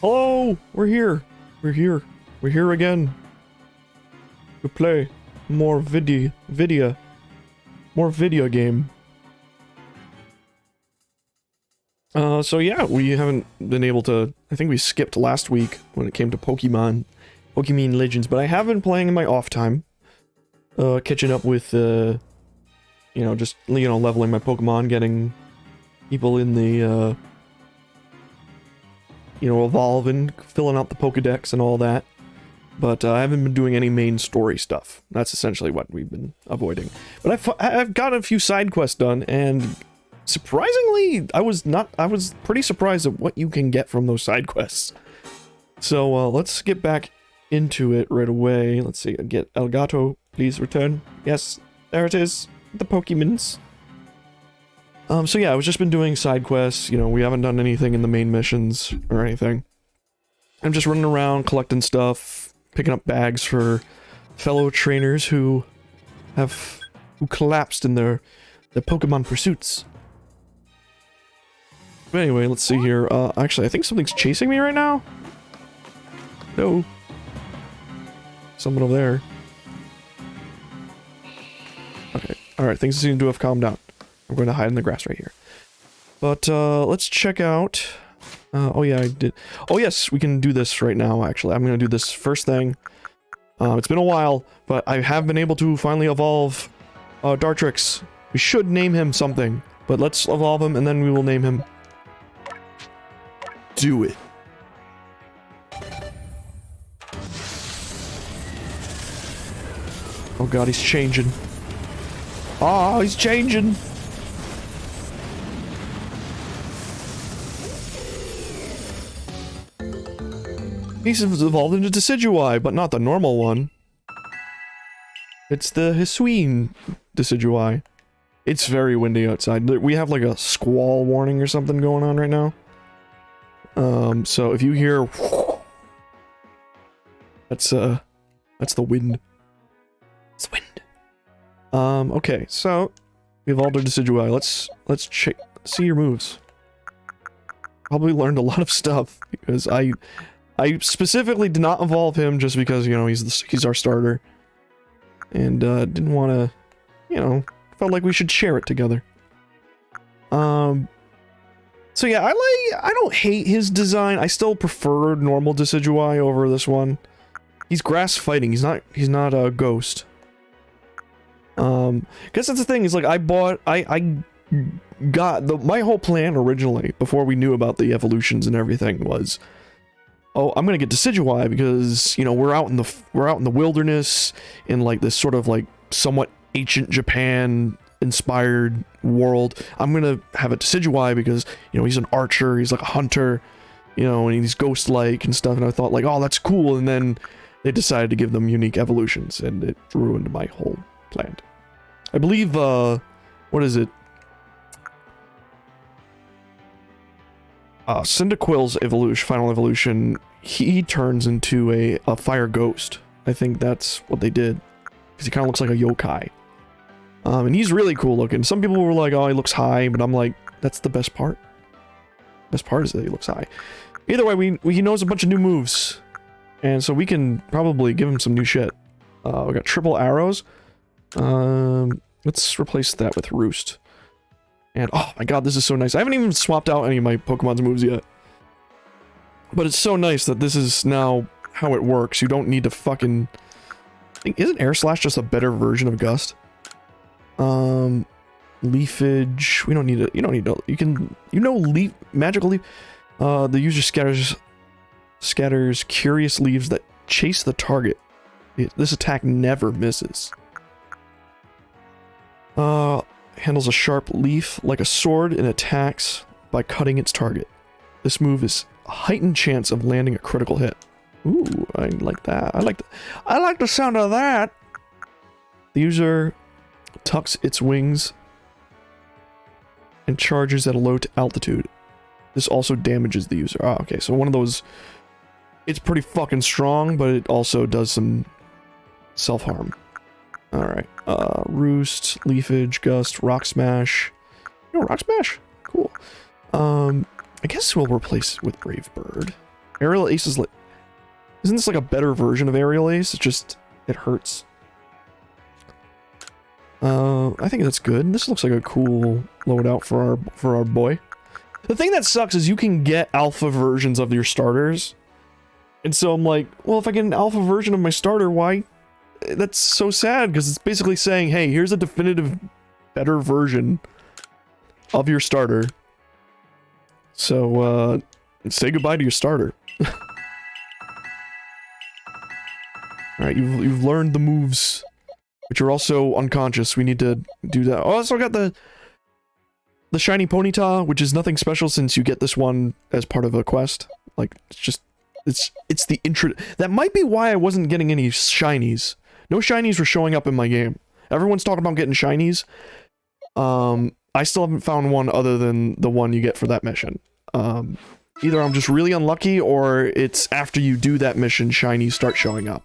Hello! We're here. We're here. We're here again. To play more more video game. So yeah, we haven't been able to... I think we skipped last week when it came to Pokemon Legends, but I have been playing in my off time. Catching up with, you know, just, you know, leveling my Pokemon, getting people in the, you know, evolving, filling out the Pokedex and all that. But I haven't been doing any main story stuff. That's essentially what we've been avoiding. But I've gotten a few side quests done, and surprisingly, I was pretty surprised at what you can get from those side quests. So let's get back into it right away. Let's see, get Elgato, please return. Yes, there it is, the Pokemons. So yeah, I've just been doing side quests. You know, we haven't done anything in the main missions or anything. I'm just running around collecting stuff, picking up bags for fellow trainers who collapsed in their Pokemon pursuits. But anyway, let's see here. Actually, I think something's chasing me right now. No. Someone over there. Okay. Alright, things seem to have calmed down. I'm going to hide in the grass right here. But, let's check out... oh yeah, I did... Oh yes, we can do this right now, actually. I'm going to do this first thing. It's been a while, but I have been able to finally evolve Dartrix. We should name him something, but let's evolve him and then we will name him. Do it. Oh god, he's changing. Oh, he's changing. He's evolved into Decidueye, but not the normal one. It's the Hisuian Decidueye. It's very windy outside. We have like a squall warning or something going on right now. So if you hear... That's the wind. It's the wind. Okay, so... We evolved our Decidueye. Let's check... See your moves. Probably learned a lot of stuff, because I specifically did not evolve him just because, you know, he's our starter. And, didn't want to, you know, felt like we should share it together. So yeah, I don't hate his design. I still prefer normal Decidueye over this one. He's grass fighting. He's not a ghost. Guess that's the thing, is like, I got my whole plan originally, before we knew about the evolutions and everything, was... Oh, I'm gonna get Decidueye because, you know, we're out in the wilderness in like this sort of like somewhat ancient Japan inspired world. I'm gonna have a Decidueye because, you know, he's an archer, he's like a hunter, you know, and he's ghost-like and stuff, and I thought like, oh, that's cool, and then they decided to give them unique evolutions, and it ruined my whole plan. I believe, what is it? Cyndaquil's final evolution, he turns into a fire ghost. I think that's what they did. Because he kind of looks like a yokai. And he's really cool looking. Some people were like, oh, he looks high, but I'm like, that's the best part. Best part is that he looks high. Either way, he knows a bunch of new moves. And so we can probably give him some new shit. We got triple arrows. Let's replace that with Roost. And, oh my god, this is so nice. I haven't even swapped out any of my Pokemon's moves yet. But it's so nice that this is now how it works. You don't need to fucking... Isn't Air Slash just a better version of Gust? Leafage... We don't need to... You don't need to... You can... You know Magical Leaf... the user scatters curious leaves that chase the target. This attack never misses. Handles a sharp leaf like a sword and attacks by cutting its target. This move is a heightened chance of landing a critical hit. Ooh, I like that. I like the sound of that. The user tucks its wings and charges at a low altitude. This also damages the user. Ah, okay, so one of those... It's pretty fucking strong, but it also does some self-harm. Alright, Roost, Leafage, Gust, Rock Smash. You know, Rock Smash? Cool. I guess we'll replace it with Brave Bird. Aerial Ace is like... Isn't this like a better version of Aerial Ace? It's just... It hurts. I think that's good. This looks like a cool loadout for our boy. The thing that sucks is you can get alpha versions of your starters. And so I'm like, well, if I get an alpha version of my starter, why? That's so sad, because it's basically saying, hey, here's a definitive better version of your starter. So, say goodbye to your starter. Alright, you've learned the moves, but you're also unconscious. We need to do that. Oh, I also got the shiny Ponyta, which is nothing special since you get this one as part of a quest. Like, it's just... It's the intro... That might be why I wasn't getting any shinies. No shinies were showing up in my game. Everyone's talking about getting shinies. I still haven't found one other than the one you get for that mission. Either I'm just really unlucky, or it's after you do that mission, shinies start showing up.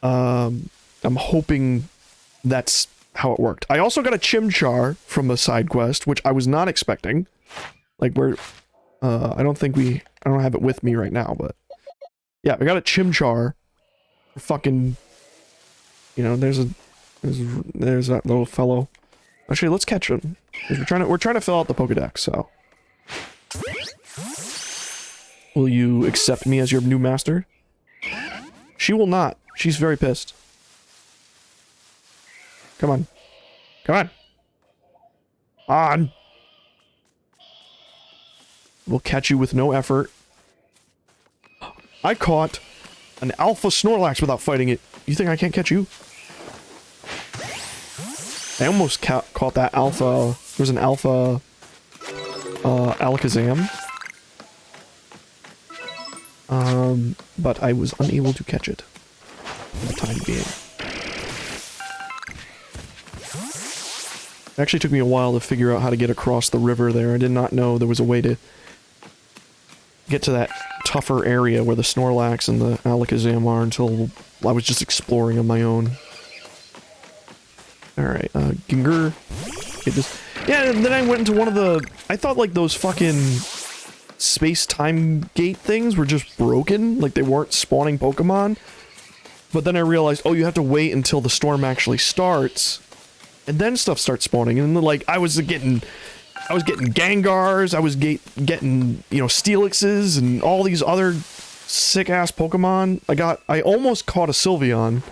I'm hoping that's how it worked. I also got a Chimchar from a side quest, which I was not expecting. Like, I don't have it with me right now, but... Yeah, I got a Chimchar. Fucking... You know, there's that little fellow. Actually, let's catch him. We're trying to fill out the Pokedex, so... Will you accept me as your new master? She will not. She's very pissed. Come on. Come on. On. We'll catch you with no effort. I caught an alpha Snorlax without fighting it. You think I can't catch you? I almost caught that alpha. There was an alpha Alakazam. But I was unable to catch it for the time being. It actually took me a while to figure out how to get across the river there. I did not know there was a way to get to that tougher area where the Snorlax and the Alakazam are until I was just exploring on my own. Alright, Ginger. Get this. Yeah, and then I went into one of the... I thought like those fucking space-time gate things were just broken, like they weren't spawning Pokemon. But then I realized, oh, you have to wait until the storm actually starts, and then stuff starts spawning. And then, like, I was getting Gengars, I was getting, you know, Steelixes, and all these other sick-ass Pokemon. I almost caught a Sylveon,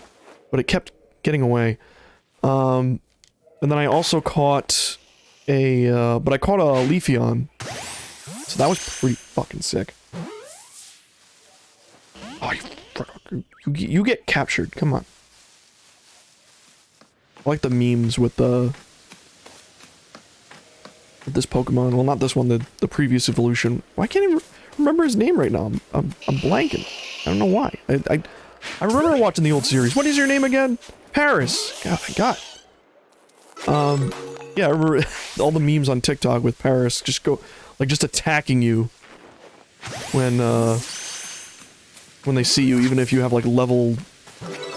but it kept getting away. And then I also caught but I caught a Leafeon. So that was pretty fucking sick. Oh, you get captured, come on. I like the memes with this Pokemon. Well, not this one, the previous evolution. Why can't I even remember his name right now? I'm blanking. I don't know why. I remember watching the old series. What is your name again? Paris. God, my God. Yeah, I remember all the memes on TikTok with Paris just attacking you when they see you, even if you have like level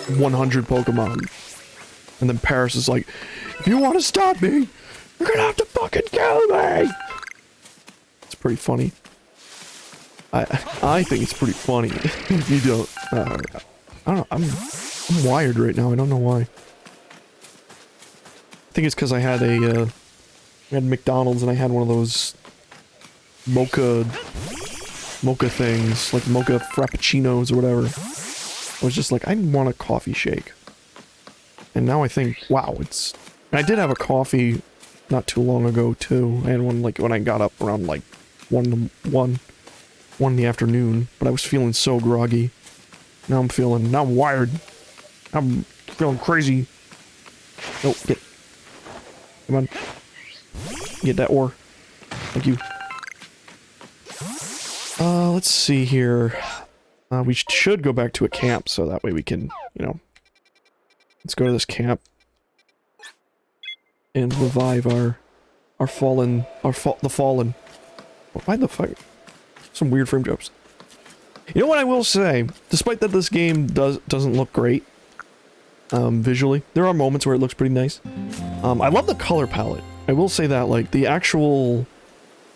100 Pokemon. And then Paris is like, if you want to stop me, you're gonna have to fucking kill me! It's pretty funny. I think it's pretty funny. If you don't, I don't know, I'm wired right now, I don't know why. I think it's because I had I had McDonald's and I had one of those mocha things, like mocha frappuccinos or whatever. I was just like, I want a coffee shake. And now I think, wow, and I did have a coffee not too long ago too. I had one like when I got up around like 1 in the afternoon, but I was feeling so groggy. Now I'm wired. I'm feeling crazy. Nope, come on. Get that ore. Thank you. Let's see here. We should go back to a camp, so that way we can, you know... Let's go to this camp. And revive the fallen. Why the fuck? Some weird frame drops. You know what I will say? Despite that this game doesn't look great, visually, there are moments where it looks pretty nice. I love the color palette. I will say that, like, the actual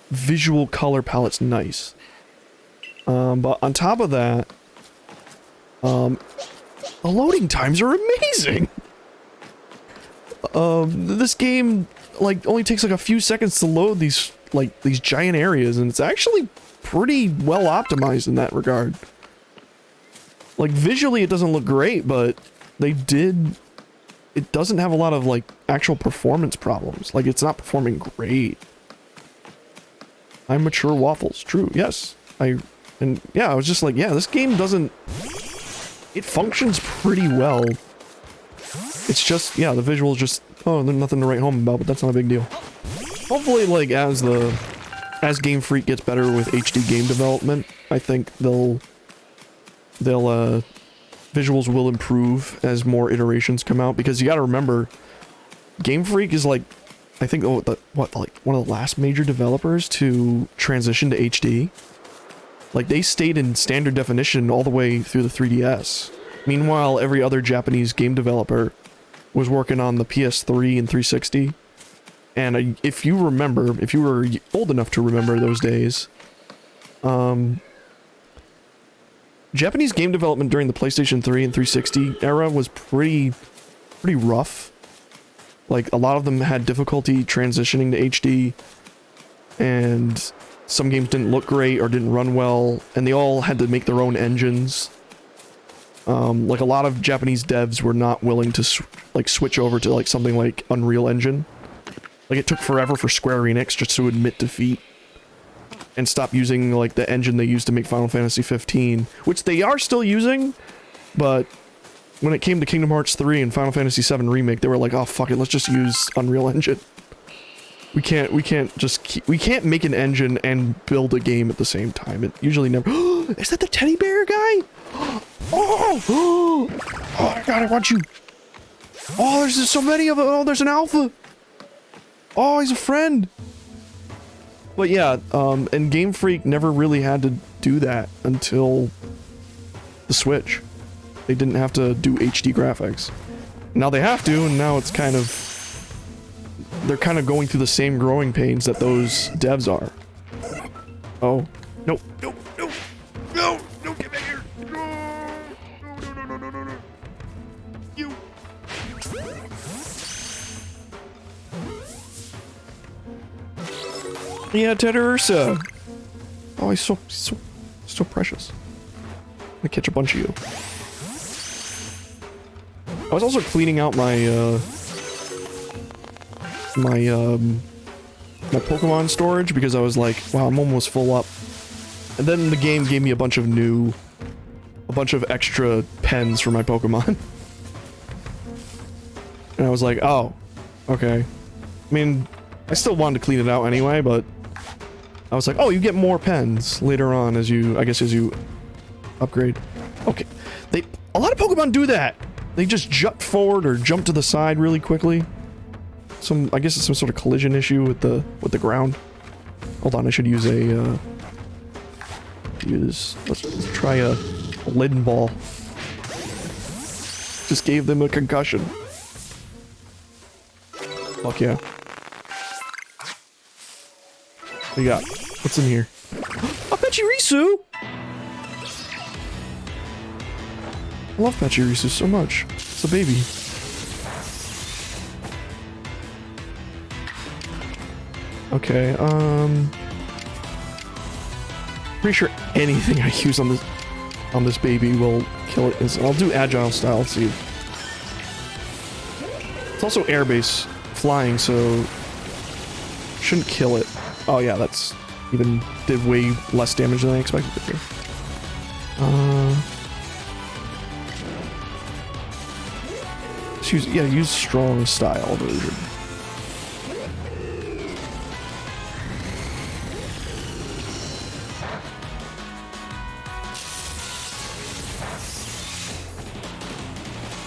visual color palette's nice. But on top of that, the loading times are amazing. This game like only takes like a few seconds to load these giant areas, and it's actually pretty well optimized in that regard. Like visually it doesn't look great, but it doesn't have a lot of like actual performance problems. Like it's not performing great. I'm mature waffles. True. Yes. I was just like, yeah, this game doesn't, it functions pretty well. It's just, yeah, the visuals just, oh, there's nothing to write home about, but that's not a big deal. Hopefully, like, as Game Freak gets better with HD game development, I think visuals will improve as more iterations come out, because you gotta remember, Game Freak is like, I think, one of the last major developers to transition to HD. Like, they stayed in standard definition all the way through the 3DS. Meanwhile, every other Japanese game developer was working on the PS3 and 360. And if you remember, if you were old enough to remember those days, Japanese game development during the PlayStation 3 and 360 era was pretty rough. Like, a lot of them had difficulty transitioning to HD, and some games didn't look great or didn't run well, and they all had to make their own engines. Like, a lot of Japanese devs were not willing to switch over to like something like Unreal Engine. Like, it took forever for Square Enix just to admit defeat and stop using like the engine they used to make Final Fantasy 15, which they are still using, but when it came to Kingdom Hearts 3 and Final Fantasy 7 Remake, they were like, oh fuck it, let's just use Unreal Engine. We can't make an engine and build a game at the same time. It usually never. Is that the teddy bear guy? Oh my god, I want you. Oh, there's so many of them. Oh, there's an alpha. Oh, he's a friend. But yeah, and Game Freak never really had to do that until the Switch. They didn't have to do HD graphics. Now they have to, and now it's kind of... They're kind of going through the same growing pains that those devs are. Oh. No, no, no, no, no, get back here. No. You. Yeah, Tedderursa. Oh, he's so precious. I'm gonna catch a bunch of you. I was also cleaning out my my Pokemon storage because I was like, wow, I'm almost full up. And then the game gave me a bunch of extra pens for my Pokemon. And I was like, oh, okay. I mean, I still wanted to clean it out anyway, but I was like, oh, you get more pens later on as you upgrade. Okay. A lot of Pokemon do that. They just jut forward or jump to the side really quickly. I guess it's some sort of collision issue with the ground. Hold on, I should use let's try a Liden Ball. Just gave them a concussion. Fuck yeah. What do you got? What's in here? A Pachirisu! I love Pachirisu so much. It's a baby. Okay, pretty sure anything I use on this baby will kill it. I'll do agile style, let's see. It's also airbase flying, so shouldn't kill it. Oh yeah, that's did way less damage than I expected it to. Use strong style version.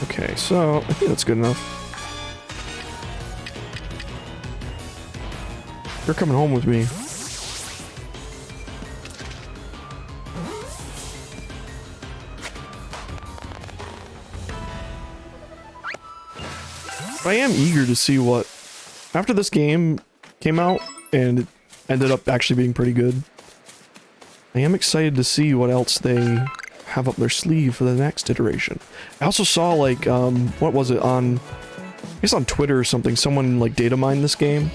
Okay, so I think that's good enough. You're coming home with me. I am eager to see what... After this game came out, and it ended up actually being pretty good, I am excited to see what else they have up their sleeve for the next iteration. I also saw, like, what was it, I guess on Twitter or something, someone, like, data mined this game,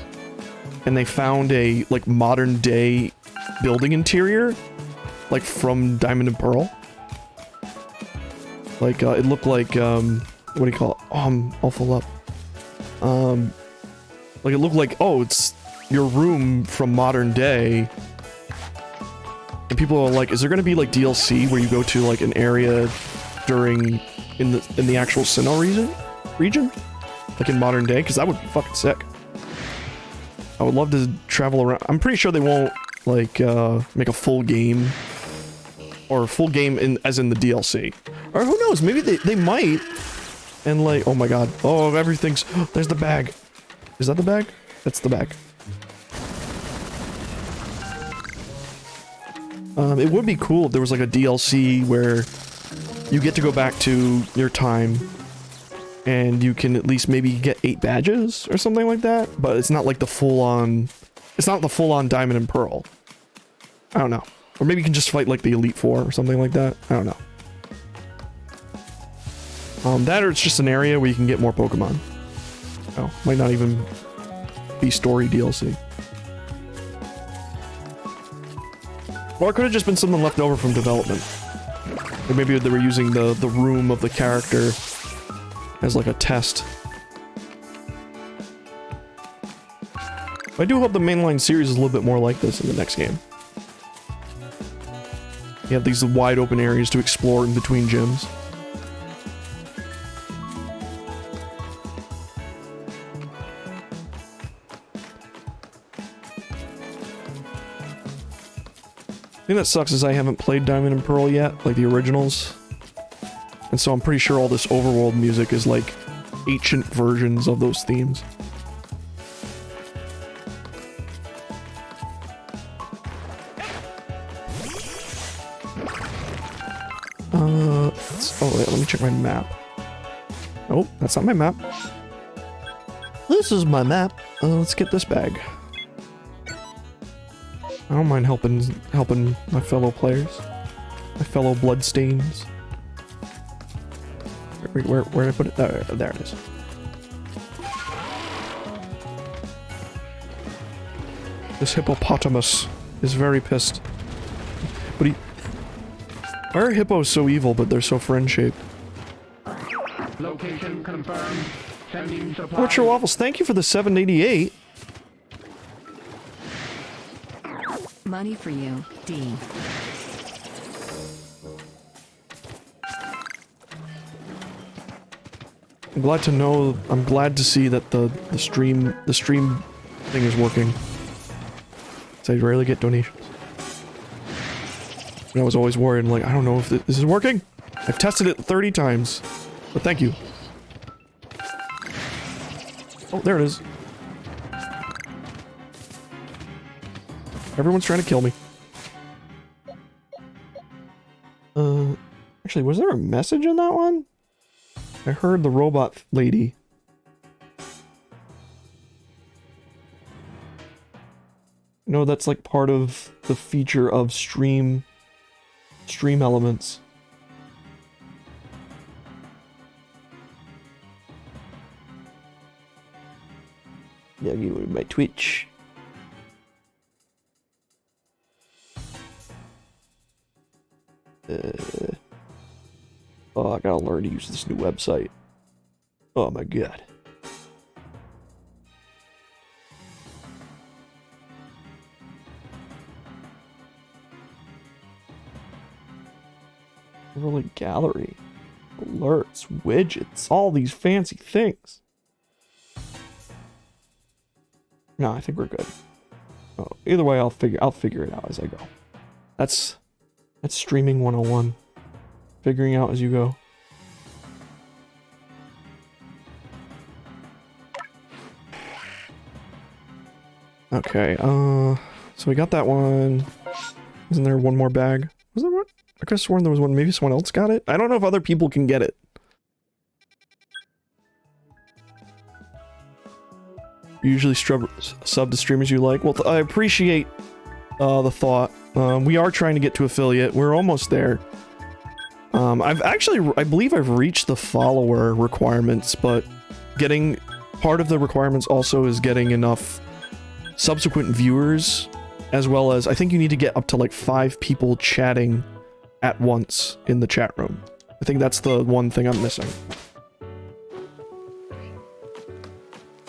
and they found a, like, modern-day building interior, like, from Diamond and Pearl. Like, it looked like, what do you call it? Oh, I'm all full up. Like, it looked like, oh, it's your room from modern day. And people are like, is there gonna be, like, DLC where you go to, like, an area in the actual Sinnoh region? Like, in modern day? Because that would be fucking sick. I would love to travel around. I'm pretty sure they won't, like, make a full game. Or a full game as in the DLC. Or who knows, maybe they might. And, like, oh my god. Oh, everything's... There's the bag. Is that the bag? That's the bag. It would be cool if there was, like, a DLC where you get to go back to your time and you can at least maybe get 8 badges or something like that, but it's not like the full-on... It's not the full-on Diamond and Pearl. I don't know. Or maybe you can just fight, like, the Elite Four or something like that. I don't know. That or it's just an area where you can get more Pokemon. Oh, might not even be story DLC. Or it could have just been something left over from development. Or maybe they were using the room of the character as like a test. I do hope the mainline series is a little bit more like this in the next game. You have these wide open areas to explore in between gyms. The thing that sucks is I haven't played Diamond and Pearl yet, like the originals. And so I'm pretty sure all this overworld music is like ancient versions of those themes. Oh wait, let me check my map. Oh, that's not my map. This is my map. Let's get this bag. I don't mind helping my fellow players. My fellow bloodstains. Where did I put it? There it is. This hippopotamus is very pissed. But why are hippos so evil, but they're so friend-shaped? Location confirmed. Sending supplies. Orchard Waffles, thank you for the 788. Money for you, D. I'm glad to know, I'm glad to see that the stream thing is working. So I rarely get donations. And I was always worried, like, I don't know if this is working. I've tested it 30 times, but thank you. Oh, there it is. Everyone's trying to kill me. Actually, was there a message in that one? I heard the robot lady. No, that's like part of the feature of stream elements. Yeah, you were my Twitch. Oh, I gotta learn to use this new website. Oh my god. Really gallery, alerts, widgets, all these fancy things. No, I think we're good. Oh, either way, I'll figure it out as I go. That's streaming 101. Figuring out as you go. Okay, so we got that one. Isn't there one more bag? Was there one? I could have sworn there was one. Maybe someone else got it? I don't know if other people can get it. You usually sub to streamers you like. Well, I appreciate the thought. We are trying to get to affiliate. We're almost there. I believe I've reached the follower requirements, but part of the requirements also is getting enough subsequent viewers, as well as I think you need to get up to like 5 people chatting at once in the chat room. I think that's the one thing I'm missing.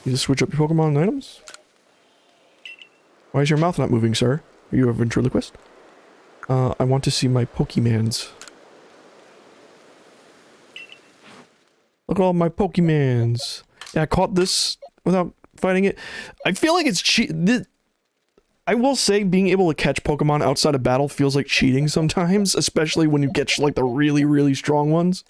You just switch up your Pokemon and items? Why is your mouth not moving, sir? Are you a ventriloquist? I want to see my Pokemans. Look at all my Pokemans. Yeah, I caught this without fighting it. I feel like it's I will say being able to catch Pokemon outside of battle feels like cheating sometimes, especially when you catch like the really, really strong ones.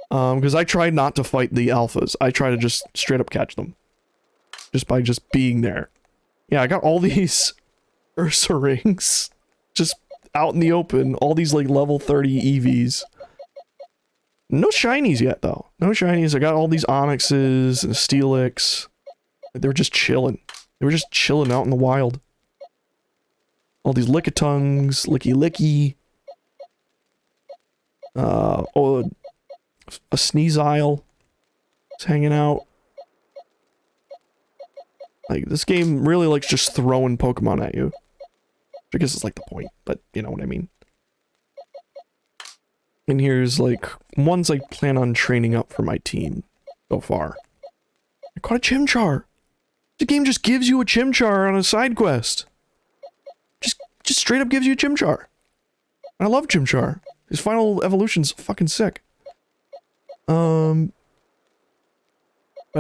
Because I try not to fight the alphas. I try to just straight up catch them. Just by just being there. Yeah, I got all these Ursa rings just out in the open. All these like level 30 EVs. No shinies yet though. No shinies. I got all these Onyxes and Steelix. They were just chilling. They were just chilling out in the wild. All these Lickitungs, Licky. Oh, a Sneasile is hanging out. Like, this game really likes just throwing Pokemon at you. I guess it's like the point, but you know what I mean. And here's like ones I plan on training up for my team so far. I caught a Chimchar. The game just gives you a Chimchar on a side quest. Just straight up gives you a Chimchar. And I love Chimchar. His final evolution's fucking sick. I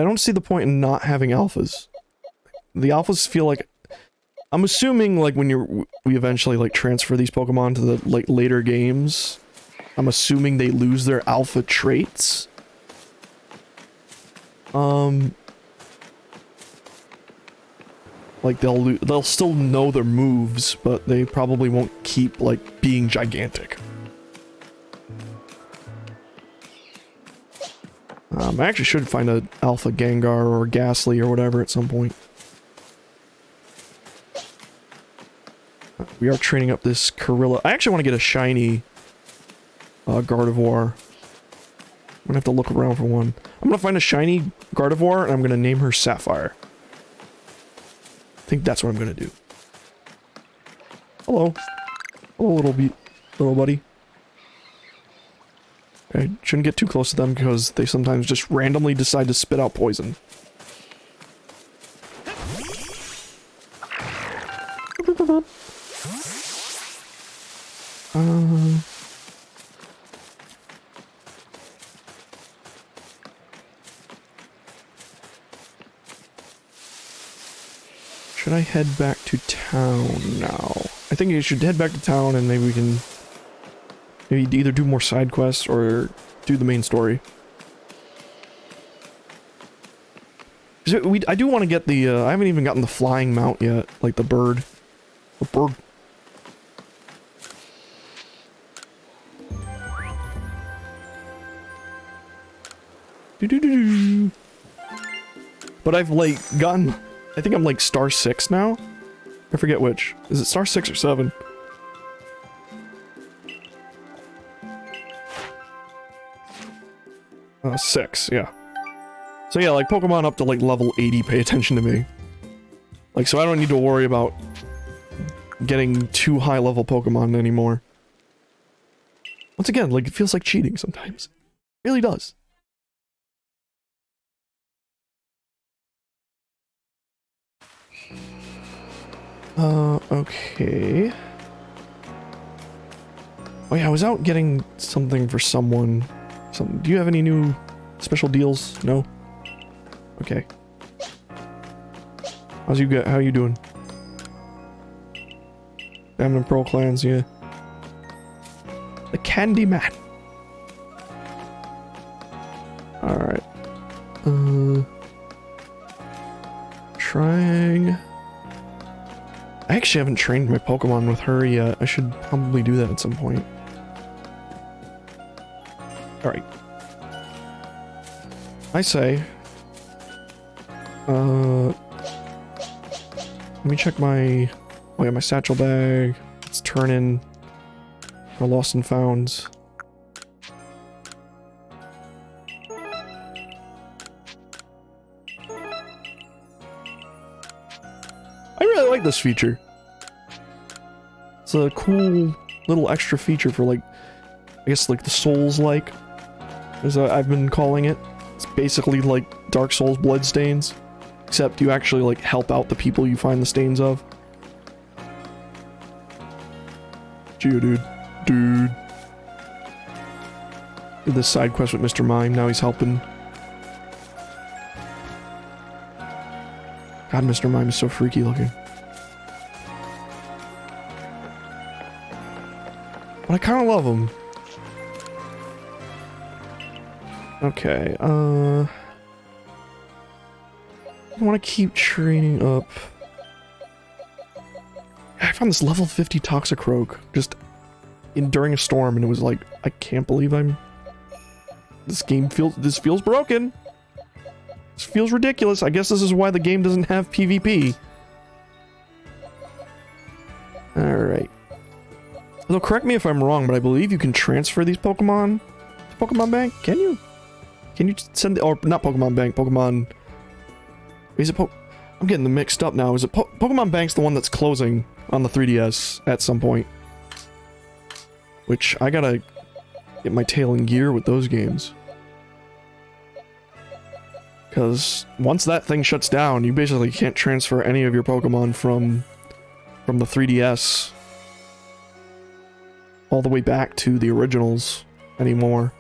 don't see the point in not having alphas. The alphas feel like... I'm assuming, like, when we eventually, like, transfer these Pokemon to the, like, later games, I'm assuming they lose their alpha traits. Like, they'll still know their moves, but they probably won't keep, like, being gigantic. I actually should find an Alpha Gengar or Ghastly or whatever at some point. We are training up this Corilla. I actually want to get a shiny Gardevoir. I'm gonna have to look around for one. I'm gonna find a shiny Gardevoir and I'm gonna name her Sapphire. I think that's what I'm gonna do. Hello. Hello, little buddy. I shouldn't get too close to them because they sometimes just randomly decide to spit out poison. Should I head back to town now? I think I should head back to town and maybe we can either do more side quests or do the main story. I do want to get the, I haven't even gotten the flying mount yet, like the bird. The bird. Doo-doo-doo-doo. But I've like gotten, I think I'm like star 6 now? I forget which. Is it star 6 or 7? Six, yeah. So yeah, like Pokemon up to like level 80 pay attention to me. Like, so I don't need to worry about getting too high level Pokemon anymore. Once again, like, it feels like cheating sometimes. It really does. Okay. Oh yeah, I was out getting something for someone. Do you have any new special deals? No? Okay. How you doing? Diamond and Pearl clans, yeah. The Candy Man. Alright. Trying... I actually haven't trained my Pokemon with her yet. I should probably do that at some point. Alright. I say... let me check my Oh yeah, my satchel bag. Let's turn in our lost and founds. I really like this feature. It's a cool little extra feature for, like, I guess, like the Souls-like, as I've been calling it. It's basically like Dark Souls bloodstains, except you actually, like, help out the people you find the stains of. Geodude. Dude. Did this side quest with Mr. Mime, now he's helping. God, Mr. Mime is so freaky looking. But I kind of love him. Okay, I want to keep training up. I found this level 50 Toxicroak just during a storm, and it was like, I can't believe this feels broken. This feels ridiculous. I guess this is why the game doesn't have PvP. Alright. Though, correct me if I'm wrong, but I believe you can transfer these Pokemon to Pokemon Bank? Can you? Can you send the, or not Pokemon Bank, Pokemon... Is it I'm getting them mixed up now. Is it Pokemon Bank's the one that's closing on the 3DS at some point? Which, I gotta get my tail in gear with those games. Because once that thing shuts down, you basically can't transfer any of your Pokemon from the 3DS all the way back to the originals anymore.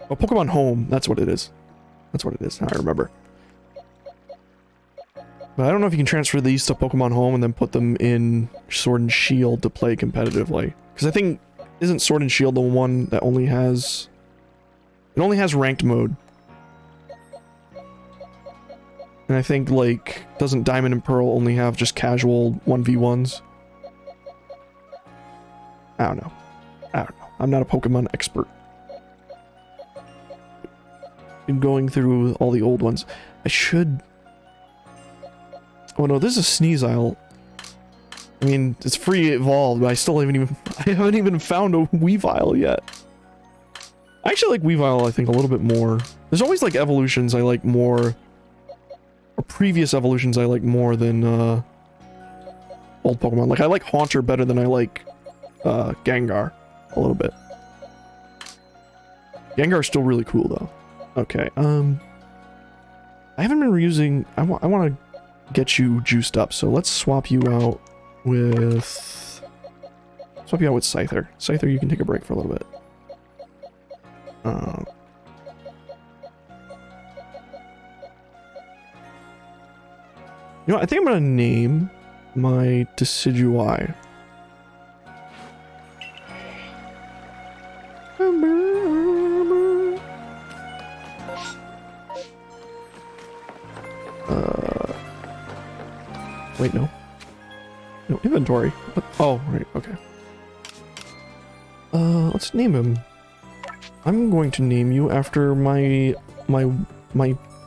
Oh, Pokemon Home, that's what it is. That's what it is, now I remember. But I don't know if you can transfer these to Pokemon Home and then put them in Sword and Shield to play competitively. Because I think, isn't Sword and Shield the one that only has... It only has ranked mode. And I think, like, doesn't Diamond and Pearl only have just casual 1v1s? I don't know. I'm not a Pokemon expert. Been going through all the old ones. I should... Oh no, this is Sneasel. I mean, it's free evolved, but I haven't even found a Weavile yet. I actually like Weavile, I think, a little bit more. There's always, like, evolutions I like more... Or previous evolutions I like more than, old Pokemon. Like, I like Haunter better than I like, Gengar. A little bit. Gengar's still really cool, though. Okay, I haven't been reusing... I want to get you juiced up, so let's swap you out with... Swap you out with Scyther. Scyther, you can take a break for a little bit. You know, I think I'm gonna name my Decidueye. Wait, no. No, inventory. What? Oh, right, okay. Let's name him. I'm going to name you after my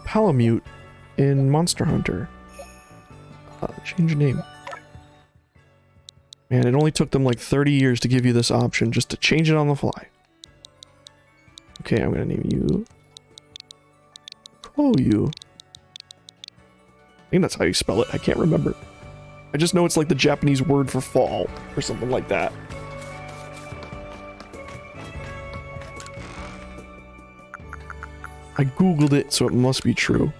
Palamute in Monster Hunter. Change name. Man, it only took them like 30 years to give you this option just to change it on the fly. Okay, I'm gonna name you... Cloyu. I think that's how you spell it, I can't remember. I just know it's like the Japanese word for fall, or something like that. I googled it, so it must be true.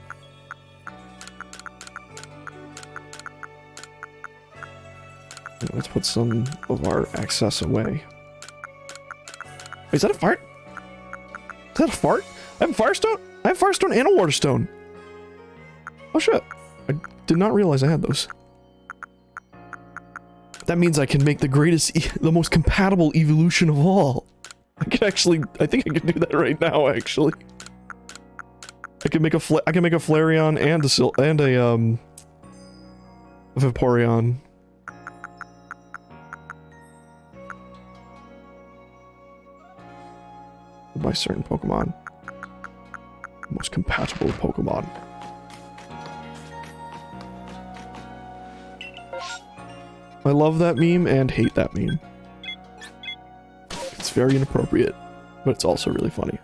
Let's put some of our excess away. Wait, is that a fart? Is that a fart? I have a Firestone? I have Firestone and a Waterstone. Oh shit. I did not realize I had those. That means I can make the greatest, the most compatible evolution of all. I can actually, I think I can do that right now, actually. I can make a Flareon and a Vaporeon. By certain Pokemon. Most compatible Pokemon. I love that meme and hate that meme. It's very inappropriate, but it's also really funny.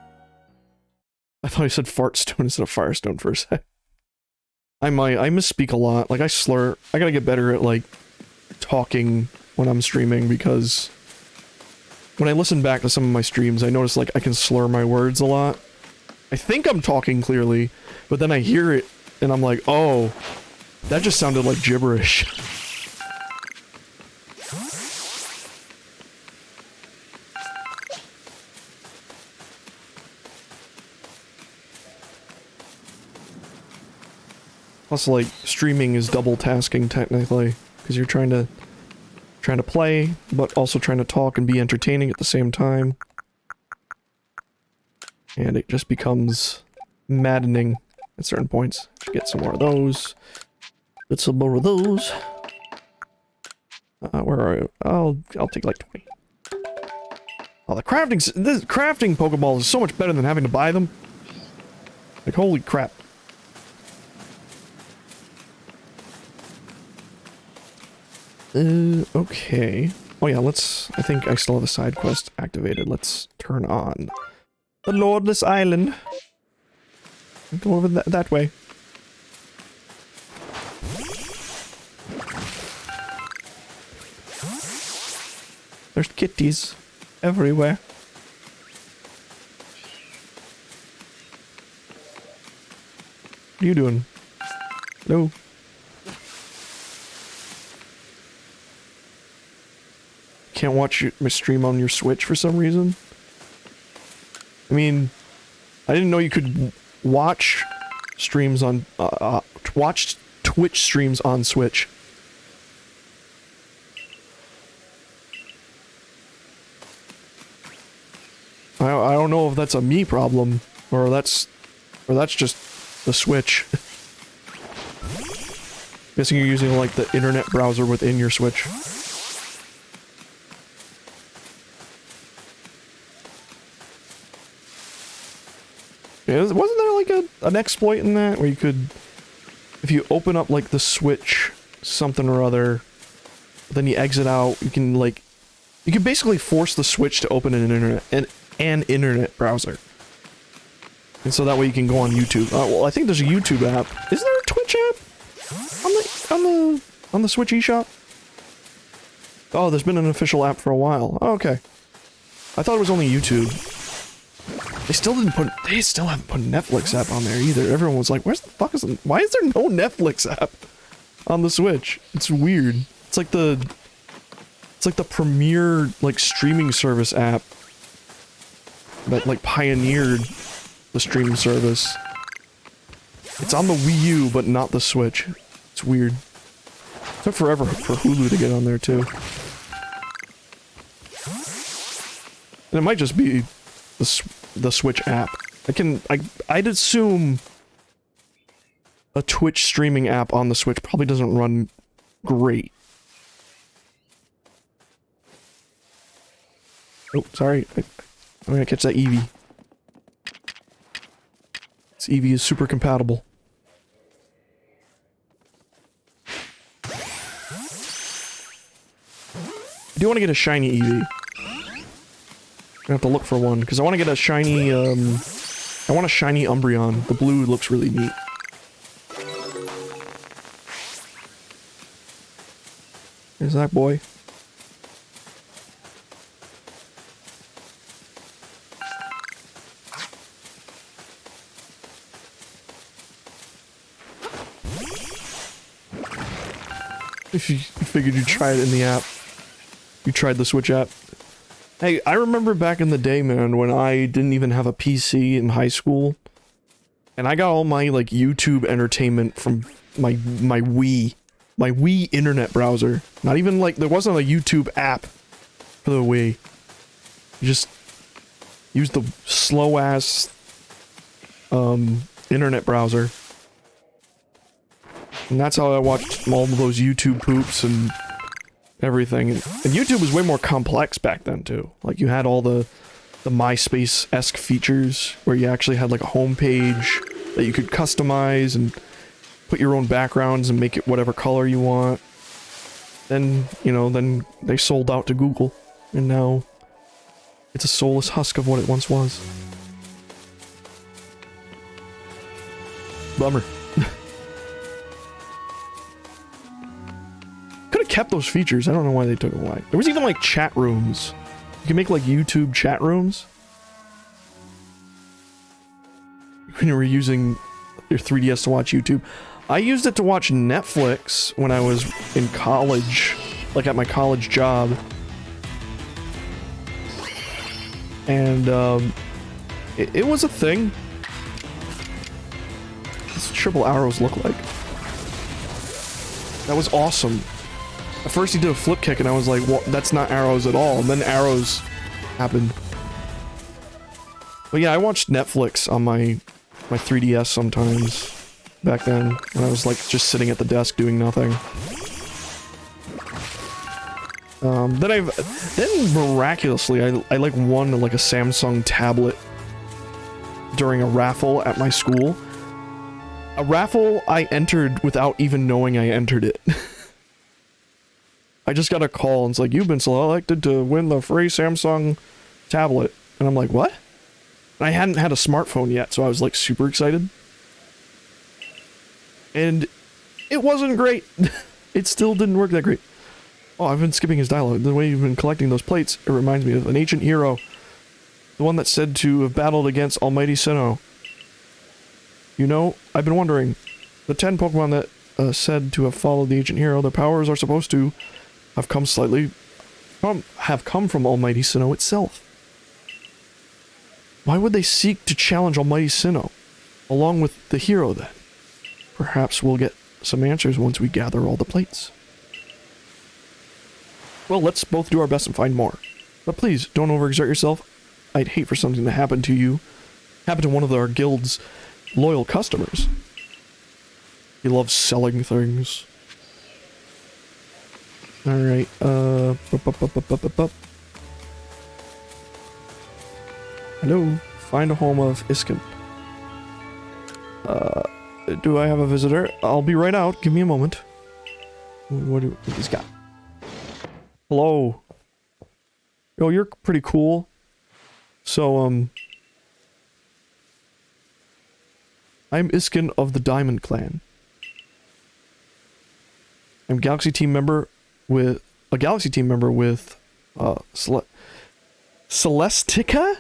I thought I said fart stone instead of firestone for a sec. I misspeak a lot. Like, I slur. I gotta get better at, like, talking when I'm streaming, because when I listen back to some of my streams, I notice, like, I can slur my words a lot. I think I'm talking clearly, but then I hear it, and I'm like, oh, that just sounded like gibberish. Plus, like, streaming is double tasking technically, because you're trying to play, but also trying to talk and be entertaining at the same time. And it just becomes maddening at certain points. Should get some more of those. Get some more of those. Where are you? I'll take like 20. Oh, this crafting Pokeballs is so much better than having to buy them. Like, holy crap. Okay. Oh yeah, I think I still have a side quest activated. Let's turn on the Lordless Island. Go over that way. There's kitties everywhere. What are you doing? Hello? Can't watch my stream on your Switch for some reason. I mean, I didn't know you could watch streams on watch Twitch streams on Switch. I don't know if that's a me problem or that's just the Switch. Guessing you're using like the internet browser within your Switch. Yeah, wasn't there like an exploit in that where you could, if you open up like the Switch something or other, then you exit out, you can basically force the Switch to open an internet browser, and so that way you can go on YouTube. Well, I think there's a YouTube app. Is there a Twitch app on the Switch eShop? Oh, there's been an official app for a while. Oh, okay, I thought it was only YouTube. They still haven't put Netflix app on there either. Everyone was like, why is there no Netflix app on the Switch? It's weird. It's like the premier, like, streaming service app that, like, pioneered the streaming service. It's on the Wii U, but not the Switch. It's weird. It took forever for Hulu to get on there, too. And it might just be the Switch app. I'd assume a Twitch streaming app on the Switch probably doesn't run great. Oh, sorry. I'm gonna catch that Eevee. This Eevee is super compatible. I do want to get a shiny Eevee. I have to look for one, because I want to get a shiny, I want a shiny Umbreon. The blue looks really neat. There's that boy. If you figured you'd try it in the app. You tried the Switch app. Hey, I remember back in the day, man, when I didn't even have a PC in high school, and I got all my, like, YouTube entertainment from my Wii internet browser. Not even, like, there wasn't a YouTube app for the Wii. You just used the slow-ass, internet browser. And that's how I watched all of those YouTube poops and everything. And YouTube was way more complex back then, too. Like, you had all the MySpace-esque features, where you actually had, like, a home page that you could customize and put your own backgrounds and make it whatever color you want. Then, you know, then they sold out to Google, and now it's a soulless husk of what it once was. Bummer. Could have kept those features. I don't know why they took it away. There was even like chat rooms. You can make like YouTube chat rooms when you were using your 3DS to watch YouTube. I used it to watch Netflix when I was in college, like at my college job. And it was a thing. What's triple arrows look like? That was awesome. At first he did a flip kick and I was like, well, that's not arrows at all. And then arrows happened. But yeah, I watched Netflix on my 3DS sometimes back then when I was like just sitting at the desk doing nothing. Then miraculously I like won like a Samsung tablet during a raffle at my school. A raffle I entered without even knowing I entered it. I just got a call and it's like, you've been selected to win the free Samsung tablet. And I'm like, what? And I hadn't had a smartphone yet, so I was like super excited. And it wasn't great. It still didn't work that great. Oh, I've been skipping his dialogue. The way you've been collecting those plates, it reminds me of an ancient hero. The one that's said to have battled against Almighty Sinnoh. You know, I've been wondering, the 10 Pokemon that said to have followed the ancient hero, their powers are supposed to have come from Almighty Sinnoh itself. Why would they seek to challenge Almighty Sinnoh, along with the hero then? Perhaps we'll get some answers once we gather all the plates. Well, let's both do our best and find more. But please, don't overexert yourself. I'd hate for something to happen to you. Happen to one of our guild's loyal customers. He loves selling things. Alright, hello, find a home of Iskin. Do I have a visitor? I'll be right out, give me a moment. What he's got? Hello. Yo, you're pretty cool. So, I'm Iskin of the Diamond Clan. I'm Galaxy team member with Celestica?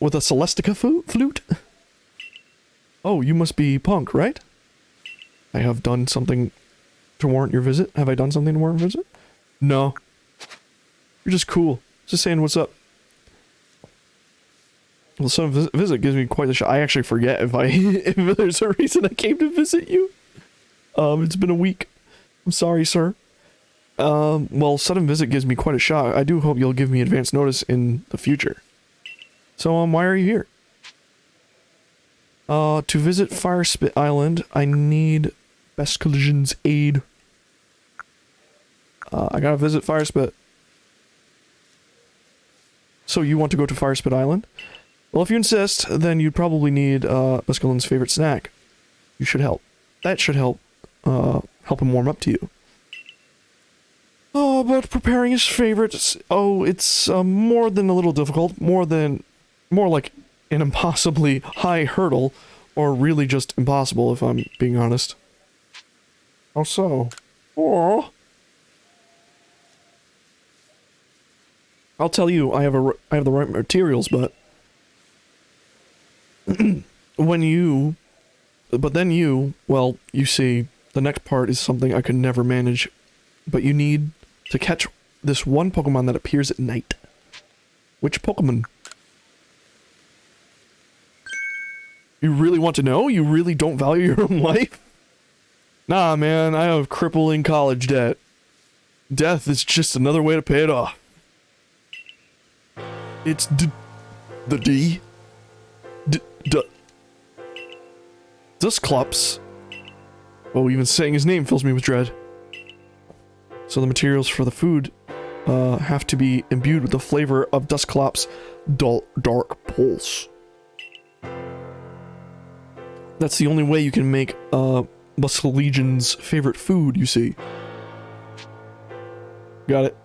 With a Celestica flute? Oh, you must be Punk, right? I have done something to warrant your visit. Have I done something to warrant your visit? No. You're just cool. Just saying what's up. Well, some visit gives me quite a shock. I actually forget if there's a reason I came to visit you. It's been a week. I'm sorry, sir. Well, sudden visit gives me quite a shock. I do hope you'll give me advance notice in the future. So, why are you here? To visit Firespit Island, I need Best Collision's aid. I gotta visit Firespit. So, you want to go to Firespit Island? Well, if you insist, then you'd probably need, Best Collision's favorite snack. You should help. That should help him warm up to you. Oh, but preparing his favorites, it's more than a little difficult, more like an impossibly high hurdle, or really just impossible if I'm being honest. How so? Oh. I'll tell you, I have the right materials, but well, you see, the next part is something I could never manage, but you need to catch this one Pokemon that appears at night. Which Pokemon? You really want to know? You really don't value your own life? Nah, man, I have crippling college debt. Death is just another way to pay it off. It's the D. Dusclops. Oh, even saying his name fills me with dread. So the materials for the food have to be imbued with the flavor of Dusclops' dark pulse. That's the only way you can make Muskelegion's favorite food, you see. Got it.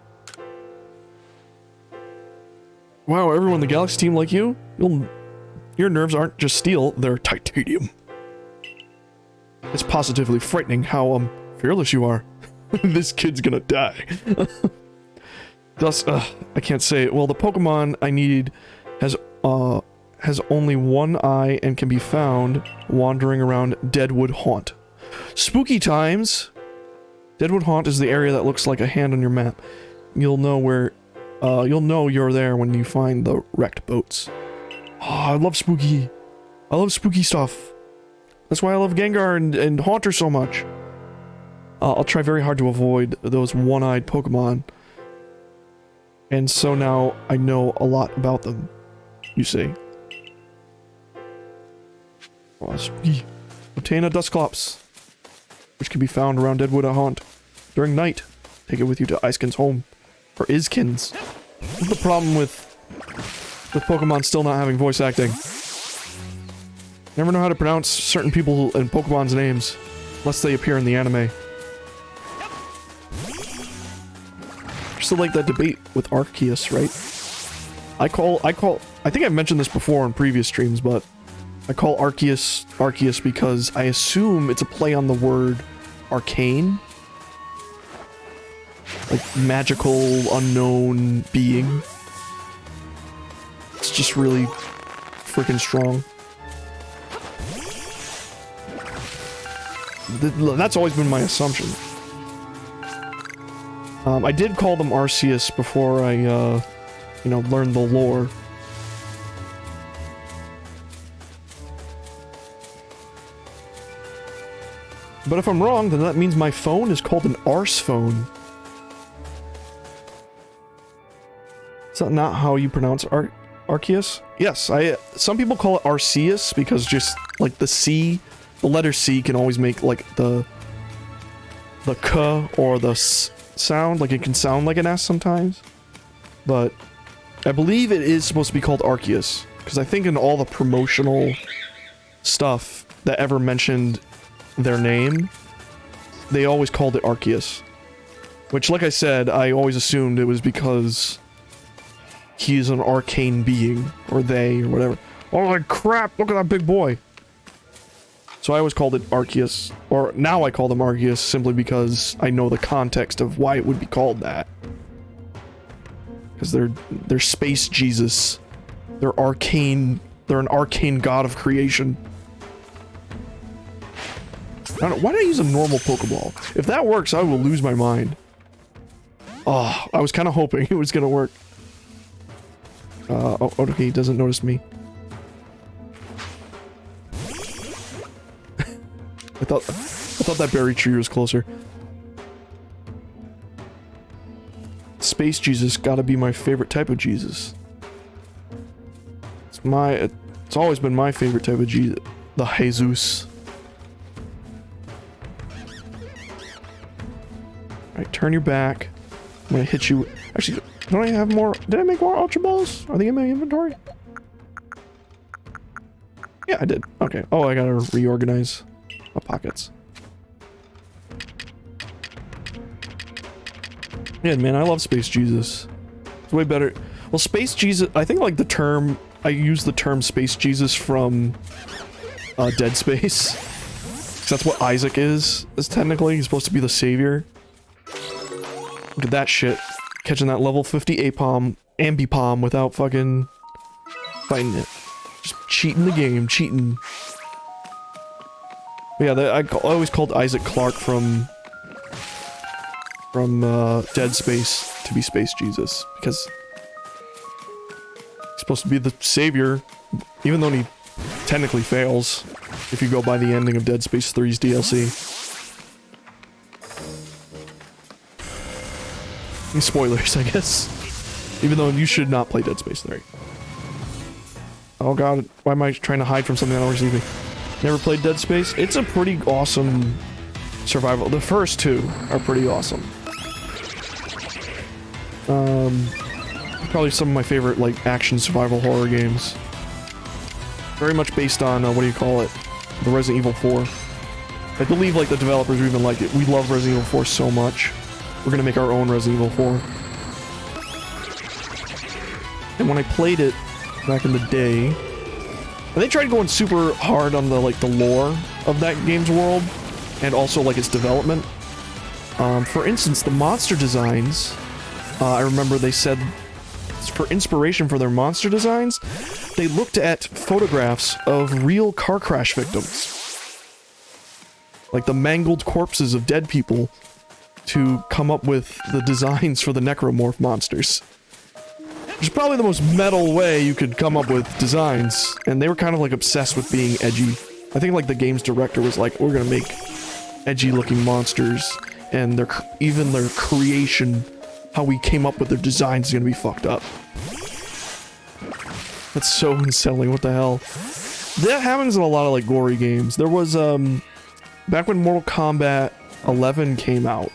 Wow, everyone in the Galaxy team like you? Your nerves aren't just steel, they're titanium. It's positively frightening how, fearless you are. This kid's gonna die. Thus, I can't say it. Well, the Pokemon I need has only one eye and can be found wandering around Deadwood Haunt. Spooky times! Deadwood Haunt is the area that looks like a hand on your map. You'll know you're there when you find the wrecked boats. Oh, I love spooky. I love spooky stuff. That's why I love Gengar and Haunter so much. I'll try very hard to avoid those one-eyed Pokemon. And so now I know a lot about them, you see. Oh, spooky. Obtain a Dusclops, which can be found around Deadwood Haunt during night. Take it with you to Icekin's home. Or Iskin's. What's the problem with Pokemon still not having voice acting? Never know how to pronounce certain people and Pokemon's names, unless they appear in the anime. Still like that debate with Arceus, right? I think I've mentioned this before in previous streams, but I call Arceus because I assume it's a play on the word arcane. Like magical, unknown being. It's just really freaking strong. That's always been my assumption. I did call them Arceus before I, learned the lore. But if I'm wrong, then that means my phone is called an Arse phone. Is that not how you pronounce Arceus? Yes, some people call it Arceus because just, like, the letter C can always make, like, the K or the S sound, like it can sound like an S sometimes. But I believe it is supposed to be called Arceus, because I think in all the promotional stuff that ever mentioned their name, they always called it Arceus. Which, like I said, I always assumed it was because he's an arcane being, or they, or whatever. Oh my crap, look at that big boy! So I always called it Arceus, or now I call them Arceus simply because I know the context of why it would be called that. Because they're space Jesus. They're arcane, they're an arcane god of creation. I don't know, why did I use a normal Pokeball? If that works, I will lose my mind. Oh, I was kind of hoping it was gonna work. Oh, okay, he doesn't notice me. I thought that berry tree was closer. Space Jesus gotta be my favorite type of Jesus. It's always been my favorite type of Jesus. The Jesus. Alright, turn your back. I'm gonna hit you. Actually, don't I have more? Did I make more Ultra Balls? Are they in my inventory? Yeah, I did. Okay. Oh, I gotta reorganize my pockets. Yeah, man, I love Space Jesus. It's way better. Well, Space Jesus, I think like the term, I use the term Space Jesus from Dead Space. 'Cause that's what Isaac is technically. He's supposed to be the savior. Look at that shit. Catching that level 50 Apom, Ambipom without fucking fighting it. Just cheating the game, cheating. But yeah, I always called Isaac Clarke from Dead Space to be Space Jesus, because he's supposed to be the savior, even though he technically fails if you go by the ending of Dead Space 3's DLC. Spoilers, I guess. Even though you should not play Dead Space 3. Oh god, why am I trying to hide from something that already sees me? Never played Dead Space? It's a pretty awesome survival. The first two are pretty awesome. Probably some of my favorite, like, action survival horror games. Very much based on, what do you call it? The Resident Evil 4. I believe, like, the developers even like it. We love Resident Evil 4 so much. we're gonna make our own Resident Evil 4. And when I played it back in the day, and they tried going super hard on the lore of that game's world, and also like its development. For instance, the monster designs, I remember they said for inspiration for their monster designs, they looked at photographs of real car crash victims. Like the mangled corpses of dead people to come up with the designs for the necromorph monsters. Which is probably the most metal way you could come up with designs, and they were kind of like obsessed with being edgy. I think like the game's director was like, we're gonna make edgy looking monsters, and even their creation, how we came up with their designs is gonna be fucked up. That's so unsettling, what the hell. That happens in a lot of like gory games. There was, back when Mortal Kombat 11 came out,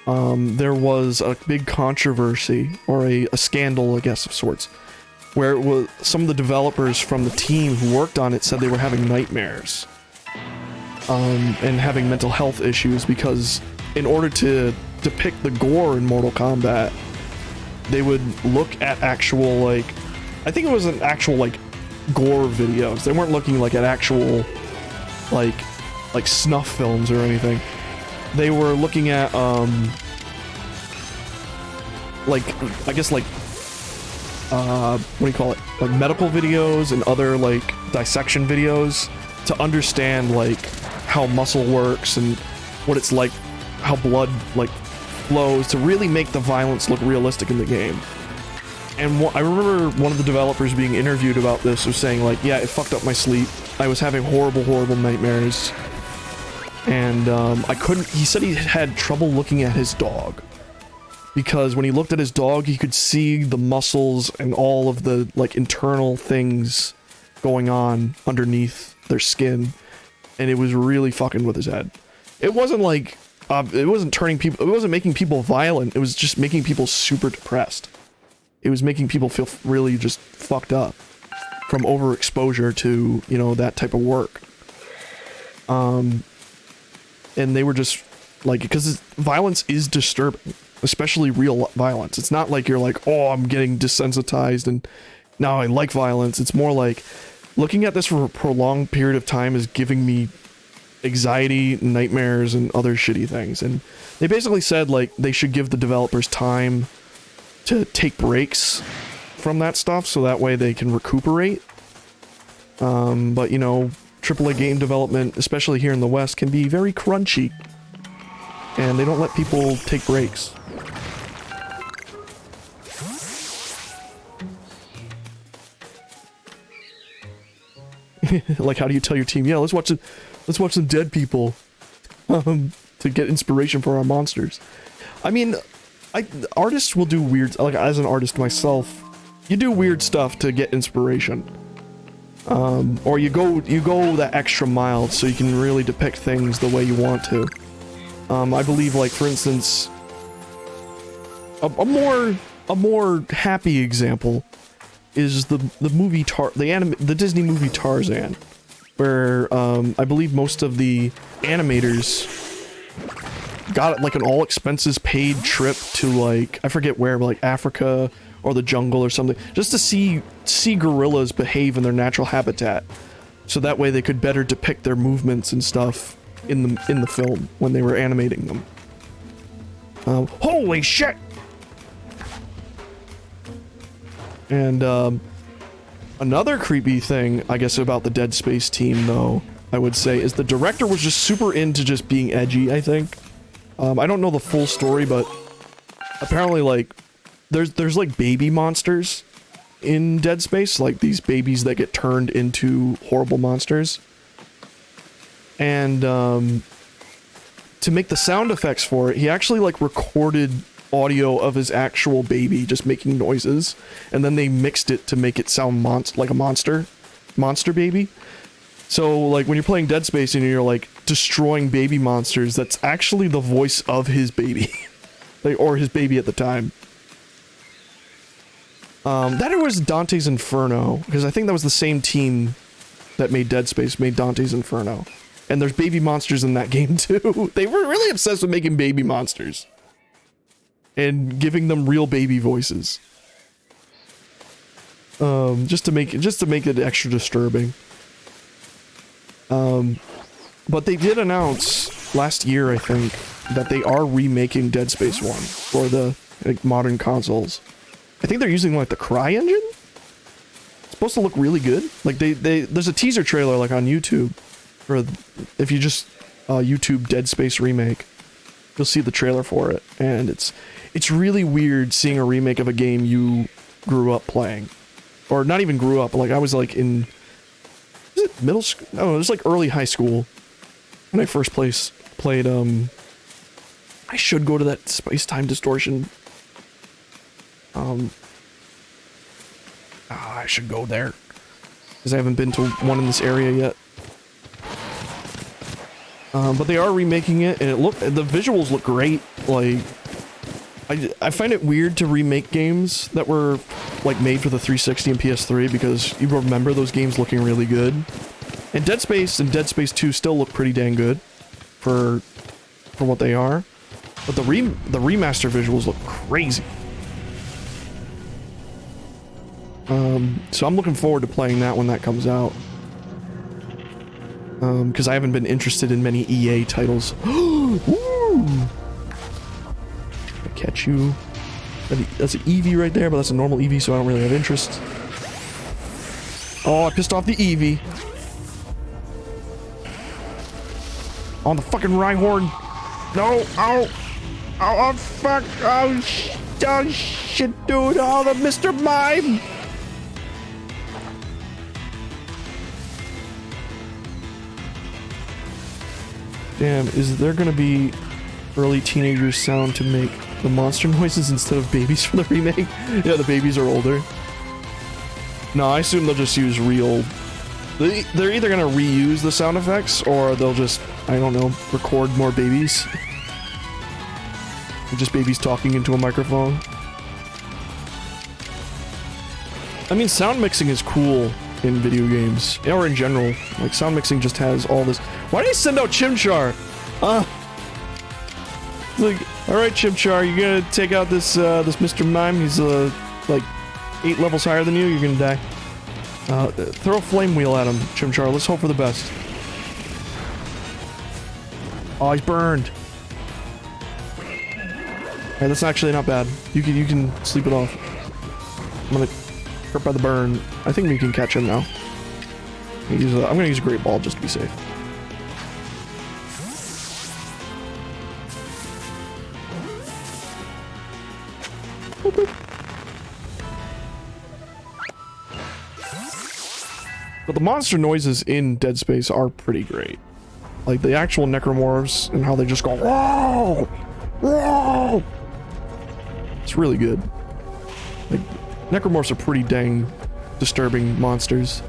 there was a big controversy, or a scandal, I guess, of sorts, where it was some of the developers from the team who worked on it said they were having nightmares, and having mental health issues because in order to depict the gore in Mortal Kombat, they would look at actual, like, I think it was an actual, like, gore videos. They weren't looking, like, at actual, like snuff films or anything. They were looking at, like, I guess, like, what do you call it? Like, medical videos and other, like, dissection videos to understand, like, how muscle works and what it's like, how blood, like, flows, to really make the violence look realistic in the game. And I remember one of the developers being interviewed about this was saying, like, yeah, it fucked up my sleep. I was having horrible, horrible nightmares. And, he said he had trouble looking at his dog. Because when he looked at his dog, he could see the muscles and all of the, like, internal things going on underneath their skin. And it was really fucking with his head. It wasn't like, it wasn't making people violent, it was just making people super depressed. It was making people feel really just fucked up from overexposure to, you know, that type of work. And they were just, like, because violence is disturbing, especially real violence. It's not like you're like, oh, I'm getting desensitized and now I like violence. It's more like, looking at this for a prolonged period of time is giving me anxiety, nightmares, and other shitty things. And they basically said, like, they should give the developers time to take breaks from that stuff so that way they can recuperate. But, you know, AAA game development, especially here in the West, can be very crunchy. And they don't let people take breaks. Like, how do you tell your team, yeah, let's watch some dead people to get inspiration for our monsters? I mean, artists will do weird, like, as an artist myself, you do weird stuff to get inspiration. Or you go that extra mile so you can really depict things the way you want to. I believe, like, for instance, a more happy example is the movie the Disney movie Tarzan, where I believe most of the animators got like an all expenses paid trip to, like, I forget where, but like Africa or the jungle or something, just to see gorillas behave in their natural habitat, so that way they could better depict their movements and stuff in the film when they were animating them. Holy shit! And another creepy thing, I guess, about the Dead Space team, though, I would say, is the director was just super into just being edgy, I think. I don't know the full story, but apparently, like, there's like baby monsters in Dead Space, like these babies that get turned into horrible monsters. And to make the sound effects for it, he actually, like, recorded audio of his actual baby just making noises, and then they mixed it to make it sound like a monster baby. So, like, when you're playing Dead Space and you're, like, destroying baby monsters, that's actually the voice of his baby. Like, or his baby at the time. That was Dante's Inferno, because I think that was the same team that made Dead Space, made Dante's Inferno. And there's baby monsters in that game, too. They were really obsessed with making baby monsters. and giving them real baby voices. Just to make it extra disturbing. But they did announce last year, I think, that they are remaking Dead Space 1 for the like, modern consoles. I think they're using like the Cry engine. It's supposed to look really good. Like there's a teaser trailer like on YouTube, or if you just YouTube Dead Space remake, you'll see the trailer for it, and it's really weird seeing a remake of a game you grew up playing, or not even grew up. Like I was like in middle school. No, it was like early high school when I first played. I should go to that space-time distortion. I should go there because I haven't been to one in this area yet. But they are remaking it, and the visuals look great. Like, I find it weird to remake games that were like made for the 360 and PS3 because you remember those games looking really good. And Dead Space and Dead Space 2 still look pretty dang good for what they are. But the remaster visuals look crazy. So I'm looking forward to playing that when that comes out. Because I haven't been interested in many EA titles. Woo! I catch you. That's an Eevee right there, but that's a normal Eevee, so I don't really have interest. Oh, I pissed off the Eevee. On the fucking Rhyhorn. No, ow. Oh, fuck. Oh, shit, dude. Oh, the Mr. Mime. Damn, is there gonna be early teenagers sound to make the monster noises instead of babies for the remake? Yeah, the babies are older. No, I assume they'll just use real... They're either gonna reuse the sound effects, or they'll just, I don't know, record more babies. Just babies talking into a microphone. I mean, sound mixing is cool in video games, or in general. Like, sound mixing just has all this... Why did I send out Chimchar? Like, alright Chimchar, you're gonna take out this Mr. Mime. He's, like, 8 levels higher than you. You're gonna die. Throw a flame wheel at him, Chimchar. Let's hope for the best. Oh, he's burned. Alright, that's actually not bad. You can sleep it off. I'm gonna hurt by the burn. I think we can catch him now. I'm gonna use a Great Ball just to be safe. But the monster noises in Dead Space are pretty great. Like the actual necromorphs and how they just go, whoa! Whoa! It's really good. Like, necromorphs are pretty dang disturbing monsters.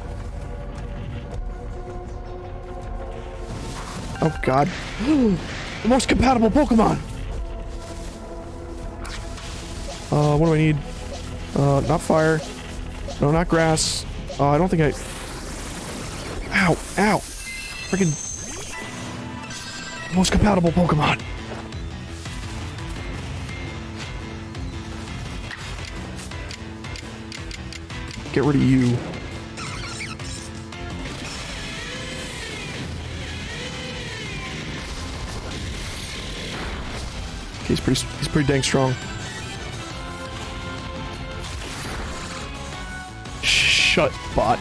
Oh god. The most compatible Pokemon! What do I need? Not fire. No, not grass. I don't think I... Ow! Ow! Freaking... Most compatible Pokemon! Get rid of you. Okay, he's pretty dang strong. Shut, bot.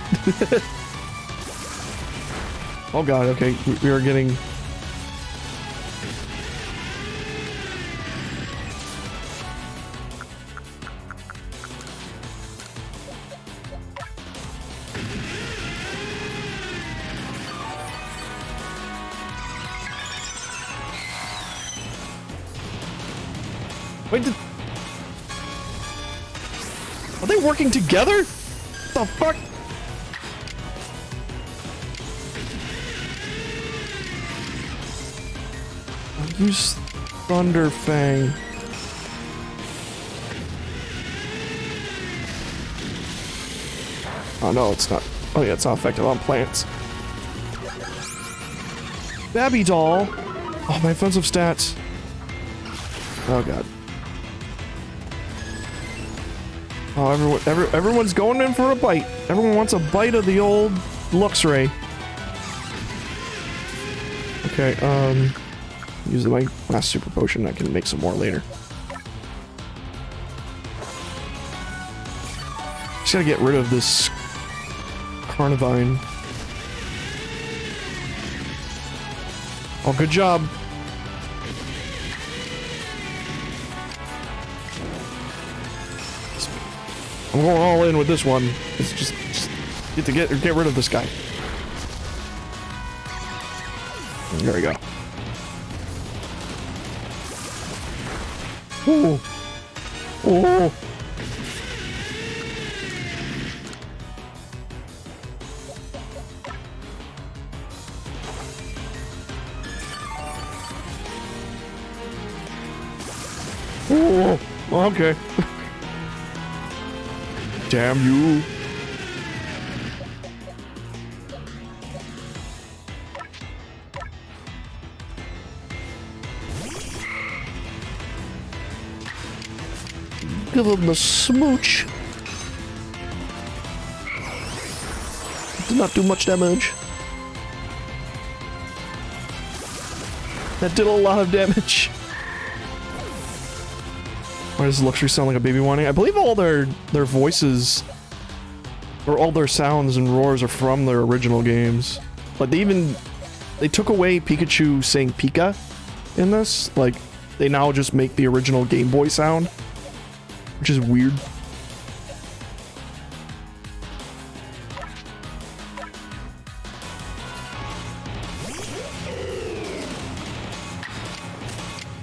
Oh god, okay, we are getting... Wait, are they working together? What the fuck? I'll use Thunder Fang. Oh no, it's not. Oh yeah, it's not effective on plants. Babby Doll. Oh, my offensive stats. Oh god. Oh, everyone's going in for a bite. Everyone wants a bite of the old Luxray. Okay, use my last super potion. I can make some more later. Just gotta get rid of this Carnivine. Oh, good job. I'm going all in with this one. It's just get rid of this guy. There we go. Ooh. Ooh. Ooh. Okay. Damn you. Give him the smooch. Did not do much damage. That did a lot of damage. Why does Luxury sound like a baby whining? I believe all their voices, or all their sounds and roars are from their original games. Like they took away Pikachu saying Pika in this. Like, they now just make the original Game Boy sound, which is weird.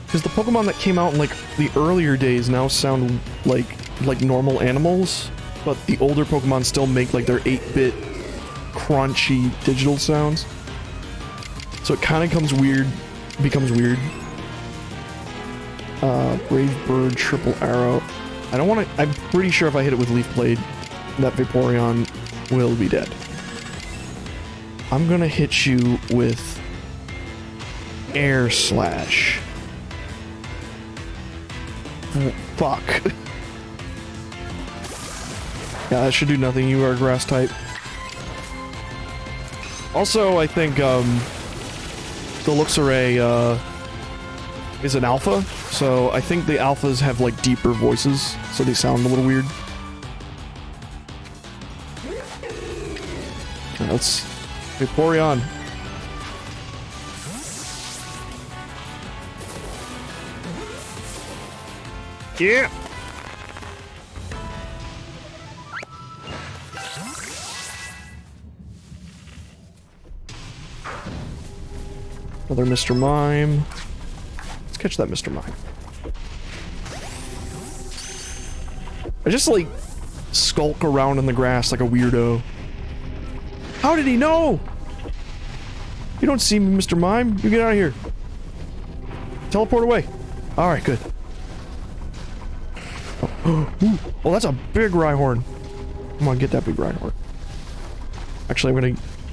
Because the Pokemon that came out in like the earlier days now sound like normal animals, but the older Pokemon still make like their 8-bit crunchy digital sounds. So it kind of becomes weird. Brave Bird, Triple Arrow. I don't want to. I'm pretty sure if I hit it with Leaf Blade, that Vaporeon will be dead. I'm gonna hit you with Air Slash. Fuck. Yeah, that should do nothing. You are grass type. Also, I think the Luxray is an alpha, so I think the alphas have like deeper voices, so they sound a little weird. Alright, let's Vaporeon. Yeah. Another Mr. Mime. Let's catch that Mr. Mime. I just like skulk around in the grass like a weirdo. How did he know? You don't see me, Mr. Mime. You get out of here. Teleport away. Alright, good. Oh, that's a big Rhyhorn. Come on, get that big Rhyhorn. Actually, I'm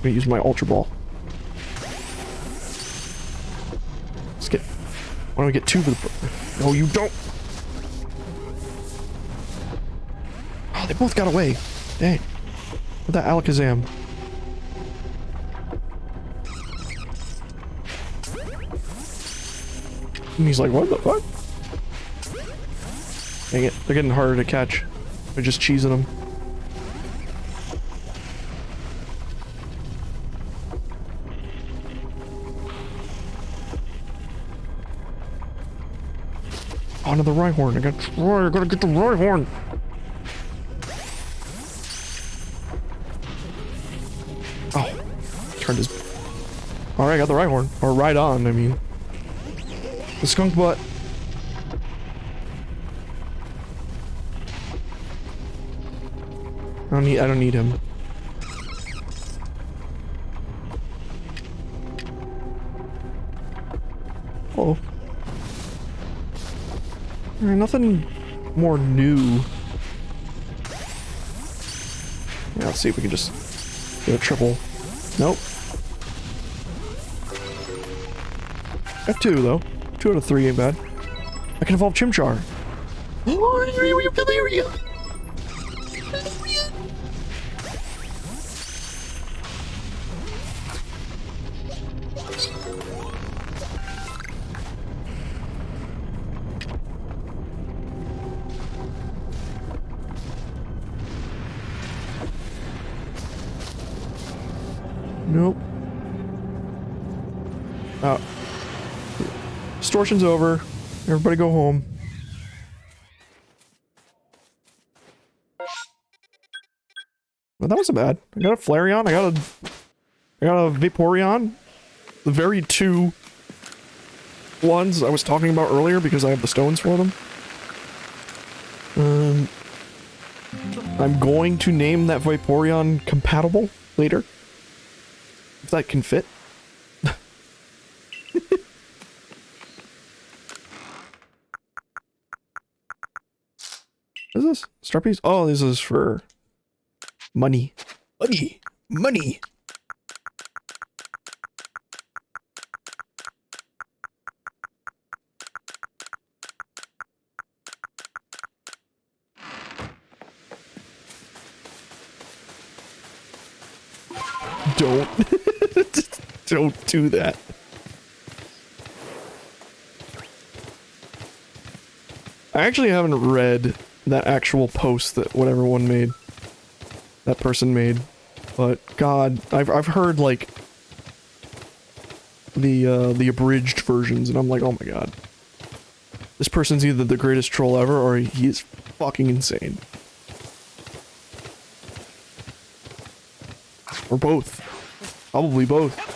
gonna use my Ultra Ball. Let's get... Why don't we get two for the... No, you don't! Oh, they both got away. Dang. With that Alakazam. And he's like, what the fuck? Dang it, they're getting harder to catch. They're just cheesing them. Oh, another Rhyhorn. I gotta get the Rhyhorn. Oh, turned his... Alright, I got the Rhyhorn. Or right on, I mean. The skunk butt. I don't need him. Oh. Nothing more new. Yeah, let's see if we can just get a triple. Nope. Got two though. 2 out of 3 ain't bad. I can evolve Chimchar. Nope. Extortion's over. Everybody go home. Well, that wasn't bad. I got a Flareon. I got a Vaporeon. The very two ones I was talking about earlier because I have the stones for them. I'm going to name that Vaporeon compatible later. If that can fit. What is this? Star piece? Oh, this is for money. Money! Money! Don't. Don't do that. I actually haven't read that actual post that whatever one made. That person made. But God, I've heard like the abridged versions and I'm like, oh my God. This person's either the greatest troll ever or he is fucking insane. Or both. Probably both.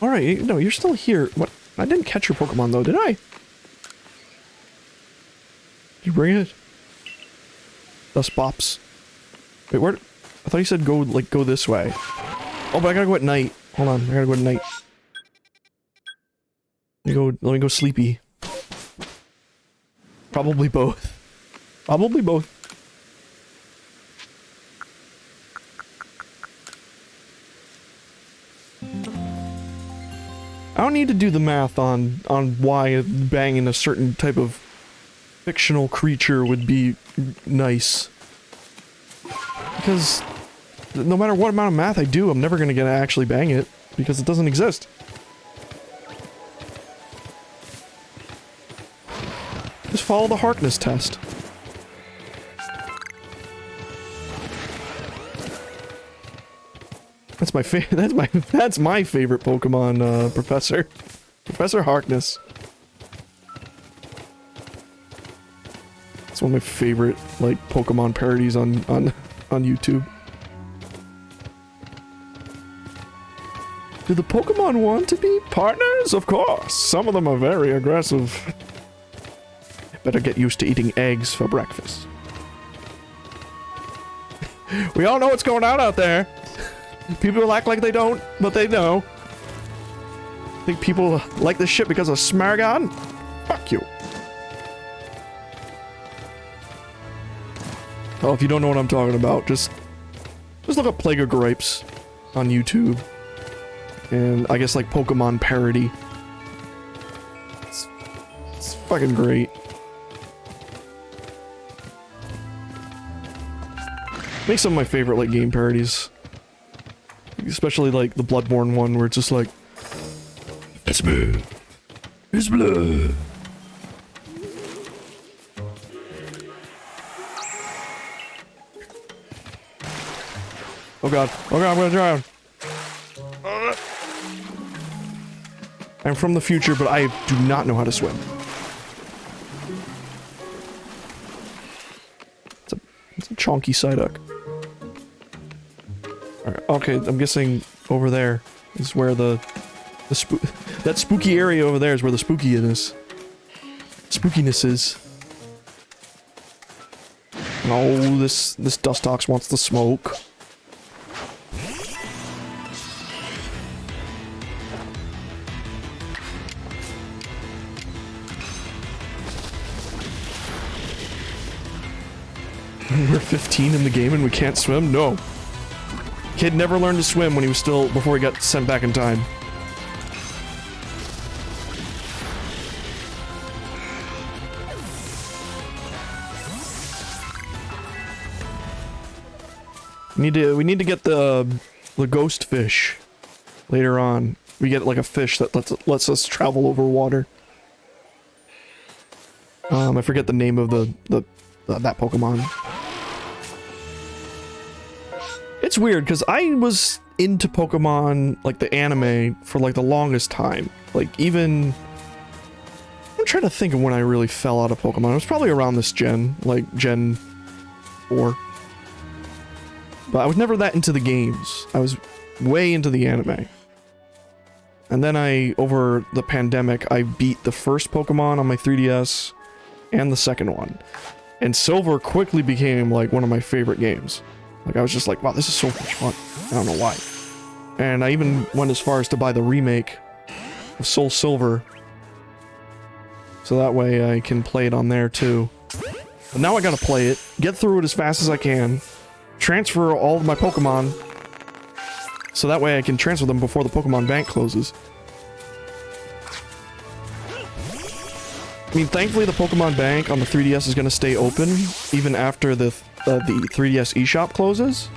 Alright, no, you're still here. What? I didn't catch your Pokemon though, did I? Did you bring it? Dust Bops. Wait, where? I thought you said go, like, go this way. Oh, but I gotta go at night. Hold on, I gotta go at night. Let me go sleepy. Probably both. Probably both. I don't need to do the math on why banging a certain type of fictional creature would be nice. Because no matter what amount of math I do, I'm never gonna get to actually bang it because it doesn't exist. Just follow the Harkness test. That's my that's my favorite Pokemon, Professor. Professor Harkness. It's one of my favorite, like, Pokemon parodies on YouTube. Do the Pokemon want to be partners? Of course. Some of them are very aggressive. Better get used to eating eggs for breakfast. We all know what's going on out there. People act like they don't, but they know. Think people like this shit because of Smargon? Fuck you. Oh, if you don't know what I'm talking about, just look up Plague of Gripes on YouTube. And I guess like Pokemon parody. It's fucking great. Make some of my favorite like game parodies. Especially like the Bloodborne one where it's just like, it's me. It's blood. Oh god. Oh god, I'm gonna drown. I'm from the future, but I do not know how to swim. It's a chonky Psyduck. Alright, okay, I'm guessing over there is where that spooky area over there is where the spookiness is. Oh, this Dustox wants the smoke. We're 15 in the game and we can't swim? No. Kid never learned to swim when he was still, before he got sent back in time. We need to get the ghost fish later on. We get like a fish that lets us travel over water. I forget the name of that Pokemon. It's weird because I was into Pokemon, like the anime, for like the longest time. Like even I'm trying to think of when I really fell out of Pokemon. It was probably around this gen, like Gen 4. But I was never that into the games. I was way into the anime. And then over the pandemic, I beat the first Pokemon on my 3DS and the second one. And Silver quickly became like one of my favorite games. Like I was just like, wow, this is so much fun. I don't know why. And I even went as far as to buy the remake of Soul Silver. So that way I can play it on there too. But now I gotta play it, get through it as fast as I can, transfer all of my Pokemon, so that way I can transfer them before the Pokemon Bank closes. I mean, thankfully the Pokemon Bank on the 3DS is gonna stay open, even after the 3DS eShop closes.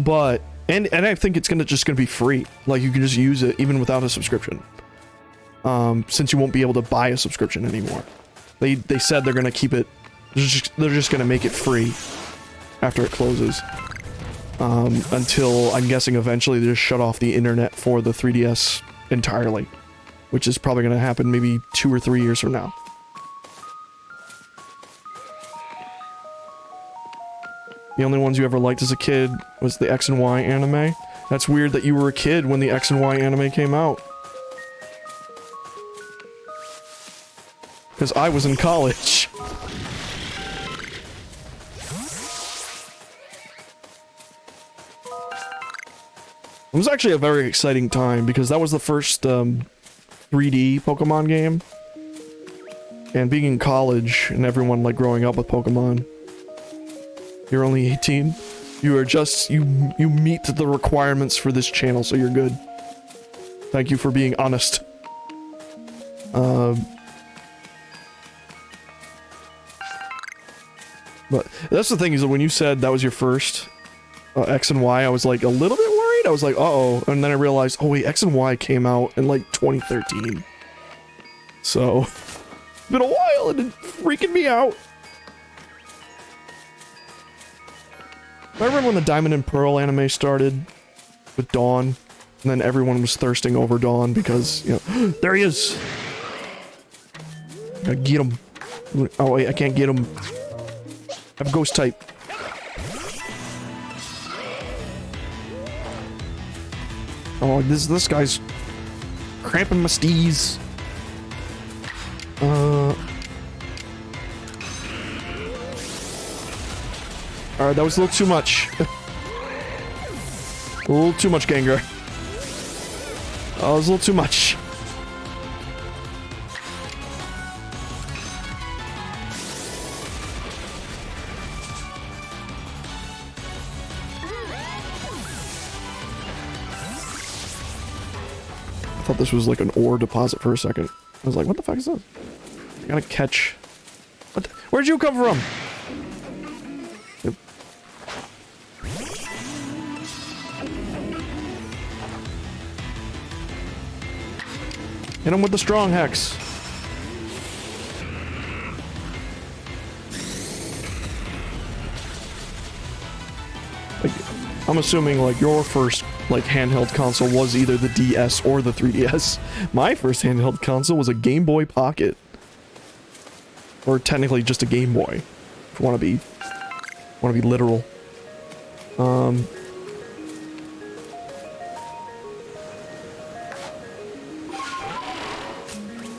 But, and I think it's just gonna be free. Like, you can just use it even without a subscription. Since you won't be able to buy a subscription anymore. They said they're gonna keep it, they're just gonna make it free after it closes. Until, I'm guessing eventually they just shut off the internet for the 3DS entirely. Which is probably gonna happen maybe 2 or 3 years from now. The only ones you ever liked as a kid was the X and Y anime. That's weird that you were a kid when the X and Y anime came out. Because I was in college. It was actually a very exciting time because that was the first 3D Pokemon game. And being in college and everyone like growing up with Pokemon. You're only 18. You are just, you meet the requirements for this channel, so you're good. Thank you for being honest. But that's the thing is that when you said that was your first X and Y, I was like a little bit worried. I was like, uh-oh. And then I realized, oh wait, X and Y came out in like 2013. So, it's been a while and it's freaking me out. I remember when the Diamond and Pearl anime started with Dawn, and then everyone was thirsting over Dawn because, you know, there he is! Gotta get him. Oh wait, I can't get him. I have Ghost type. Oh, this guy's cramping my steez. Alright, that was a little too much. A little too much, Gengar. Oh, it was a little too much. I thought this was like an ore deposit for a second. I was like, what the fuck is this? I gotta catch... What the... Where'd you come from? Hit him with the strong hex. Like, I'm assuming like your first like handheld console was either the DS or the 3DS. My first handheld console was a Game Boy Pocket. Or technically just a Game Boy. If you wanna be literal.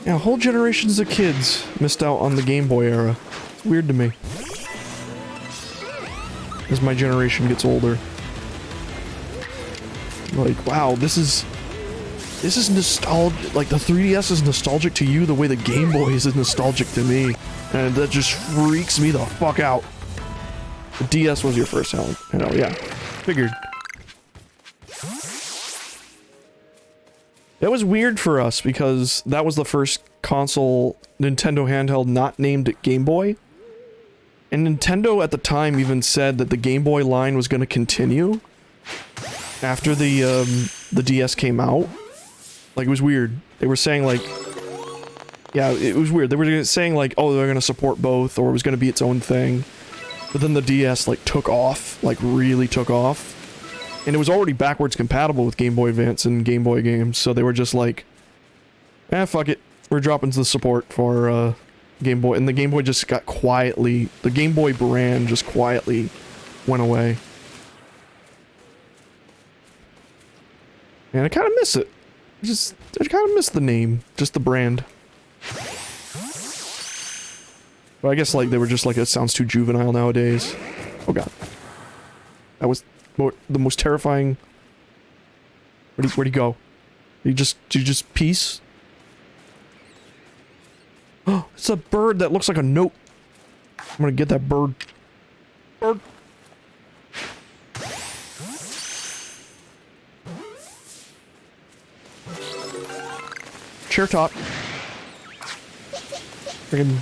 Yeah, whole generations of kids missed out on the Game Boy era. It's weird to me. As my generation gets older. Like, wow, this is nostalgic. Like, the 3DS is nostalgic to you the way the Game Boy is nostalgic to me. And that just freaks me the fuck out. The DS was your first handheld, yeah. Figured. That was weird for us because that was the first console Nintendo handheld not named Game Boy. And Nintendo at the time even said that the Game Boy line was going to continue after the DS came out. Like, it was weird. They were saying, like... Yeah, it was weird. They were saying, like, oh, they're going to support both, or it was going to be its own thing. But then the DS, like, took off. Like, really took off. And it was already backwards compatible with Game Boy Advance and Game Boy games, so they were just like, fuck it. We're dropping the support for, Game Boy. And the Game Boy just got quietly... The Game Boy brand just quietly went away. And I kind of miss it. I kind of miss the name. Just the brand. But I guess, like, they were just like, it sounds too juvenile nowadays. Oh god. That was the most terrifying... Where'd he go? Did you just peace? Oh, it's a bird that looks like a note. I'm gonna get that bird. Bird. Chair top. Friggin'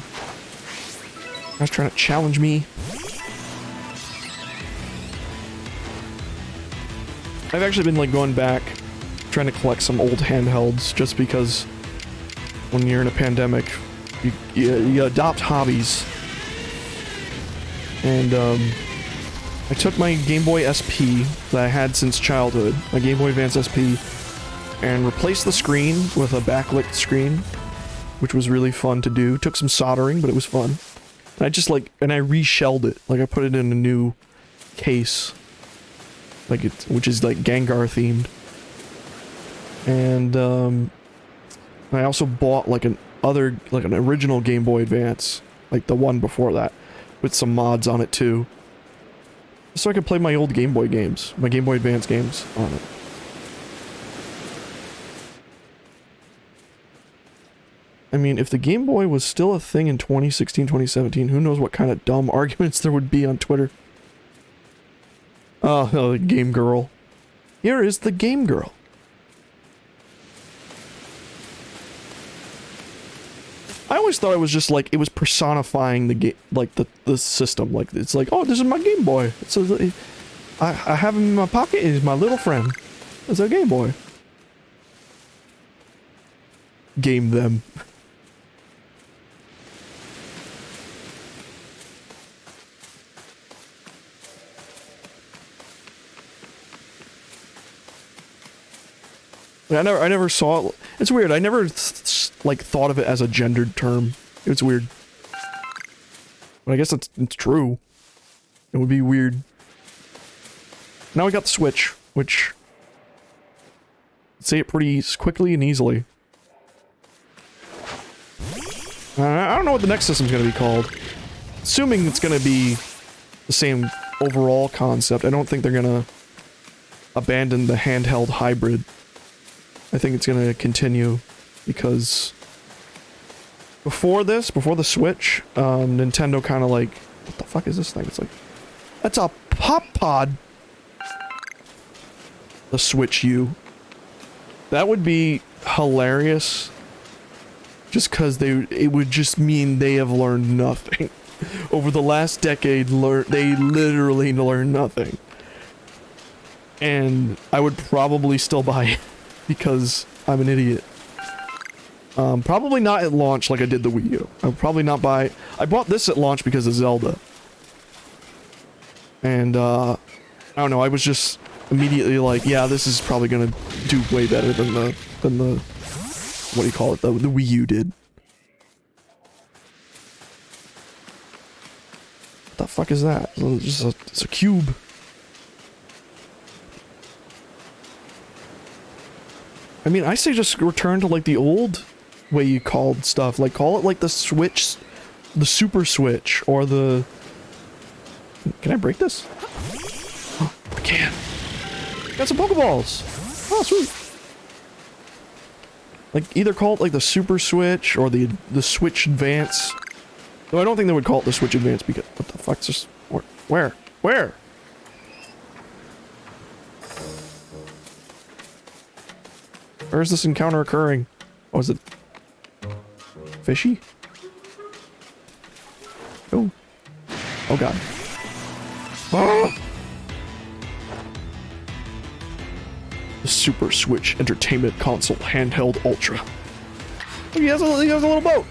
guy's trying to challenge me. I've actually been, like, going back, trying to collect some old handhelds, just because when you're in a pandemic, you adopt hobbies. And, I took my Game Boy SP that I had since childhood, my Game Boy Advance SP, and replaced the screen with a backlit screen, which was really fun to do. Took some soldering, but it was fun. And I just, like, and I reshelled it. Like, I put it in a new case. Like, which is, like, Gengar themed. And, I also bought, like, an original Game Boy Advance. Like, the one before that. With some mods on it, too. So I could play my old Game Boy games. My Game Boy Advance games on it. I mean, if the Game Boy was still a thing in 2016, 2017, who knows what kind of dumb arguments there would be on Twitter. Oh, the Game Girl. Here is the Game Girl. I always thought it was just like, it was personifying the game, like the system. Like, it's like, oh, this is my Game Boy. I have him in my pocket, he's my little friend. It's a Game Boy. Game them. I never saw it. It's weird. I never, like, thought of it as a gendered term. It's weird. But I guess it's true. It would be weird. Now we got the Switch, which... say it pretty quickly and easily. I don't know what the next system's gonna be called. Assuming it's gonna be the same overall concept, I don't think they're gonna abandon the handheld hybrid. I think it's gonna continue, because before the Switch, Nintendo kind of like, what the fuck is this thing? It's like, that's a Pop Pod. The Switch U. That would be hilarious. Just because it would just mean they have learned nothing. Over the last decade, they literally learned nothing. And I would probably still buy it. Because I'm an idiot. Probably not at launch like I did the Wii U. I would probably not buy... I bought this at launch because of Zelda. And, I don't know, I was just immediately like, yeah, this is probably gonna do way better than the... what do you call it? The Wii U did. What the fuck is that? It's a cube. I mean, I say just return to, like, the old way you called stuff. Like, call it, like, the Switch... the Super Switch, or the... Can I break this? Oh, I can. Got some Pokeballs! Oh, sweet! Like, either call it, like, the Super Switch, or the Switch Advance. Though I don't think they would call it the Switch Advance, because... what the fuck's this? Where? Where? Where is this encounter occurring? Oh, is it fishy? Oh. Oh god. Ah! The Super Switch Entertainment Console Handheld Ultra. Look, he has a little boat.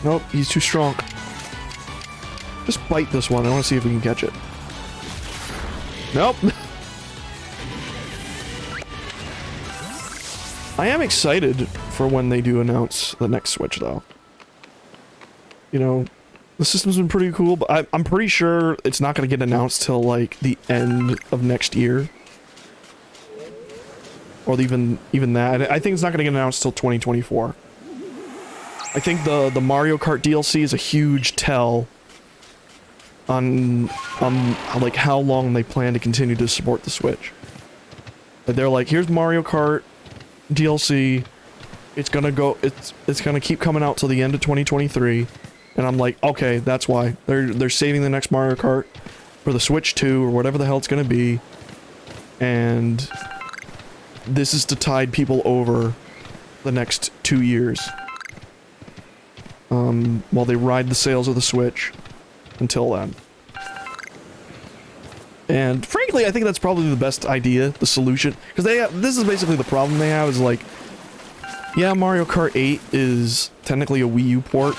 Nope, he's too strong. Just bite this one. I want to see if we can catch it. Nope. I am excited for when they do announce the next Switch, though. You know, the system's been pretty cool, but I'm pretty sure it's not going to get announced till, like, the end of next year. Or even that. I think it's not going to get announced till 2024. I think the Mario Kart DLC is a huge tell on like how long they plan to continue to support the Switch. But they're like, here's Mario Kart DLC. It's gonna keep coming out till the end of 2023. And I'm like, okay, that's why. They're saving the next Mario Kart for the Switch 2 or whatever the hell it's gonna be. And this is to tide people over the next 2 years. While they ride the sales of the Switch until then. And frankly, I think that's probably the best idea, the solution. Because this is basically the problem they have, is like, yeah, Mario Kart 8 is technically a Wii U port.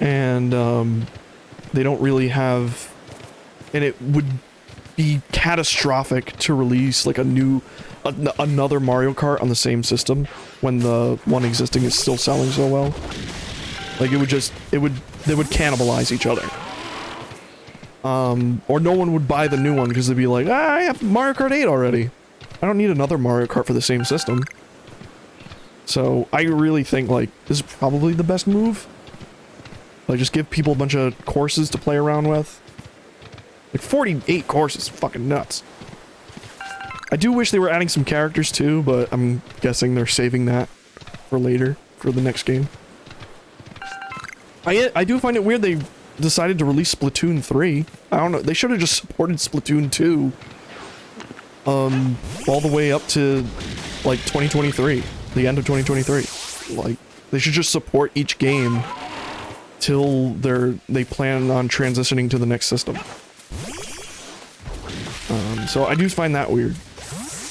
And, they don't really have... And it would be catastrophic to release, like, another Mario Kart on the same system when the one existing is still selling so well. Like, they would cannibalize each other. Or no one would buy the new one because they'd be like, I have Mario Kart 8 already. I don't need another Mario Kart for the same system. So, I really think, like, this is probably the best move. Like, just give people a bunch of courses to play around with. Like, 48 courses, fucking nuts. I do wish they were adding some characters too, but I'm guessing they're saving that for later, for the next game. I do find it weird they decided to release Splatoon 3. I don't know, they should have just supported Splatoon 2 all the way up to like 2023, the end of 2023. Like, they should just support each game till they plan on transitioning to the next system. So I do find that weird.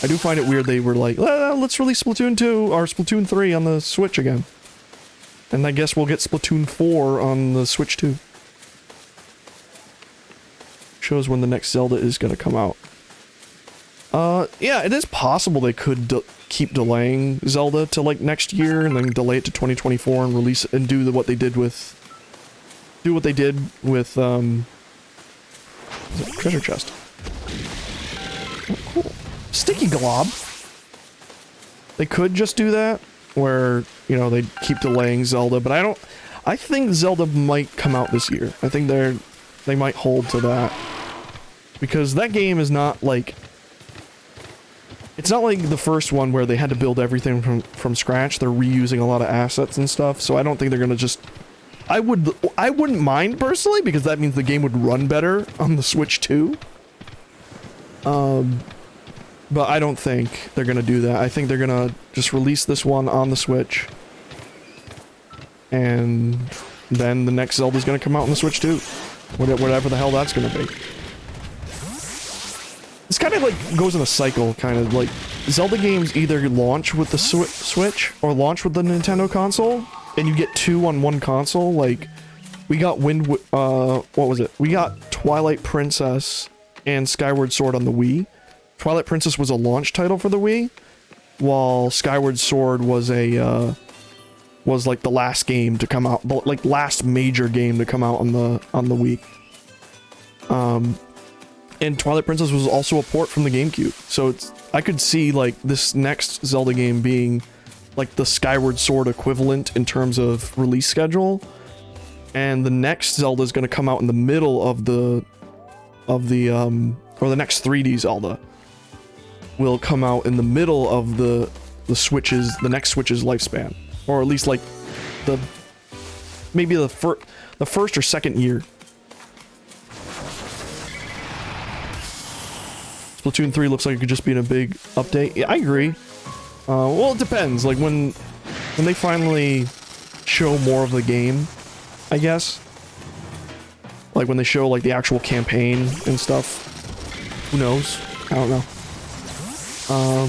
I do find it weird they were like, let's release Splatoon 2 or Splatoon 3 on the Switch again. And I guess we'll get Splatoon 4 on the Switch too. Shows when the next Zelda is going to come out. Yeah, it is possible they could keep delaying Zelda to like next year and then delay it to 2024 and release it and do what they did with treasure chest. Oh, cool. Sticky Glob. They could just do that, where, you know, they keep delaying Zelda, but I think Zelda might come out this year. I think they might hold to that. Because that game is not like... It's not like the first one where they had to build everything from scratch. They're reusing a lot of assets and stuff, so I don't think they're gonna just... I wouldn't mind personally, because that means the game would run better on the Switch too. But I don't think they're gonna do that. I think they're gonna just release this one on the Switch. And then the next Zelda's gonna come out on the Switch too. Whatever the hell that's gonna be. This kind of like goes in a cycle, kind of like Zelda games either launch with the Switch or launch with the Nintendo console, and you get two on one console. Like, we got what was it? We got Twilight Princess and Skyward Sword on the Wii. Twilight Princess was a launch title for the Wii, while Skyward Sword was like the last game to come out, like last major game to come out on the Wii. And Twilight Princess was also a port from the GameCube, so I could see like this next Zelda game being like the Skyward Sword equivalent in terms of release schedule, and the next Zelda is going to come out in the middle of the or the next 3D Zelda, will come out in the middle of the next Switch's lifespan, or at least like maybe the first or second year. Splatoon 3 looks like it could just be in a big update. Yeah, I agree. Well, it depends. Like when they finally show more of the game, I guess. Like when they show like the actual campaign and stuff. Who knows? I don't know. I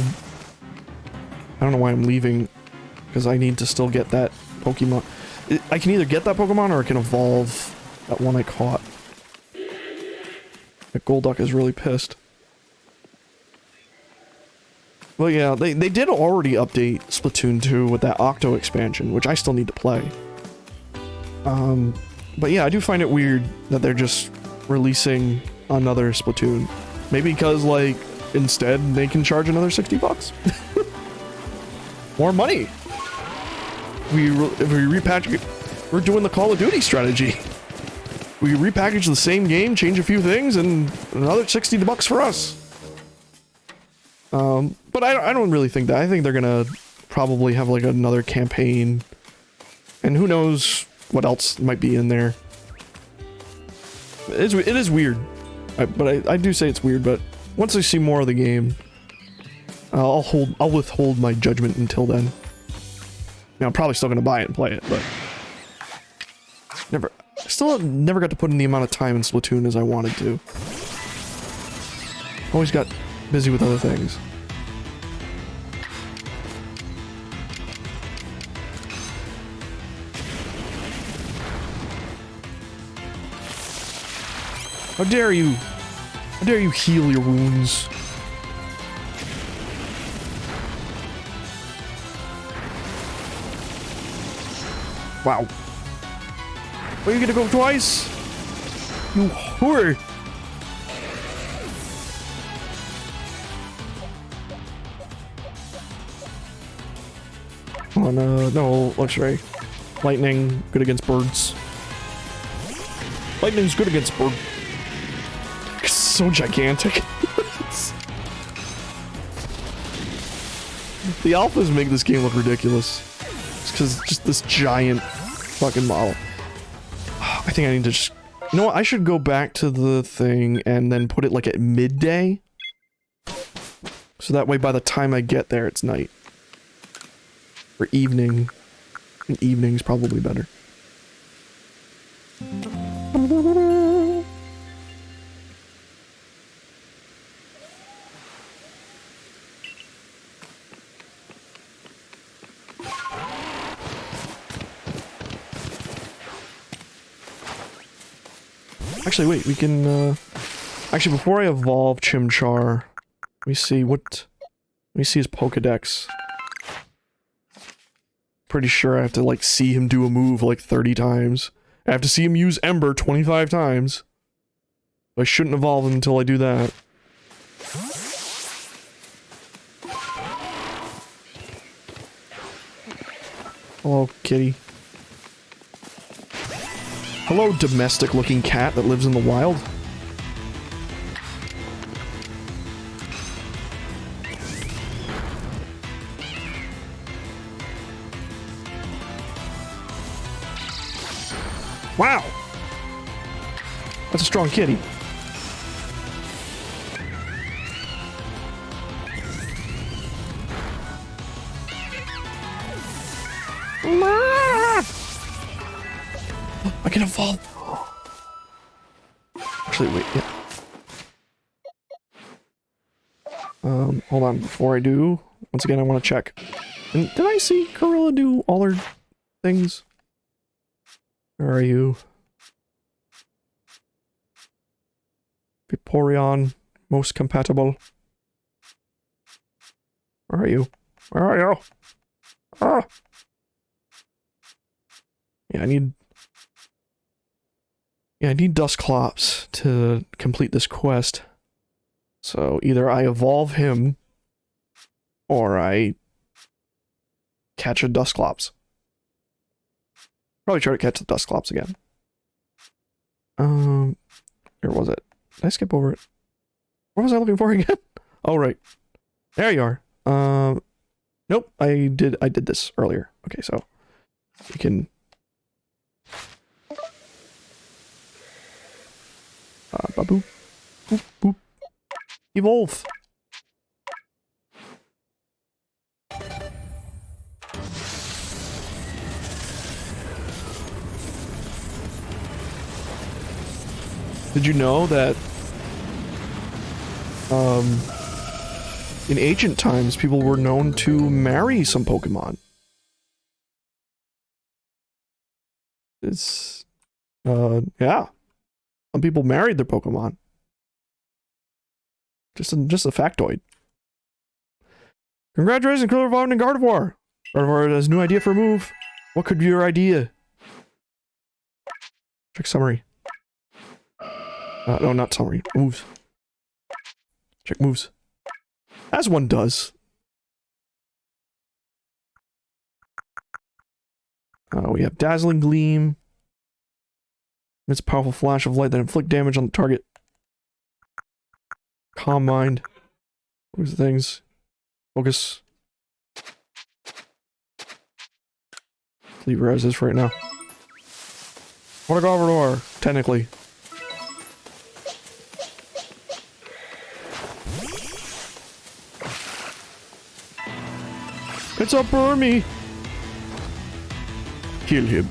don't know why I'm leaving, because I need to still get that Pokemon. I can either get that Pokemon or I can evolve that one I caught. That Golduck is really pissed. Well, yeah, they did already update Splatoon 2 with that Octo expansion, which I still need to play. But yeah, I do find it weird that they're just releasing another Splatoon. Maybe because, like, instead they can charge another $60. More money. If we repackage, we're doing the Call of Duty strategy. We repackage the same game, change a few things, and another $60 for us. But I don't really think that. I think they're gonna probably have like another campaign, and who knows what else might be in there. It is weird, but I do say it's weird. But once I see more of the game, I'll withhold my judgment until then. Now, I'm probably still gonna buy it and play it, but still never got to put in the amount of time in Splatoon as I wanted to. Always got busy with other things. How dare you? How dare you heal your wounds? Wow. Are you gonna go twice? You whore! Oh no, Luxray. Lightning, good against birds. Lightning's good against birds. It's so gigantic. The alphas make this game look ridiculous. It's because it's just this giant fucking model. I think I need to just... You know what? I should go back to the thing and then put it like at midday. So that way by the time I get there, it's night. Or evening. And evening's probably better. Actually, wait, we can, actually, before I evolve Chimchar, let me see his Pokedex. Pretty sure I have to, like, see him do a move, like, 30 times. I have to see him use Ember 25 times. I shouldn't evolve him until I do that. Hello, kitty. Hello, domestic-looking cat that lives in the wild. Wow! That's a strong kitty. I can evolve. Actually, wait, yeah. Hold on, before I do, once again, I want to check. And did I see Gorilla do all her things? Where are you? Vaporeon, most compatible. Where are you? Where are you? Ah! Yeah, I need Dusclops to complete this quest. So either I evolve him, or I catch a Dusclops. Probably try to catch the Dusclops again. Where was it? Did I skip over it? What was I looking for again? Oh, right. There you are. Nope, I did this earlier. Okay, so we can boop, boop, boop. Evolve. Did you know that in ancient times people were known to marry some Pokemon? It's yeah. Some people married their Pokemon. Just a factoid. Congratulations, Killer Vaughn and Gardevoir! Gardevoir has a new idea for a move. What could be your idea? Check summary. No, not summary. Moves. Check moves. As one does. We have Dazzling Gleam. It's a powerful flash of light that inflict damage on the target. Calm Mind. What are the things? Focus. Leave her as is for right now. Water Gardevoir, technically. It's a Burmy! Kill him.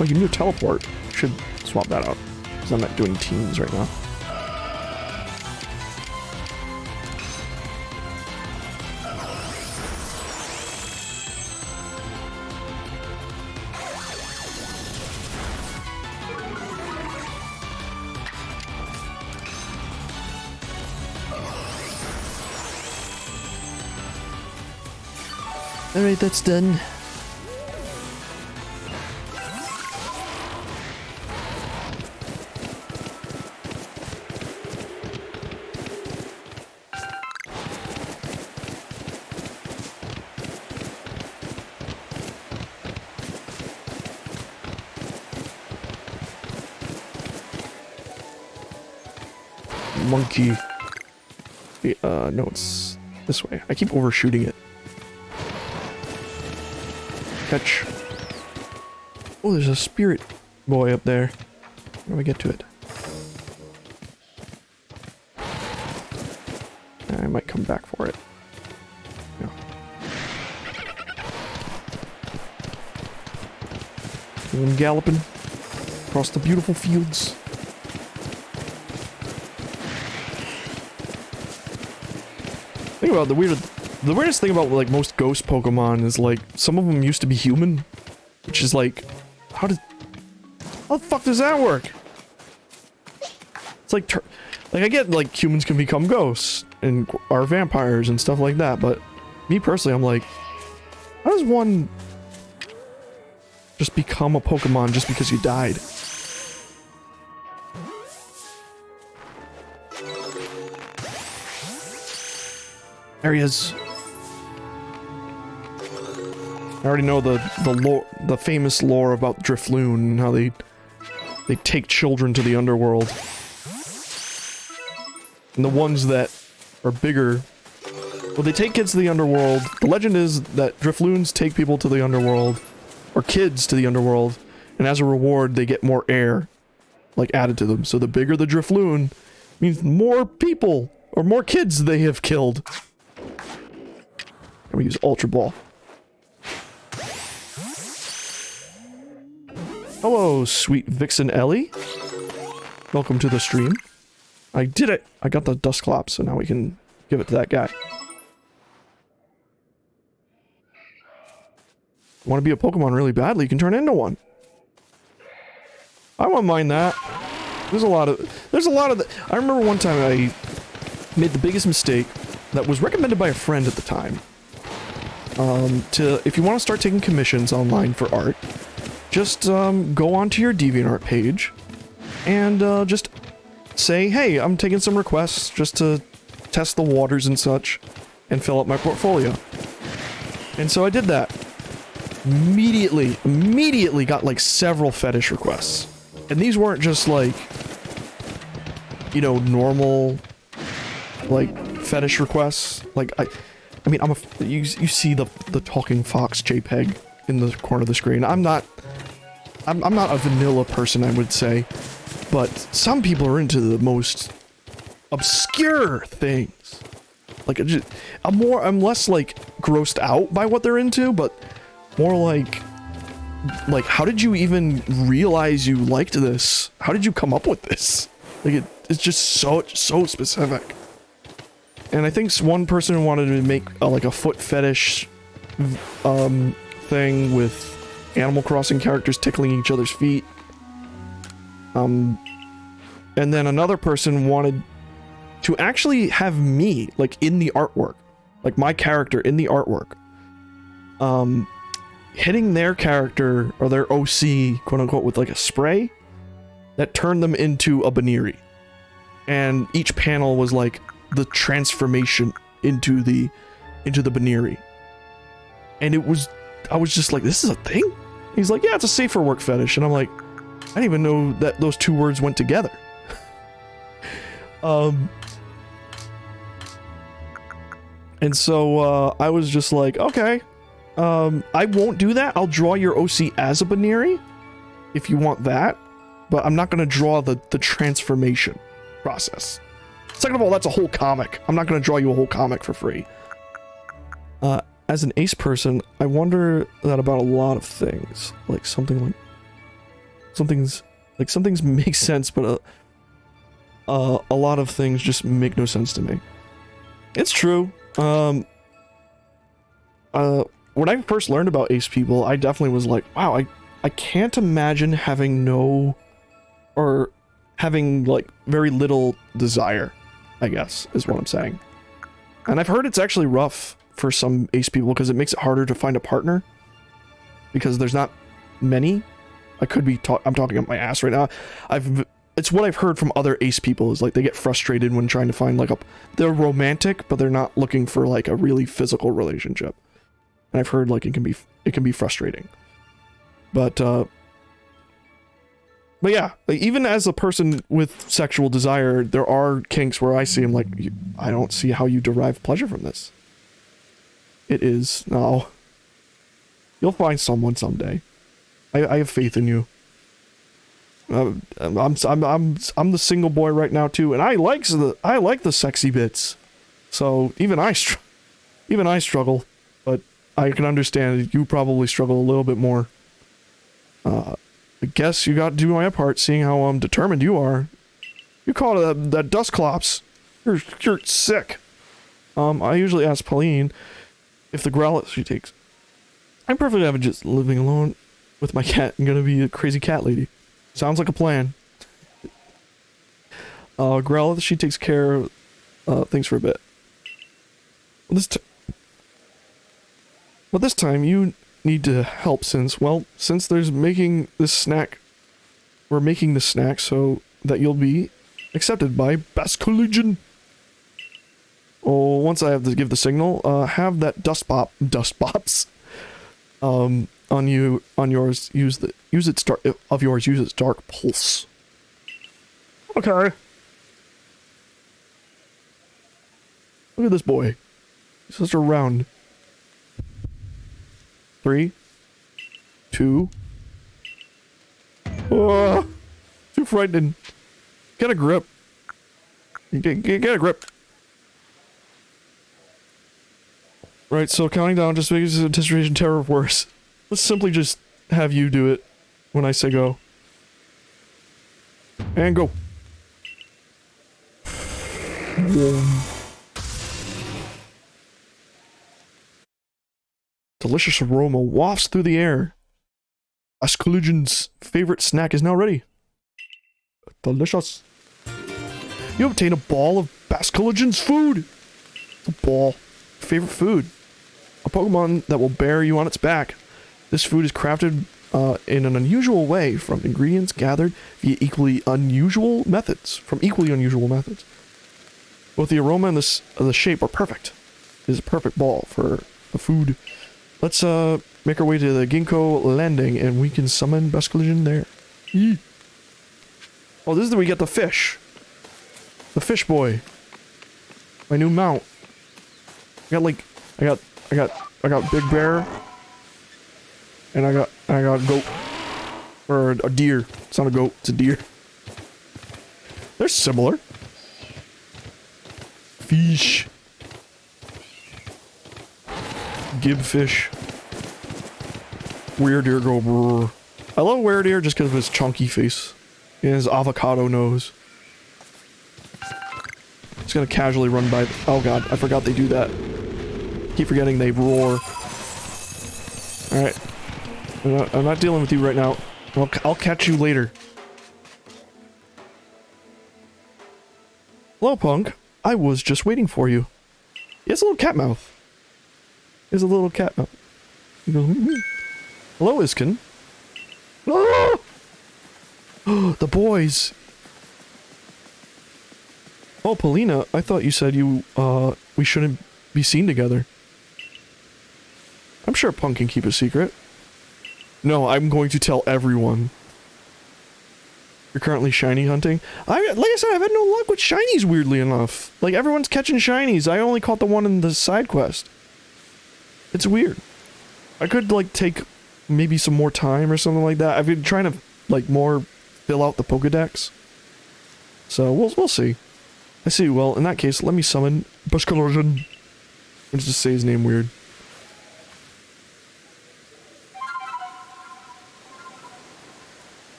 Oh, you need a teleport. Should swap that out. Because I'm not doing teams right now. Alright, that's done. Monkey. No, it's this way. I keep overshooting it. Catch. Oh, there's a spirit boy up there. How do I get to it? I might come back for it. No. I'm galloping across the beautiful fields. Think about the weirdest thing about like most ghost Pokemon is like some of them used to be human, which is like, how the fuck does that work? It's like I get like humans can become ghosts and are vampires and stuff like that, but me personally, I'm like, how does one just become a Pokemon just because you died? There he is. I already know the lore, the famous lore about Drifloon and how they take children to the underworld. And the ones that are bigger, well, they take kids to the underworld. The legend is that Drifloons take people to the underworld, or kids to the underworld, and as a reward, they get more air, like, added to them. So the bigger the Drifloon means more people, or more kids they have killed. And we use Ultra Ball. Hello, sweet Vixen Ellie. Welcome to the stream. I did it! I got the Dusclops, so now we can give it to that guy. Want to be a Pokemon really badly, you can turn into one. I won't mind that. There's a lot of I remember one time I made the biggest mistake that was recommended by a friend at the time. If you want to start taking commissions online for art, just go onto your DeviantArt page and just say, hey, I'm taking some requests just to test the waters and such and fill up my portfolio. And so I did that. Immediately got like several fetish requests. And these weren't just like, you know, normal, like, fetish requests. Like, I mean, you see the talking fox JPEG in the corner of the screen. I'm not a vanilla person, I would say, but some people are into the most obscure things. Like, I'm less, like, grossed out by what they're into, but more like, how did you even realize you liked this? How did you come up with this? Like, it's just so specific. And I think one person wanted to make, like, a foot fetish, thing with Animal Crossing characters tickling each other's feet. And then another person wanted to actually have me, like, in the artwork. Like, my character in the artwork. Hitting their character, or their OC, quote-unquote, with, like, a spray that turned them into a Baniri. And each panel was, like, the transformation into the Baniri. And I was just like, this is a thing? He's like, yeah, it's a safer work fetish. And I'm like, I didn't even know that those two words went together. And so, I was just like, okay, I won't do that. I'll draw your OC as a Baniri, if you want that, but I'm not gonna draw the transformation process. Second of all, that's a whole comic. I'm not gonna draw you a whole comic for free. As an ace person, I wonder that about a lot of things. Like, some things make sense, but a lot of things just make no sense to me. It's true. When I first learned about ace people, I definitely was like, wow, I can't imagine having like, very little desire, I guess, is what I'm saying. And I've heard it's actually rough for some ace people because it makes it harder to find a partner. Because there's not many. I'm talking up my ass right now. It's what I've heard from other ace people, is like they get frustrated when trying to find like they're romantic, but they're not looking for like a really physical relationship. And I've heard like it can be frustrating. But yeah, like, even as a person with sexual desire, there are kinks where I see them like, I don't see how you derive pleasure from this. It is, no. You'll find someone someday. I have faith in you. I'm the single boy right now too, and I like the sexy bits. So even I struggle, but I can understand you probably struggle a little bit more. I guess you got to do my part, seeing how determined you are. You call it that dust clops. You're sick. I usually ask Pauline if the growlet she takes. I'm perfectly happy just living alone with my cat and gonna be a crazy cat lady. Sounds like a plan. Growlet, she takes care of things for a bit. But this time you need to help since there's making this snack. We're making this snack so that you'll be accepted by Best Collegian. Oh, once I have to give the signal, have that dust bops on yours use its dark pulse. Okay. Look at this boy. He's just around. 3, 2. Oh, too frightening. Get a grip. Get a grip. Right, so counting down just makes the anticipation terror worse. Let's simply just have you do it when I say go. And go. Delicious aroma wafts through the air. Ascolugin's favorite snack is now ready. Delicious. You obtain a ball of Bascoligin's food. A ball. Favorite food. A Pokemon that will bear you on its back. This food is crafted in an unusual way from ingredients gathered via equally unusual methods. Both the aroma and the shape are perfect. It is a perfect ball for the food. Let's make our way to the Ginkgo landing and we can summon Basculin there. Oh, this is where we get the fish. The fish boy. My new mount. I got like, I got Big Bear. And I got goat. Or a deer. It's not a goat, it's a deer. They're similar. Fish. Gibfish. Weird deer go brrr. I love Weird Deer just because of his chunky face. And his avocado nose. Just gonna casually run by. Oh god, I forgot they do that. Keep forgetting they roar. Alright. I'm not dealing with you right now. I'll catch you later. Hello, Punk. I was just waiting for you. He has a little cat mouth. He has a little cat mouth. He goes, hello, Iskin. Oh! The boys. Oh, Polina, I thought you said we shouldn't be seen together. I'm sure Punk can keep a secret. No, I'm going to tell everyone. You're currently shiny hunting? Like I said, I've had no luck with shinies, weirdly enough. Like, everyone's catching shinies. I only caught the one in the side quest. It's weird. I could, like, take maybe some more time or something like that. I've been trying to, like, more fill out the Pokedex. So, we'll see. I see. Well, in that case, let me summon Bushkalorjan. Let's just say his name weird.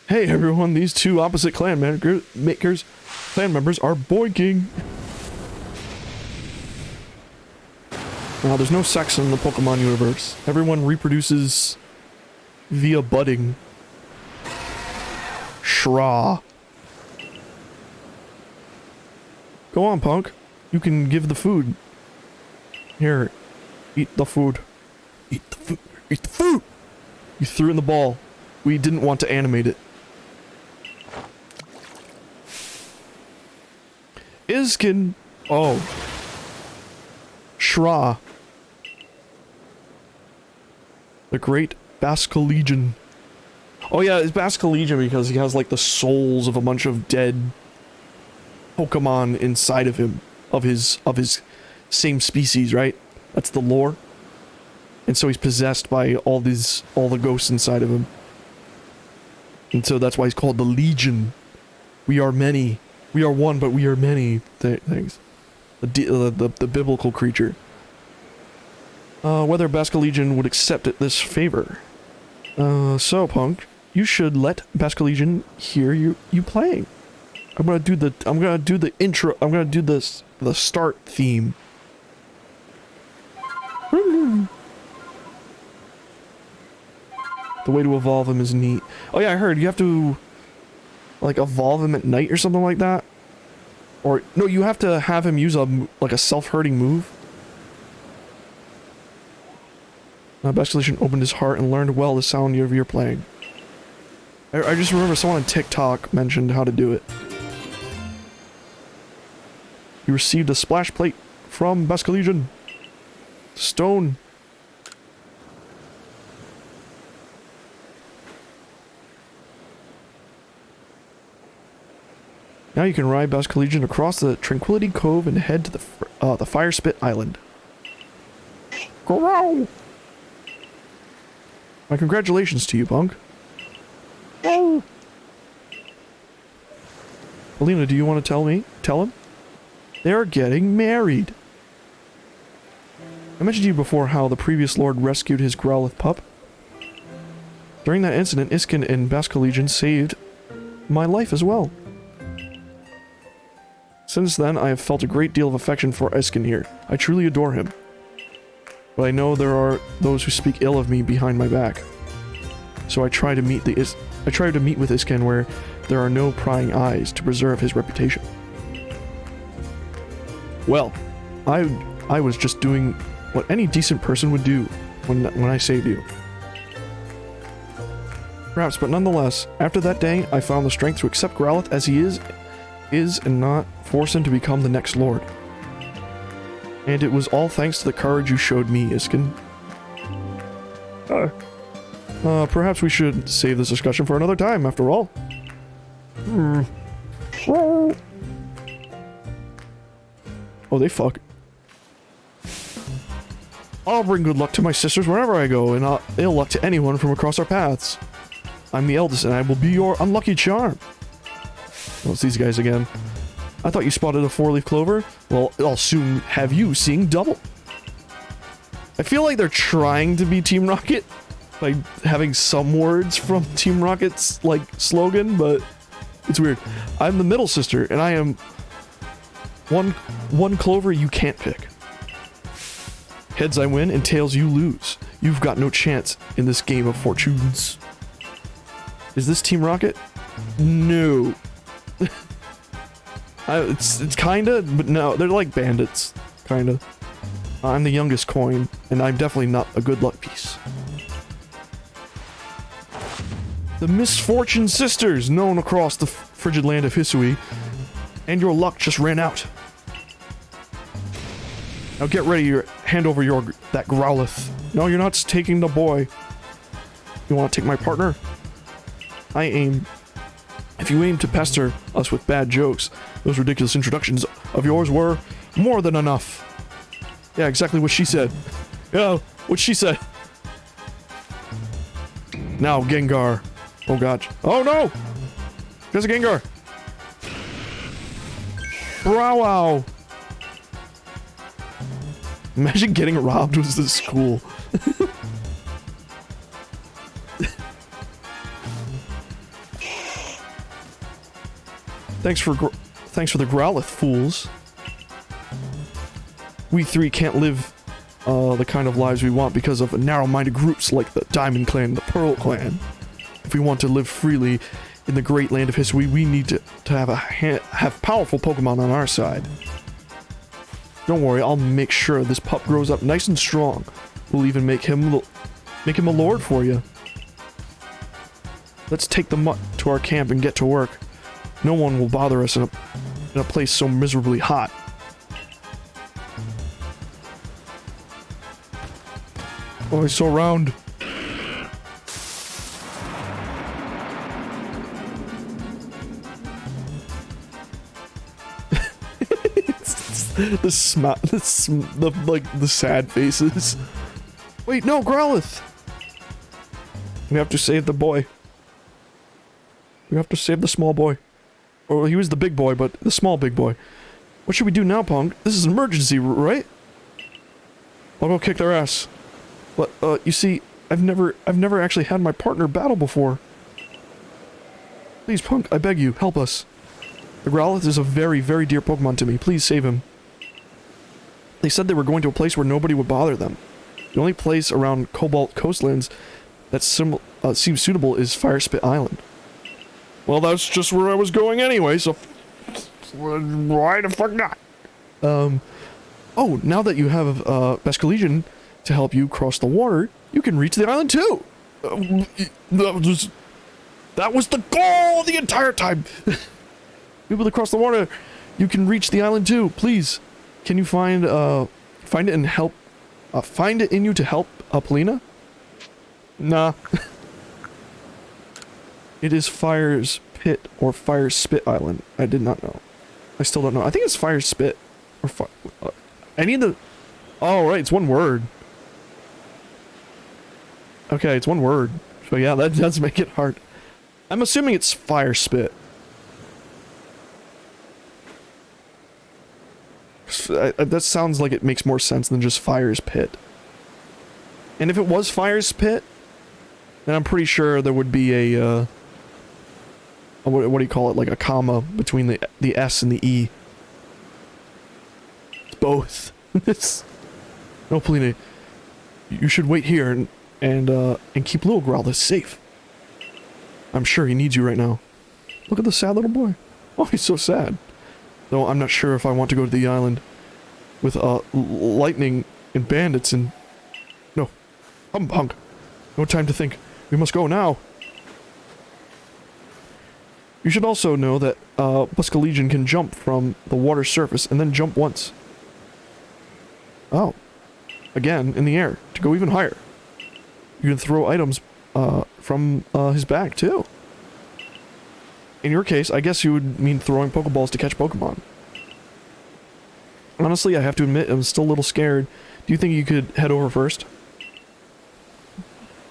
Hey everyone, these two opposite clan members are boinking. Now, there's no sex in the Pokemon universe. Everyone reproduces via budding. Shra. Go on, Punk. You can give the food. Here, eat the food. Eat the food. Eat the food! You threw in the ball. We didn't want to animate it. Iskin. Oh. Shra. The Great Basculegion. Oh yeah, it's Basculegion because he has like the souls of a bunch of dead Pokemon inside of him. Of his same species, right? That's the lore. And so he's possessed by all the ghosts inside of him. And so that's why he's called the Legion. We are many. We are one, but we are many things. The biblical creature. Whether Basculegion would accept this favor. So, Punk, you should let Basculegion hear you playing. I'm gonna do the intro. I'm gonna do the start theme. The way to evolve him is neat. Oh yeah, I heard you have to like evolve him at night or something like that. Or no, you have to have him use a self-hurting move. Now Basculegion opened his heart and learned well the sound of your playing. I just remember someone on TikTok mentioned how to do it. You received a splash plate from Basculegion. Stone. Now you can ride Basculegion across the Tranquility Cove and head to the Fire Spit Island. Growl! My congratulations to you, Punk. Oh. Alina, do you want to tell him? They're getting married. I mentioned to you before how the previous lord rescued his Growlithe pup. During that incident, Iskin and Basculegion saved my life as well. Since then, I have felt a great deal of affection for Iskin here. I truly adore him. But I know there are those who speak ill of me behind my back. So I try to meet with Iskin where there are no prying eyes to preserve his reputation. Well, I was just doing what any decent person would do when I saved you. Perhaps, but nonetheless, after that day, I found the strength to accept Growlithe as he is and not force him to become the next lord. And it was all thanks to the courage you showed me, Iskin. Perhaps we should save this discussion for another time, after all. Oh, they fuck. I'll bring good luck to my sisters wherever I go, and ill luck to anyone from across our paths. I'm the eldest, and I will be your unlucky charm. Oh, it's these guys again. I thought you spotted a 4-leaf clover? Well, I'll soon have you seeing double. I feel like they're trying to be Team Rocket by having some words from Team Rocket's, like, slogan, but it's weird. I'm the middle sister, and I am one clover you can't pick. Heads I win, and tails you lose. You've got no chance in this game of fortunes. Is this Team Rocket? No. It's kinda, but no, they're like bandits, kinda. I'm the youngest coin, and I'm definitely not a good luck piece. The Misfortune Sisters, known across the frigid land of Hisui, and your luck just ran out. Now get ready, hand over that Growlithe. No, you're not taking the boy. You want to take my partner? If you aim to pester us with bad jokes, those ridiculous introductions of yours were more than enough. Yeah, exactly what she said. Yeah, what she said. Now, Gengar. Oh god. Oh no! There's a Gengar! Wow. Imagine getting robbed was this cool. Thanks for the Growlithe, fools. We three can't live the kind of lives we want because of narrow-minded groups like the Diamond Clan and the Pearl Clan. If we want to live freely in the great land of history, we need to have powerful Pokemon on our side. Don't worry, I'll make sure this pup grows up nice and strong. We'll even make him a lord for you. Let's take the mutt to our camp and get to work. No one will bother us in a place so miserably hot. Oh, he's so round. the sad faces. Wait, no, Growlithe! We have to save the boy. We have to save the small boy. Or he was the big boy, but the small big boy. What should we do now, Punk? This is an emergency, right? I'll go kick their ass. But, you see, I've never actually had my partner battle before. Please, Punk, I beg you, help us. The Growlithe is a very, very dear Pokemon to me. Please save him. They said they were going to a place where nobody would bother them. The only place around Cobalt Coastlands that seems suitable is Fire Spit Island. Well, that's just where I was going anyway, so why the fuck not? Oh, now that you have Basculegion to help you cross the water, you can reach the island too. That was the goal the entire time. Able to cross the water, you can reach the island too. Please, can you find it and help? Find it in you to help Polina? Nah. It is Fire's Pit or Fire Spit Island. I did not know. I still don't know. I think it's Fire Spit or I need the. Oh right, it's one word. Okay, it's one word. So yeah, that does make it hard. I'm assuming it's Fire Spit. That sounds like it makes more sense than just Fire's Pit. And if it was Fire's Pit, then I'm pretty sure there would be a what do you call it, like a comma between the S and the E. It's both. No, Polina, you should wait here and keep little Growlithe safe. I'm sure he needs you right now. Look at the sad little boy. Oh, he's so sad. Though I'm not sure if I want to go to the island with lightning and bandits and... No. Punk. No time to think. We must go now. You should also know that Basculegion can jump from the water surface and then jump once. Oh. Again, in the air, to go even higher. you can throw items from his bag too. In your case, I guess you would mean throwing Pokeballs to catch Pokemon. Honestly, I have to admit, I'm still a little scared. Do you think you could head over first?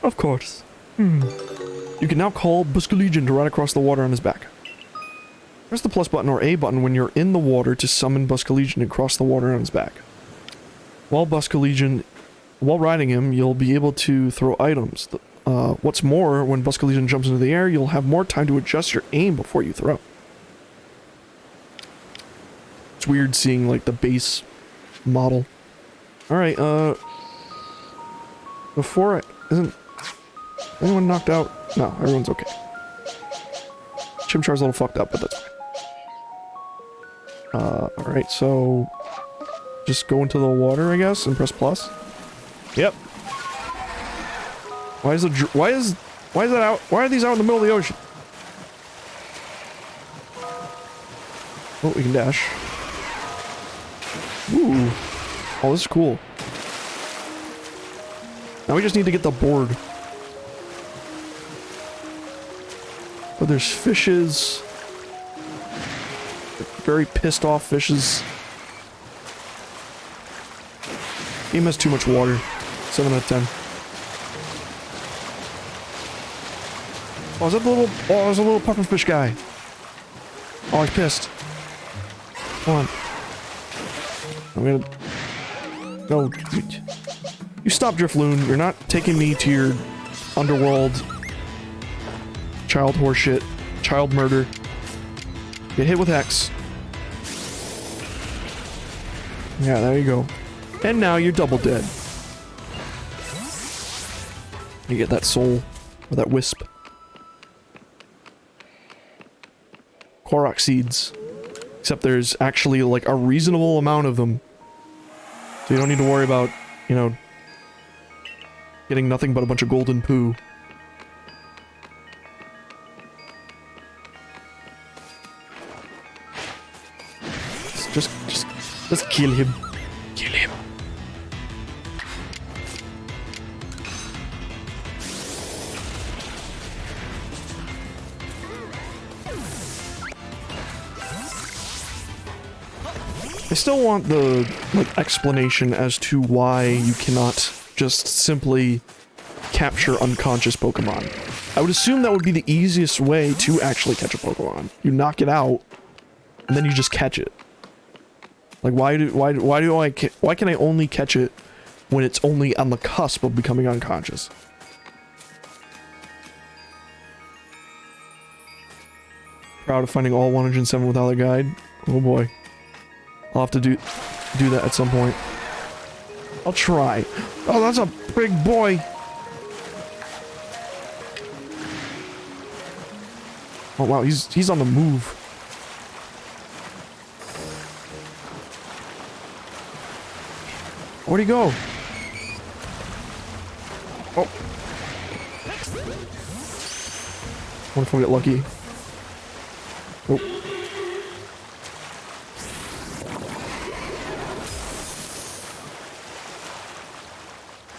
Of course. You can now call Buscalegion to ride across the water on his back. Press the plus button or A button when you're in the water to summon Buscalegion and cross the water on his back. While riding him, you'll be able to throw items. What's more, when Buscalegion jumps into the air, you'll have more time to adjust your aim before you throw. It's weird seeing, like, the base model. Alright, before isn't anyone knocked out? No, everyone's okay. Chimchar's a little fucked up, but that's fine. Alright, so just go into the water, I guess, and press plus. Yep. Why is that out? Why are these out in the middle of the ocean? Oh, we can dash. Ooh. Oh, this is cool. Now we just need to get the board. But there's fishes. Very pissed off fishes. Game has too much water. 7 out of 10. Oh, is that the little... Oh, there's a little pufferfish guy. Oh, he's pissed. Come on. I'm gonna... No. You stop, Drifloon. You're not taking me to your underworld. Child horseshit. Child murder. Get hit with X. Yeah, there you go. And now you're double dead. You get that soul. Or that wisp. Korok seeds. Except there's actually like a reasonable amount of them. So you don't need to worry about, you know, getting nothing but a bunch of golden poo. Just kill him. Kill him. I still want the, like, explanation as to why you cannot just simply capture unconscious Pokemon. I would assume that would be the easiest way to actually catch a Pokemon. You knock it out, and then you just catch it. Like, why can I only catch it when it's only on the cusp of becoming unconscious? Proud of finding all 107 without a guide. Oh boy. I'll have to do that at some point. I'll try. Oh, that's a big boy. Oh wow, he's on the move. Where'd he go? Oh. What if I get lucky? Oh.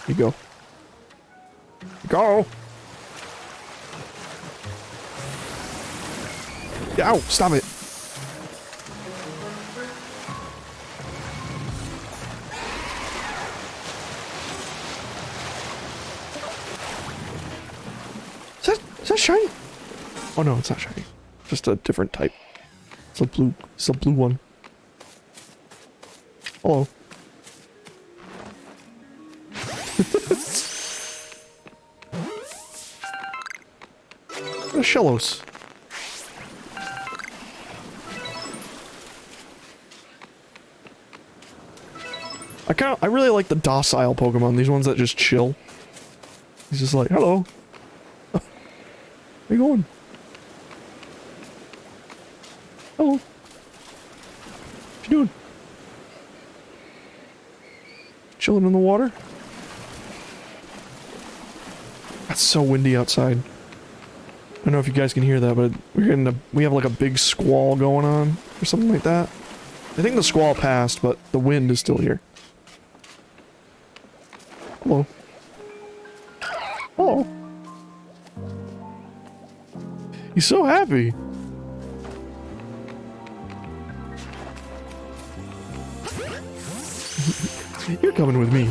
Here you go. Go! Ow! Stop it! Is that shiny? Oh no, it's not shiny. Just a different type. It's a blue one. Hello. A Shellos. I really like the docile Pokemon, these ones that just chill. He's just like, hello. Where you going? Hello. What you doing? Chilling in the water? It's so windy outside. I don't know if you guys can hear that, but we have like a big squall going on or something like that. I think the squall passed, but the wind is still here. Hello. He's so happy. You're coming with me.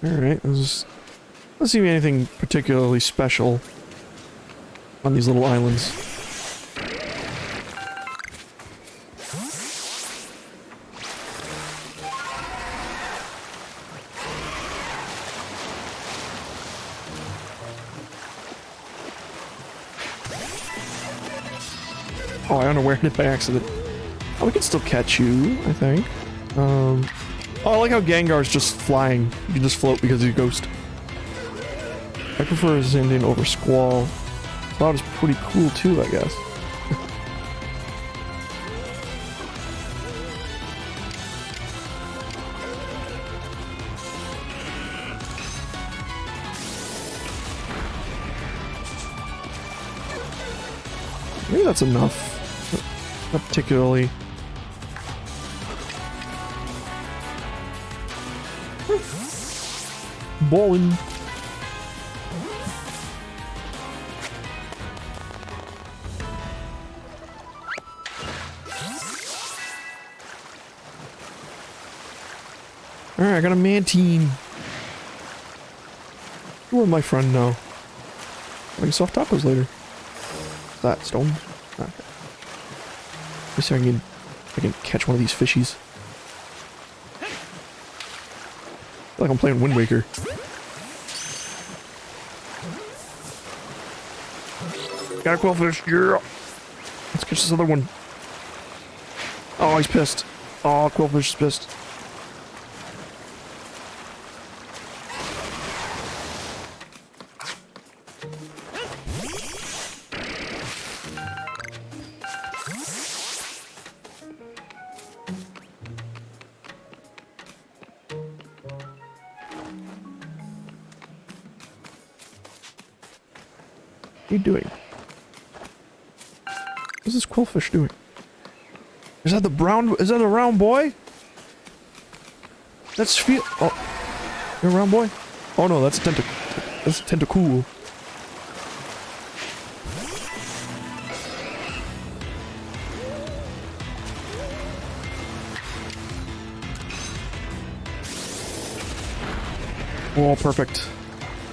Alright, let's see anything particularly special on these little islands. Oh, I unawared it by accident. Oh, we can still catch you, I think. Oh, I like how Gengar's just flying. You can just float because he's a ghost. I prefer Zindian over Squall. Cloud is pretty cool too, I guess. Maybe that's enough. Not particularly. Ballin'. Alright, I got a man team. You are my friend now. I can soft tacos later. That stone. Okay. Let me see if I can catch one of these fishies. I feel like I'm playing Wind Waker. Got a quillfish, yeah. Let's catch this other one. Oh, he's pissed. Oh, quillfish is pissed. What are you doing? What's this quillfish doing? Is that the brown? Is that a round boy? That's feel. Oh, you're a round boy? Oh no, that's a That's a tentacool. Oh, perfect.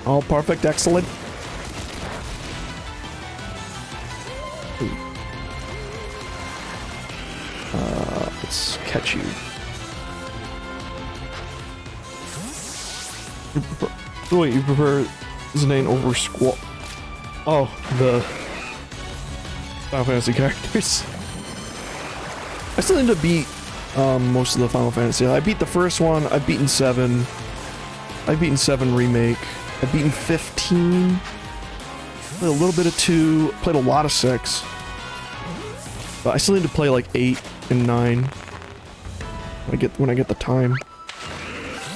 Oh, perfect. Excellent. Let's catch you. Wait, you prefer Zidane over Squall? Oh, the Final Fantasy characters. I still need to beat most of the Final Fantasy. I beat the first one. I've beaten 7. I've beaten 7 Remake. I've beaten 15. Played a little bit of 2. Played a lot of 6. But I still need to play like 8 and 9 when I get the time.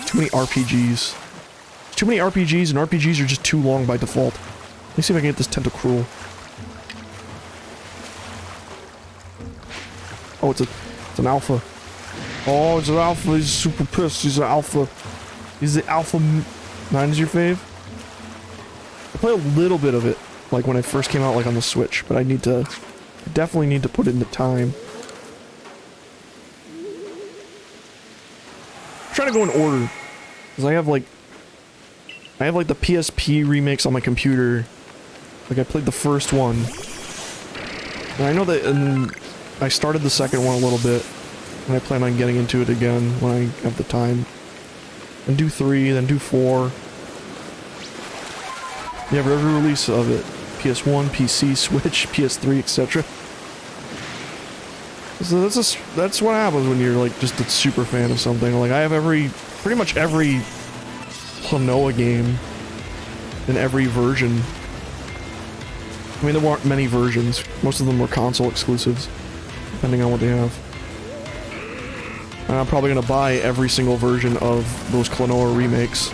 Too many RPGs. Too many RPGs, and RPGs are just too long by default. Let me see if I can get this Tentacruel. Oh, it's an alpha. Oh, it's an alpha. He's super pissed. He's an alpha. He's the alpha. 9 is your fave? I played a little bit of it, like when it first came out, like on the Switch, but I definitely need to put it into time. I'm trying to go in order, because I have like the PSP remakes on my computer. Like I played the first one, and I know that I started the second one a little bit, and I plan on getting into it again when I have the time. And do 3, then do 4. You have every release of it. PS1, PC, Switch, PS3, etc. So that's what happens when you're like just a super fan of something. Like I have pretty much every Klonoa game in every version. I mean, there weren't many versions. Most of them were console exclusives, depending on what they have. And I'm probably gonna buy every single version of those Klonoa remakes.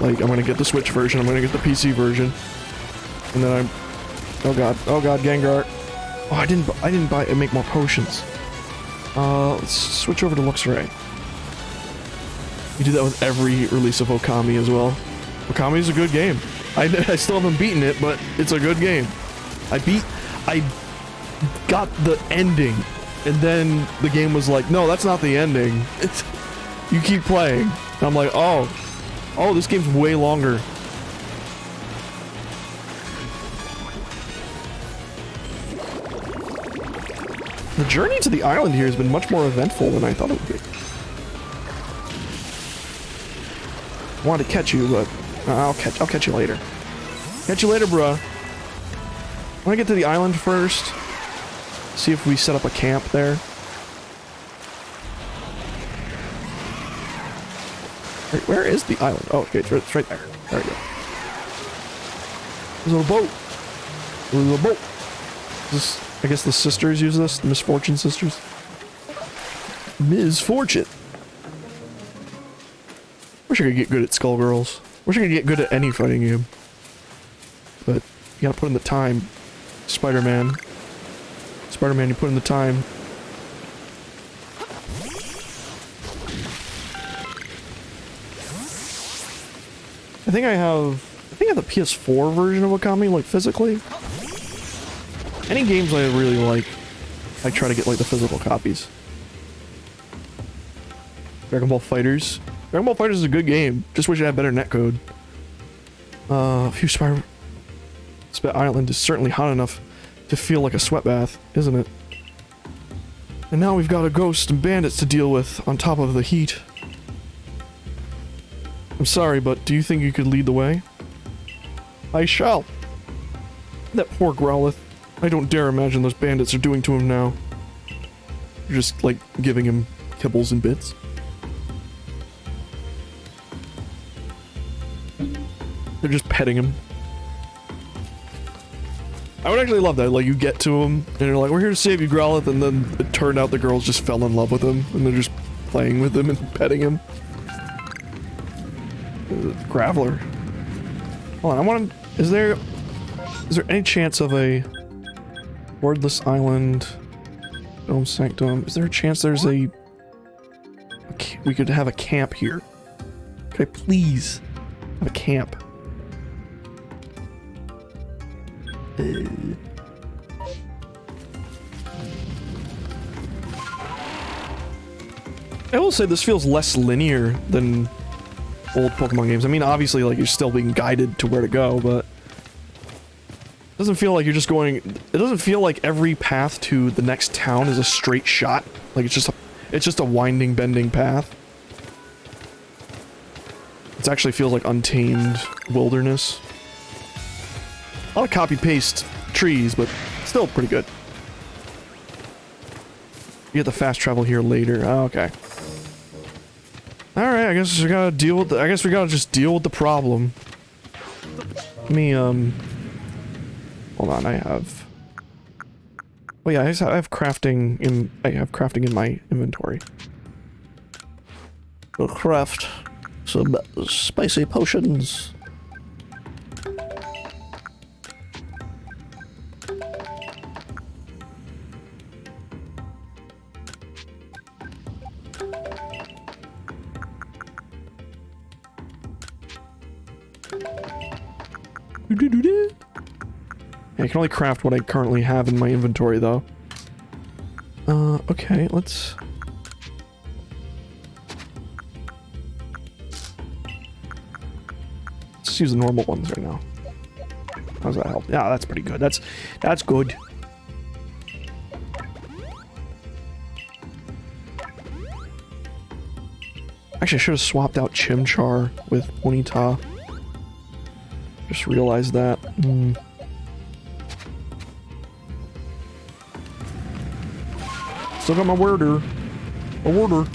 Like, I'm gonna get the Switch version, I'm gonna get the PC version, and then oh god, Gengar. Oh, I didn't make more potions. Let's switch over to Luxray. You do that with every release of Okami as well. Okami is a good game. I still haven't beaten it, but it's a good game. I got the ending, and then the game was like, no, that's not the ending. You keep playing. And I'm like, oh, this game's way longer. The journey to the island here has been much more eventful than I thought it would be. I wanted to catch you, but I'll catch you later. Catch you later, bruh. I want to get to the island first. See if we set up a camp there. Wait, where is the island? Oh, okay, it's right there. There we go. There's a little boat. There's a little boat. This, I guess the sisters use this, the Misfortune sisters. Misfortune. Wish I could get good at Skullgirls. Wish I could get good at any fighting game. But you gotta put in the time. Spider-Man. Spider-Man, you put in the time. I think I have the PS4 version of Okami, like physically. Any games I really like, I try to get like the physical copies. Dragon Ball FighterZ. Dragon Ball FighterZ is a good game. Just wish it had better netcode. Spit Island is certainly hot enough to feel like a sweat bath, isn't it? And now we've got a ghost and bandits to deal with on top of the heat. I'm sorry, but do you think you could lead the way? I shall. That poor Growlithe. I don't dare imagine those bandits are doing to him now. They're just, like, giving him kibbles and bits. They're just petting him. I would actually love that, like, you get to him, and you're like, we're here to save you, Growlithe, and then it turned out the girls just fell in love with him, and they're just playing with him and petting him. Graveler. Hold on, I want to... Is there any chance of a... Wordless Island... Dome Sanctum... Is there a chance there's we could have a camp here? Could I please have a camp? I will say this feels less linear than old Pokemon games. I mean, obviously, like, you're still being guided to where to go, but it doesn't feel like you're just going... It doesn't feel like every path to the next town is a straight shot. Like, it's just a winding, bending path. It actually feels like untamed wilderness. A lot of copy-paste trees, but still pretty good. You get the fast travel here later. Oh, okay. Alright, I guess we gotta deal with I guess we gotta just deal with the problem. Let me, hold on, I have... Oh yeah, I have crafting in... I have crafting in my inventory. We'll craft some spicy potions. Yeah, I can only craft what I currently have in my inventory, though. Okay, let's use the normal ones right now. How does that help? Yeah, that's pretty good. That's good. Actually, I should have swapped out Chimchar with Ponyta. Just realized that. Still got my worder. A worder.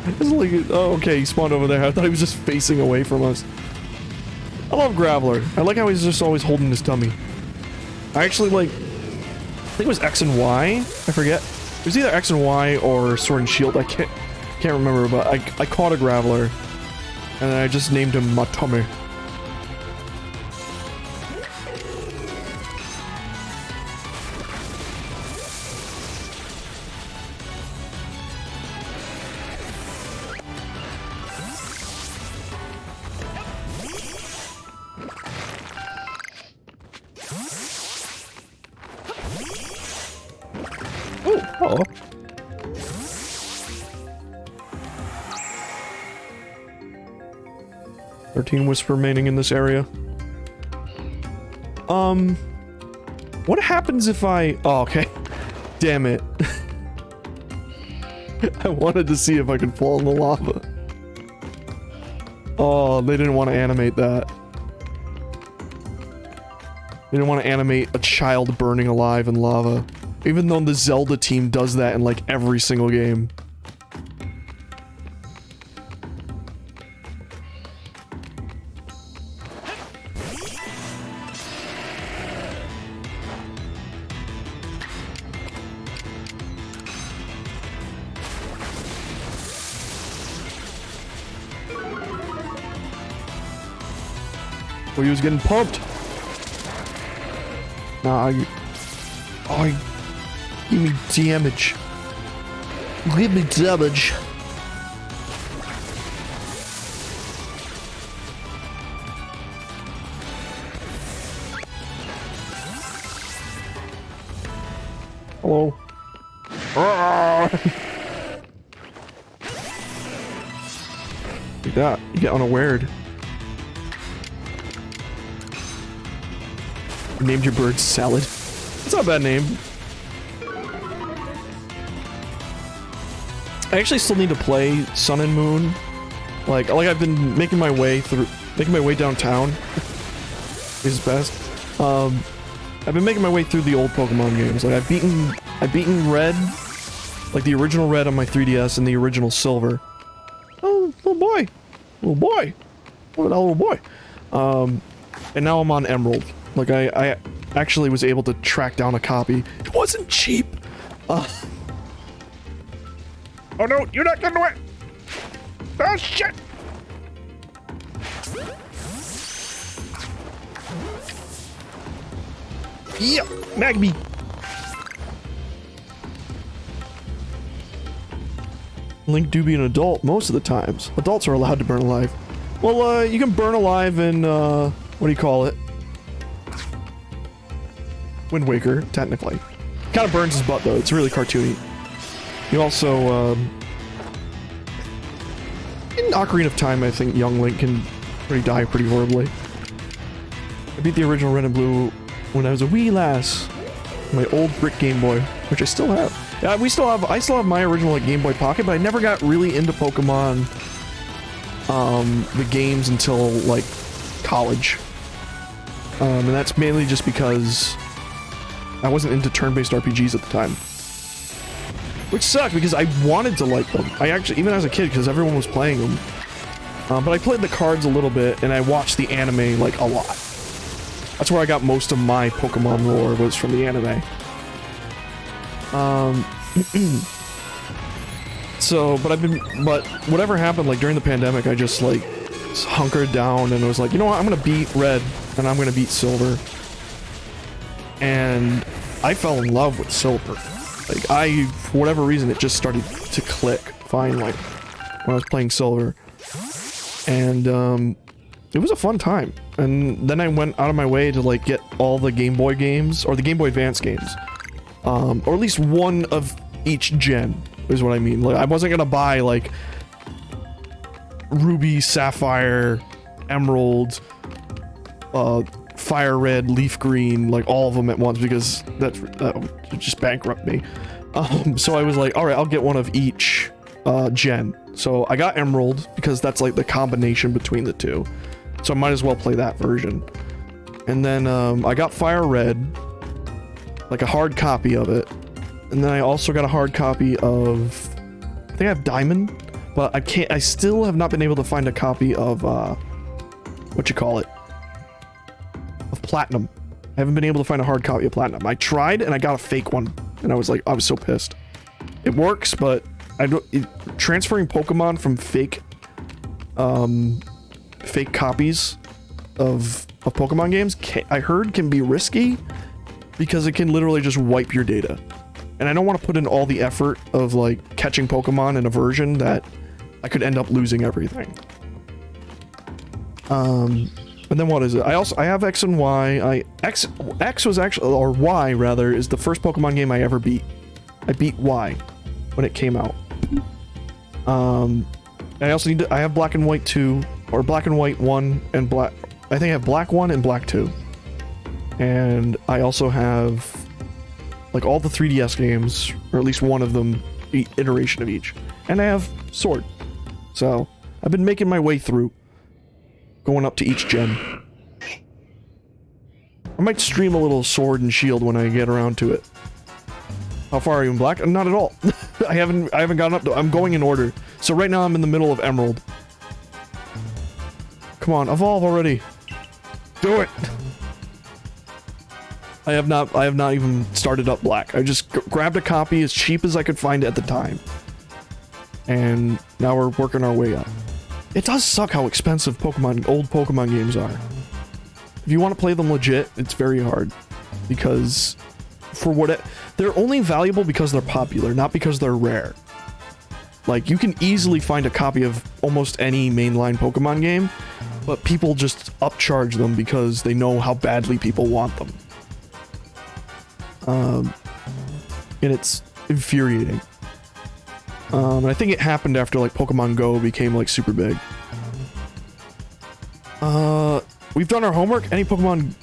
It's like, oh, okay, he spawned over there. I thought he was just facing away from us. I love Graveler. I like how he's just always holding his tummy. I actually like... I think it was X and Y. I forget. It was either X and Y or Sword and Shield. I can't remember, but I caught a Graveler. And I just named him Matome. 13 wisp remaining in this area. What happens if I... Oh, okay. Damn it. I wanted to see if I could fall in the lava. Oh, they didn't want to animate that. They didn't want to animate a child burning alive in lava. Even though the Zelda team does that in like every single game. Oh, he was getting pumped. Nah, give me damage. Give me damage. Hello. Like that, you get unawared. You named your bird Salad. That's not a bad name. I actually still need to play Sun and Moon. Like I've been making my way downtown. Is best. I've been making my way through the old Pokemon games. Like I've beaten Red, like the original Red on my 3DS and the original Silver. Oh, little boy, little boy, what a little boy. And now I'm on Emerald. Like I actually was able to track down a copy. It wasn't cheap. Oh no, you're not getting away! Oh shit! Yeah, Magby. Link do be an adult most of the times. Adults are allowed to burn alive. Well, you can burn alive in, what do you call it? Wind Waker, technically. Kind of burns his butt, though. It's really cartoony. You also, in Ocarina of Time, I think young Link can die pretty horribly. I beat the original Red and Blue when I was a wee lass. My old brick Game Boy, which I still have. Yeah, I still have my original like Game Boy Pocket, but I never got really into Pokemon, the games until like college. And that's mainly just because I wasn't into turn-based RPGs at the time. Which sucked because I wanted to like them. I actually, even as a kid, because everyone was playing them. But I played the cards a little bit, and I watched the anime like a lot. That's where I got most of my Pokemon lore, was from the anime. But whatever happened, like during the pandemic, I just like hunkered down and was like, you know what, I'm gonna beat Red and I'm gonna beat Silver. And I fell in love with Silver. Like for whatever reason, it just started to click finally when I was playing Silver. And it was a fun time. And then I went out of my way to like get all the Game Boy games, or the Game Boy Advance games. Or at least one of each gen, is what I mean. Like, I wasn't gonna buy like Ruby, Sapphire, Emerald, Fire Red, Leaf Green, like all of them at once, because that would just bankrupt me. So I was like, all right, I'll get one of each gen. So I got Emerald because that's like the combination between the two. So I might as well play that version. And then I got Fire Red, like a hard copy of it. And then I also got a hard copy of, I think I have Diamond, but I still have not been able to find a copy of, what you call it? Of Platinum. I haven't been able to find a hard copy of Platinum. I tried and I got a fake one. And I was like, I was so pissed. It works, but transferring Pokemon from fake copies of Pokemon games, I heard can be risky because it can literally just wipe your data. And I don't want to put in all the effort of like catching Pokemon in a version that I could end up losing everything. And then what is it? I have X and Y. X was actually, or Y rather, is the first Pokemon game I ever beat. I beat Y when it came out. I also I have Black and White 2, or Black and White 1 and Black... I think I have Black 1 and Black 2. And I also have, like, all the 3DS games, or at least one of them, iteration of each. And I have Sword. So, I've been making my way through, going up to each gen. I might stream a little Sword and Shield when I get around to it. How far are you in Black? Not at all. I haven't gotten up to... I'm going in order. So right now I'm in the middle of Emerald. Come on, evolve already. Do it! I have not even started up Black. I just grabbed a copy as cheap as I could find at the time. And now we're working our way up. It does suck how expensive old Pokemon games are. If you want to play them legit, it's very hard. Because they're only valuable because they're popular, not because they're rare. Like, you can easily find a copy of almost any mainline Pokemon game, but people just upcharge them because they know how badly people want them. And it's infuriating. And I think it happened after, like, Pokemon Go became, like, super big. We've done our homework. Any Pokemon,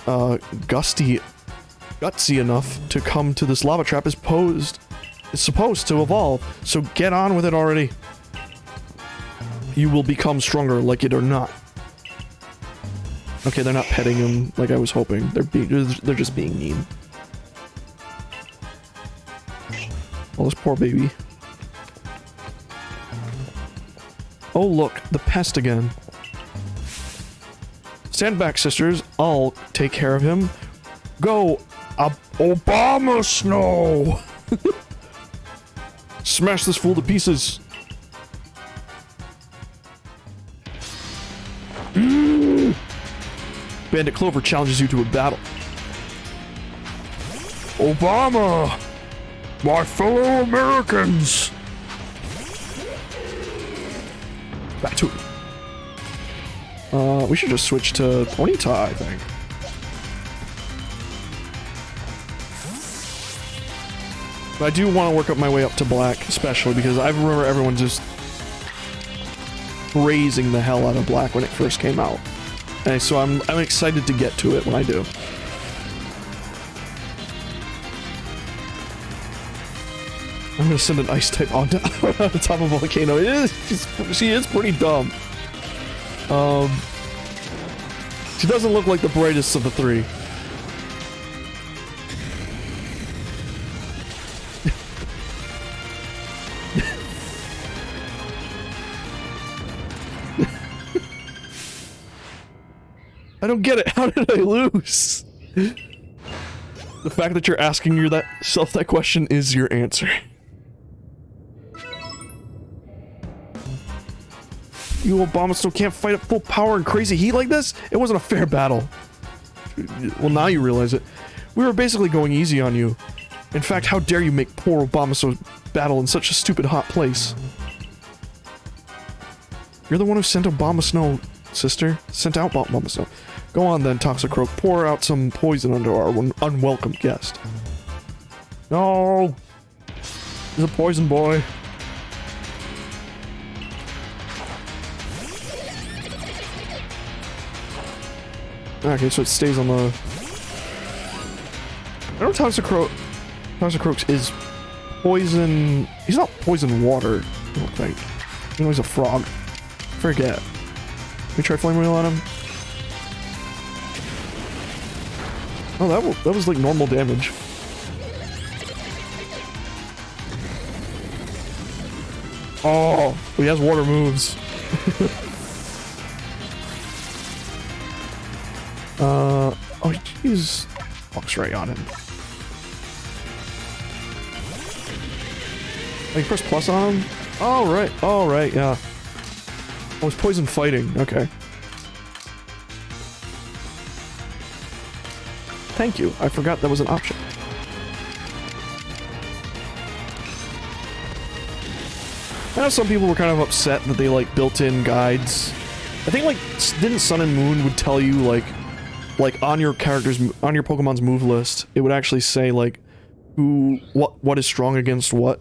gutsy enough to come to this lava trap is supposed to evolve, so get on with it already. You will become stronger, like it or not. Okay, they're not petting him like I was hoping. They're just being mean. Oh, this poor baby. Oh look, the pest again. Stand back, sisters. I'll take care of him. Go, Obama Snow! Smash this fool to pieces. Bandit Clover challenges you to a battle. Obama! My fellow Americans! Back to it. We should just switch to Ponyta, I think. But I do want to work up my way up to Black, especially because I remember everyone just praising the hell out of Black when it first came out. And so I'm excited to get to it when I do. I'm gonna send an ice type on the top of a volcano. She is pretty dumb. She doesn't look like the brightest of the three. I don't get it. How did I lose? The fact that you're asking yourself that question is your answer. You Obama still can't fight at full power and crazy heat like this? It wasn't a fair battle. Well, now you realize it. We were basically going easy on you. In fact, how dare you make poor Obama so battle in such a stupid hot place? You're the one who sent Obama Snow, sister. Sent out Obama Snow. Go on then, Toxicroak. Pour out some poison under our unwelcome guest. No! He's a poison boy. Okay, so it stays on the... I know Toxicroak is poison... He's not poison water, I don't think. You know, he's a frog. Forget. Can we try Flame Wheel on him? Oh, that was like normal damage. Oh, he has water moves. Oh, jeez. Walks right on him. Oh, you press plus on him? Oh, right. Oh, right, yeah. Oh, it's poison fighting. Okay. Thank you. I forgot that was an option. I know some people were kind of upset that they, like, built in guides. I think, like, didn't Sun and Moon would tell you, like on your Pokemon's move list, it would actually say, like, what is strong against what?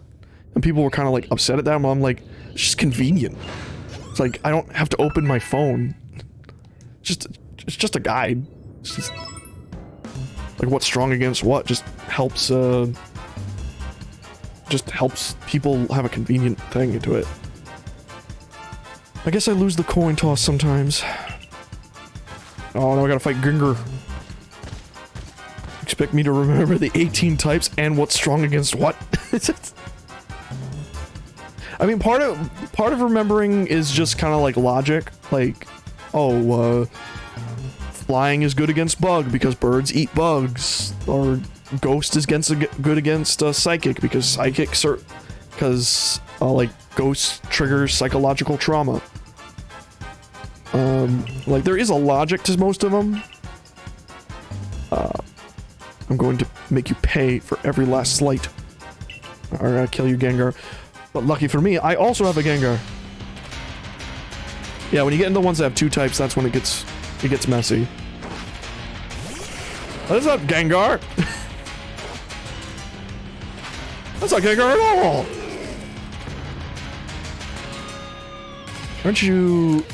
And people were kind of, like, upset at that, and I'm like, it's just convenient. It's like, I don't have to open my phone it's just a guide. It's just, like, what's strong against what just helps people have a convenient thing into it. I guess I lose the coin toss sometimes. Oh, now I gotta fight Ginger. Expect me to remember the 18 types and what's strong against what? I mean, part of remembering is just kind of like logic. Like, oh, flying is good against bug because birds eat bugs. Or ghost is good against psychic because psychics are... Because, like, ghost triggers psychological trauma. Like, there is a logic to most of them. I'm going to make you pay for every last slight. Or I kill you, Gengar. But lucky for me, I also have a Gengar. Yeah, when you get into the ones that have 2 types, that's when it gets messy. What is up, Gengar? That's not Gengar at all! Aren't you...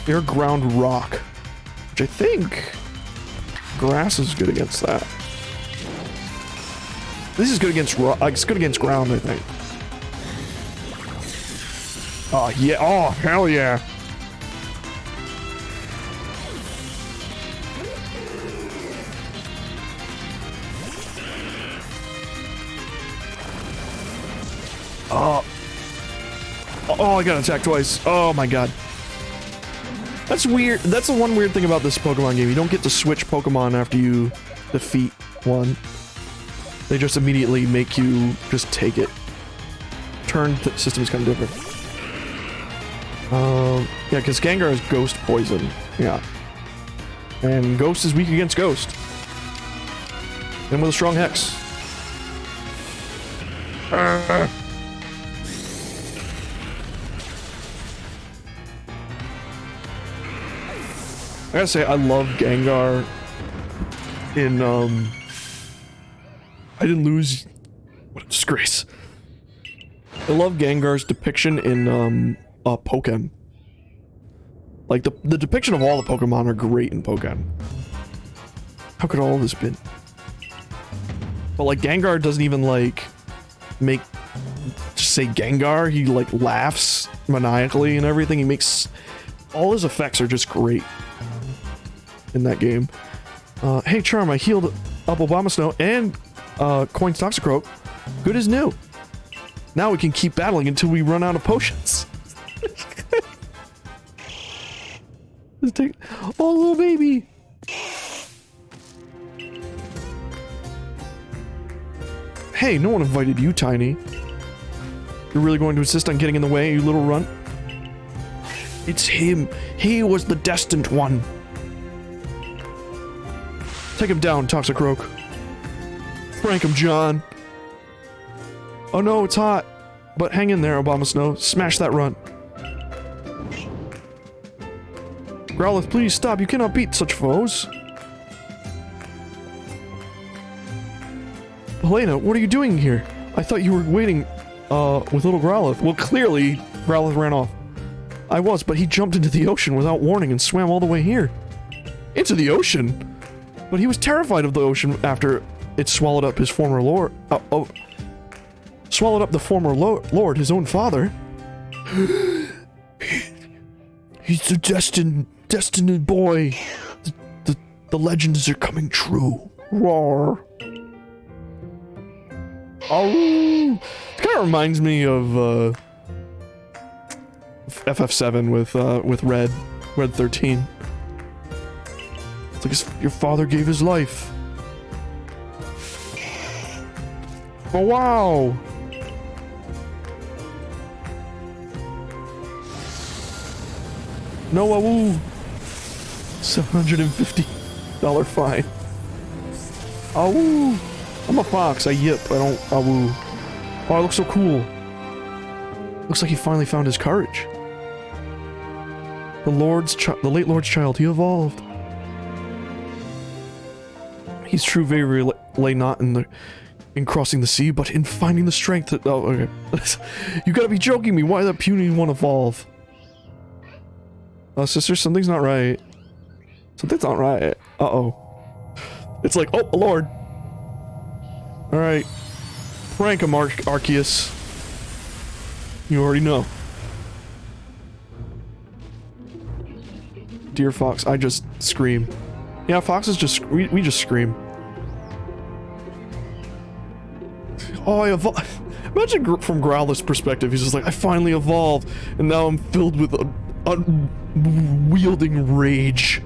Air ground rock. Which I think... Grass is good against that. This is good against rock. It's good against ground, I think. Oh, yeah. Oh, hell yeah. Oh, I got attacked twice. Oh my god. That's weird. That's the one weird thing about this Pokemon game. You don't get to switch Pokemon after you defeat one. They just immediately make you just take it. Turn system is kind of different. Yeah, because Gengar is Ghost Poison. Yeah. And Ghost is weak against Ghost. And with a strong Hex. I gotta say, I love Gengar in, I didn't lose... What a disgrace. I love Gengar's depiction in, Pokken. Like, the depiction of all the Pokemon are great in Pokken. How could all this been? But, like, Gengar doesn't even, like, just say Gengar. He, like, laughs maniacally and everything. He makes... All his effects are just great in that game. Hey, Charm, I healed up Abomasnow and, Coin's Toxicroak. Good as new. Now we can keep battling until we run out of potions. Oh, little baby! Hey, no one invited you, Tiny. You're really going to insist on getting in the way, you little runt? It's him. He was the destined one. Take him down, Toxicroak. Prank him, John. Oh no, it's hot. But hang in there, Abomasnow. Smash that runt. Growlithe, please stop. You cannot beat such foes. Helena, what are you doing here? I thought you were waiting, with little Growlithe. Well, clearly, Growlithe ran off. I was, but he jumped into the ocean without warning and swam all the way here. Into the ocean? But he was terrified of the ocean after it swallowed up his former lord. Swallowed up the former lord, his own father. He's the destined boy. The legends are coming true. Roar. Oh, it kind of reminds me of FF7 with Red 13. It's like your father gave his life. Oh wow! No awoo! $750 fine. Awoo! I'm a fox. I yip. I don't awoo. Oh, I look so cool. Looks like he finally found his courage. The late Lord's child. He evolved. He's true bravery lay not in crossing the sea, but in finding the strength that... Oh, okay. You gotta be joking me. Why did that puny one evolve? Sister, something's not right. Something's not right. Uh-oh. It's like, oh, Lord. Alright. Prank him, Arceus. You already know. Dear Fox, I just scream. Yeah, foxes just, we just scream. Oh, I evolved. Imagine from Growlithe's perspective, he's just like, I finally evolved, and now I'm filled with unwielding rage.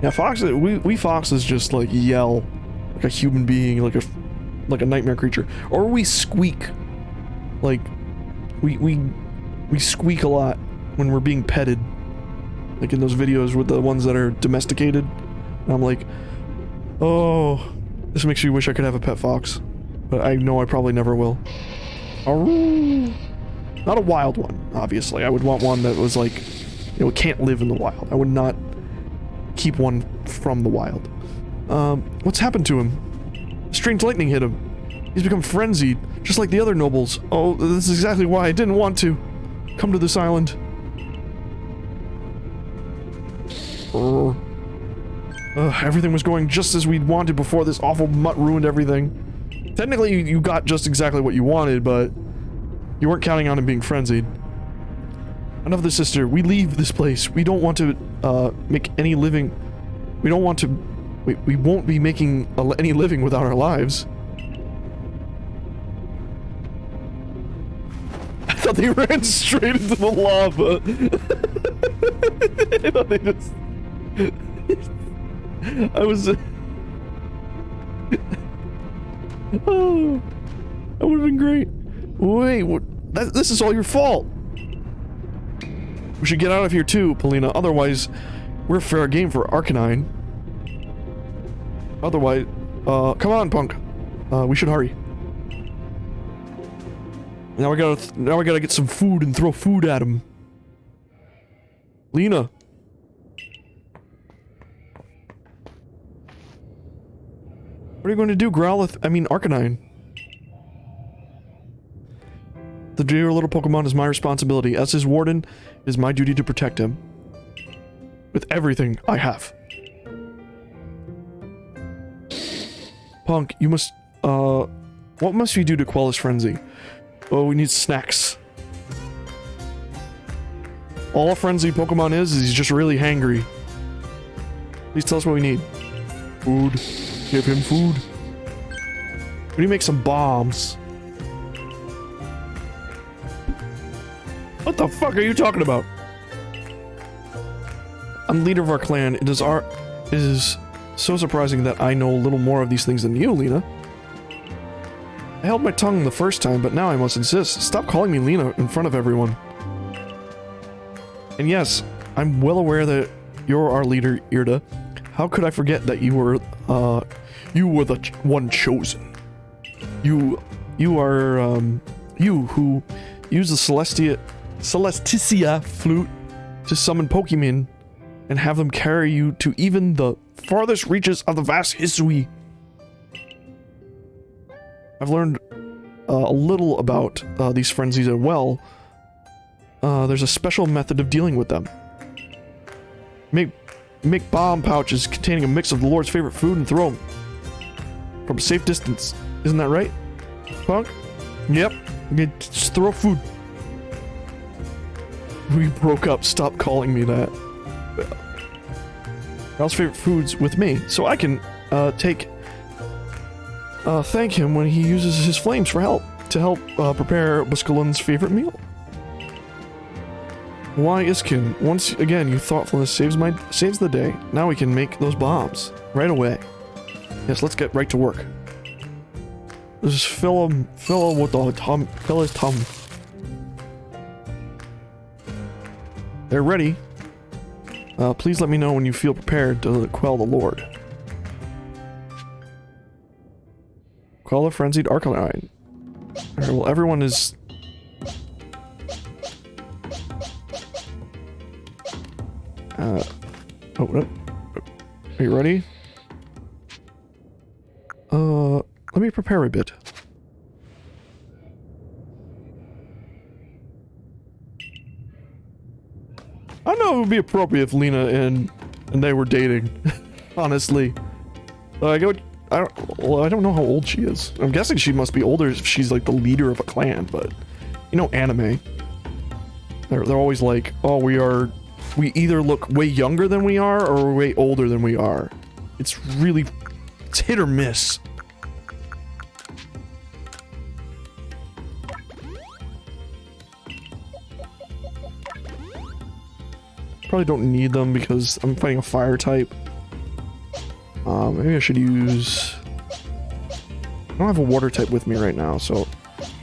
Yeah, foxes, we foxes just like yell like a human being, like a nightmare creature. Or we squeak. Like, we squeak a lot when we're being petted. Like in those videos with the ones that are domesticated. And I'm like, oh, this makes me wish I could have a pet fox. But I know I probably never will. Not a wild one, obviously. I would want one that was like, you know, it can't live in the wild. I would not keep one from the wild. What's happened to him? Strange lightning hit him. He's become frenzied, just like the other nobles. Oh, this is exactly why I didn't want to come to this island. Everything was going just as we'd wanted before this awful mutt ruined everything. Technically, you got just exactly what you wanted, but you weren't counting on him being frenzied. Enough of this, sister. We leave this place. We don't want to, make any living. We don't want to... We won't be making any living without our lives. I thought they ran straight into the lava. I thought they just... I was... Oh... That would've been great. Wait, what? This is all your fault. We should get out of here too, Polina. Otherwise, we're fair game for Arcanine. Otherwise, come on, punk. We should hurry. Now we gotta get some food and throw food at him. Lena. What are you going to do, Growlithe? I mean, Arcanine. The dear little Pokemon is my responsibility. As his warden, it is my duty to protect him. With everything I have. Punk, you must, what must we do to quell his frenzy? Oh, we need snacks. All a frenzied Pokemon is he's just really hangry. Please tell us what we need. Food. Give him food. We need to make some bombs. What the fuck are you talking about? I'm leader of our clan. It is so surprising that I know a little more of these things than you, Lena. I held my tongue the first time, but now I must insist. Stop calling me Lena in front of everyone. And yes, I'm well aware that you're our leader, Irda. How could I forget that you were the one chosen? You are, you who use the Celestia flute to summon Pokemon and have them carry you to even the farthest reaches of the vast Hisui. I've learned a little about these frenzies as well. There's a special method of dealing with them. Make bomb pouches containing a mix of the Lord's favorite food and throw them from a safe distance. Isn't that right, Punk? Yep. Just throw food. We broke up. Stop calling me that. Ralph's favorite food's with me, so I can thank him when he uses his flames to help prepare Buscalin's favorite meal. Why, Iskin? Once again, your thoughtfulness saves the day. Now we can make those bombs right away. Yes, let's get right to work. Let's just fill him with the fill his tum. They're ready. Please let me know when you feel prepared to quell the Lord. Quell a frenzied Arcanine. Well, everyone is... Are you ready? Let me prepare a bit. I know it would be appropriate if Lena and they were dating. Honestly. I don't know how old she is. I'm guessing she must be older if she's like the leader of a clan, but you know anime. They're always like, oh, we either look way younger than we are or we're way older than we are. It's hit or miss. Probably don't need them because I'm fighting a fire type. Maybe I should use... I don't have a water type with me right now, so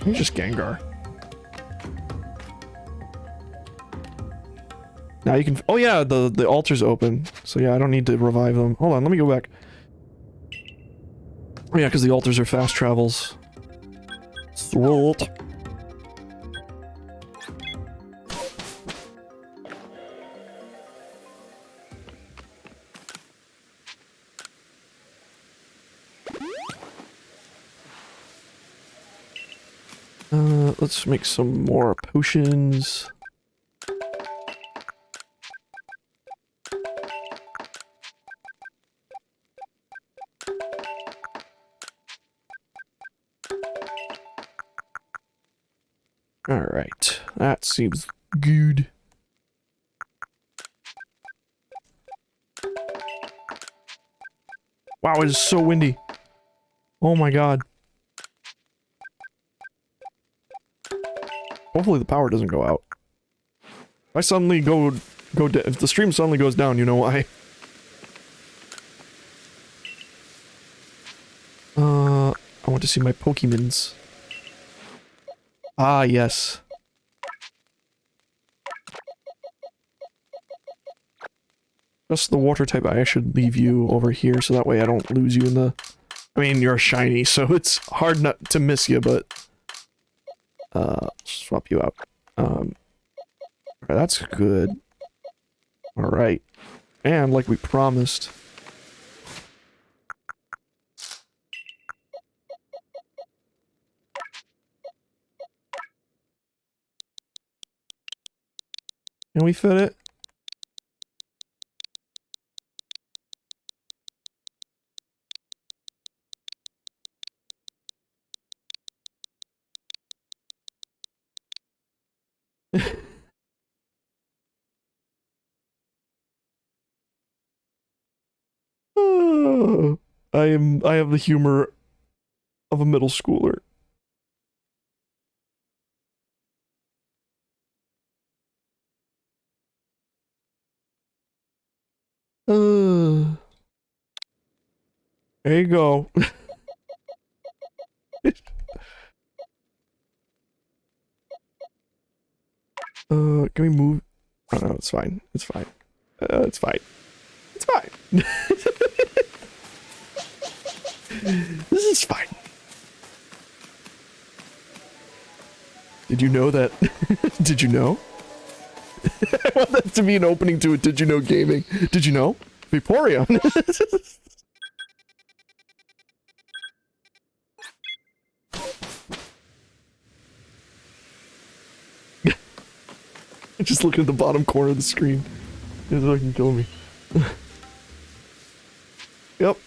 maybe just Gengar. Now you can... Oh yeah, the altar's open. So yeah, I don't need to revive them. Hold on, let me go back. Oh yeah, because the altars are fast travels. Sweet. Let's make some more potions. Alright, that seems good. Wow, it is so windy. Oh my god. Hopefully the power doesn't go out. If I suddenly if the stream suddenly goes down, you know why. I want to see my Pokemons. Ah, yes. Just the water type, I should leave you over here so that way I don't lose you in the... I mean, you're a shiny, so it's hard not to miss you, but... swap you out. Alright, that's good. Alright. And like we promised... Can we fit it? Oh, I have the humor of a middle schooler. There you go. Can we move? Oh no, it's fine. It's fine. It's fine. It's fine. This is fine. Did you know that? Did you know? I want that to be an opening to it. Did you know gaming? Did you know? Vaporeon. Just looking at the bottom corner of the screen. It's fucking kill me. Yep.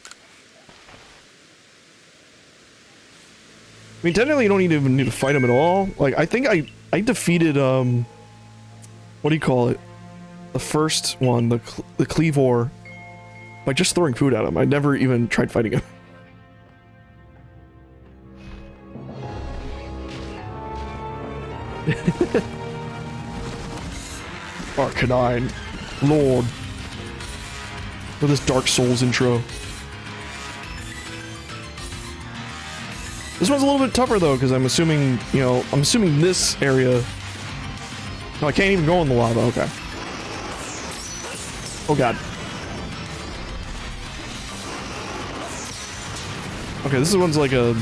I mean, technically you don't even need to fight him at all. Like, I think I defeated, what do you call it? The first one, the Cleavor, by just throwing food at him. I never even tried fighting him. Arcanine, Lord. For this Dark Souls intro. This one's a little bit tougher though, because I'm assuming, you know, I'm assuming this area... No, I can't even go in the lava, okay. Oh god. Okay, this one's like a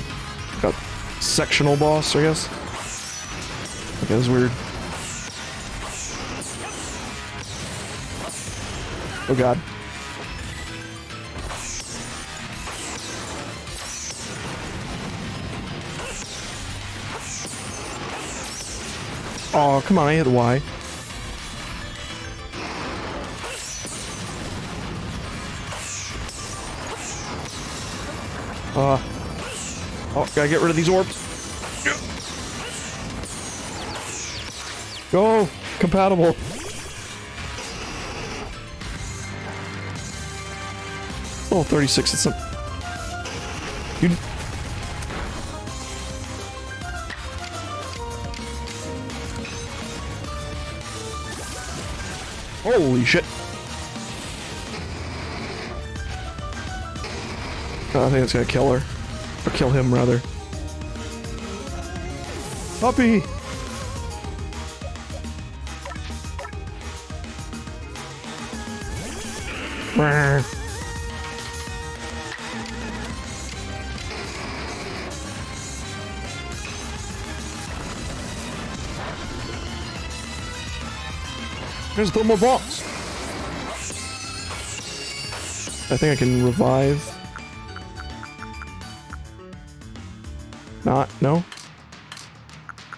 sectional boss, I guess. Okay, that's weird. Oh god. Oh, come on, I hit Y. Oh, gotta get rid of these orbs. Go! Compatible. Oh, 36. It's a... You... Holy shit. Oh, I think it's gonna kill her. Or kill him, rather. Puppy! Brr. There's still more boss. I think I can revive. Not, no?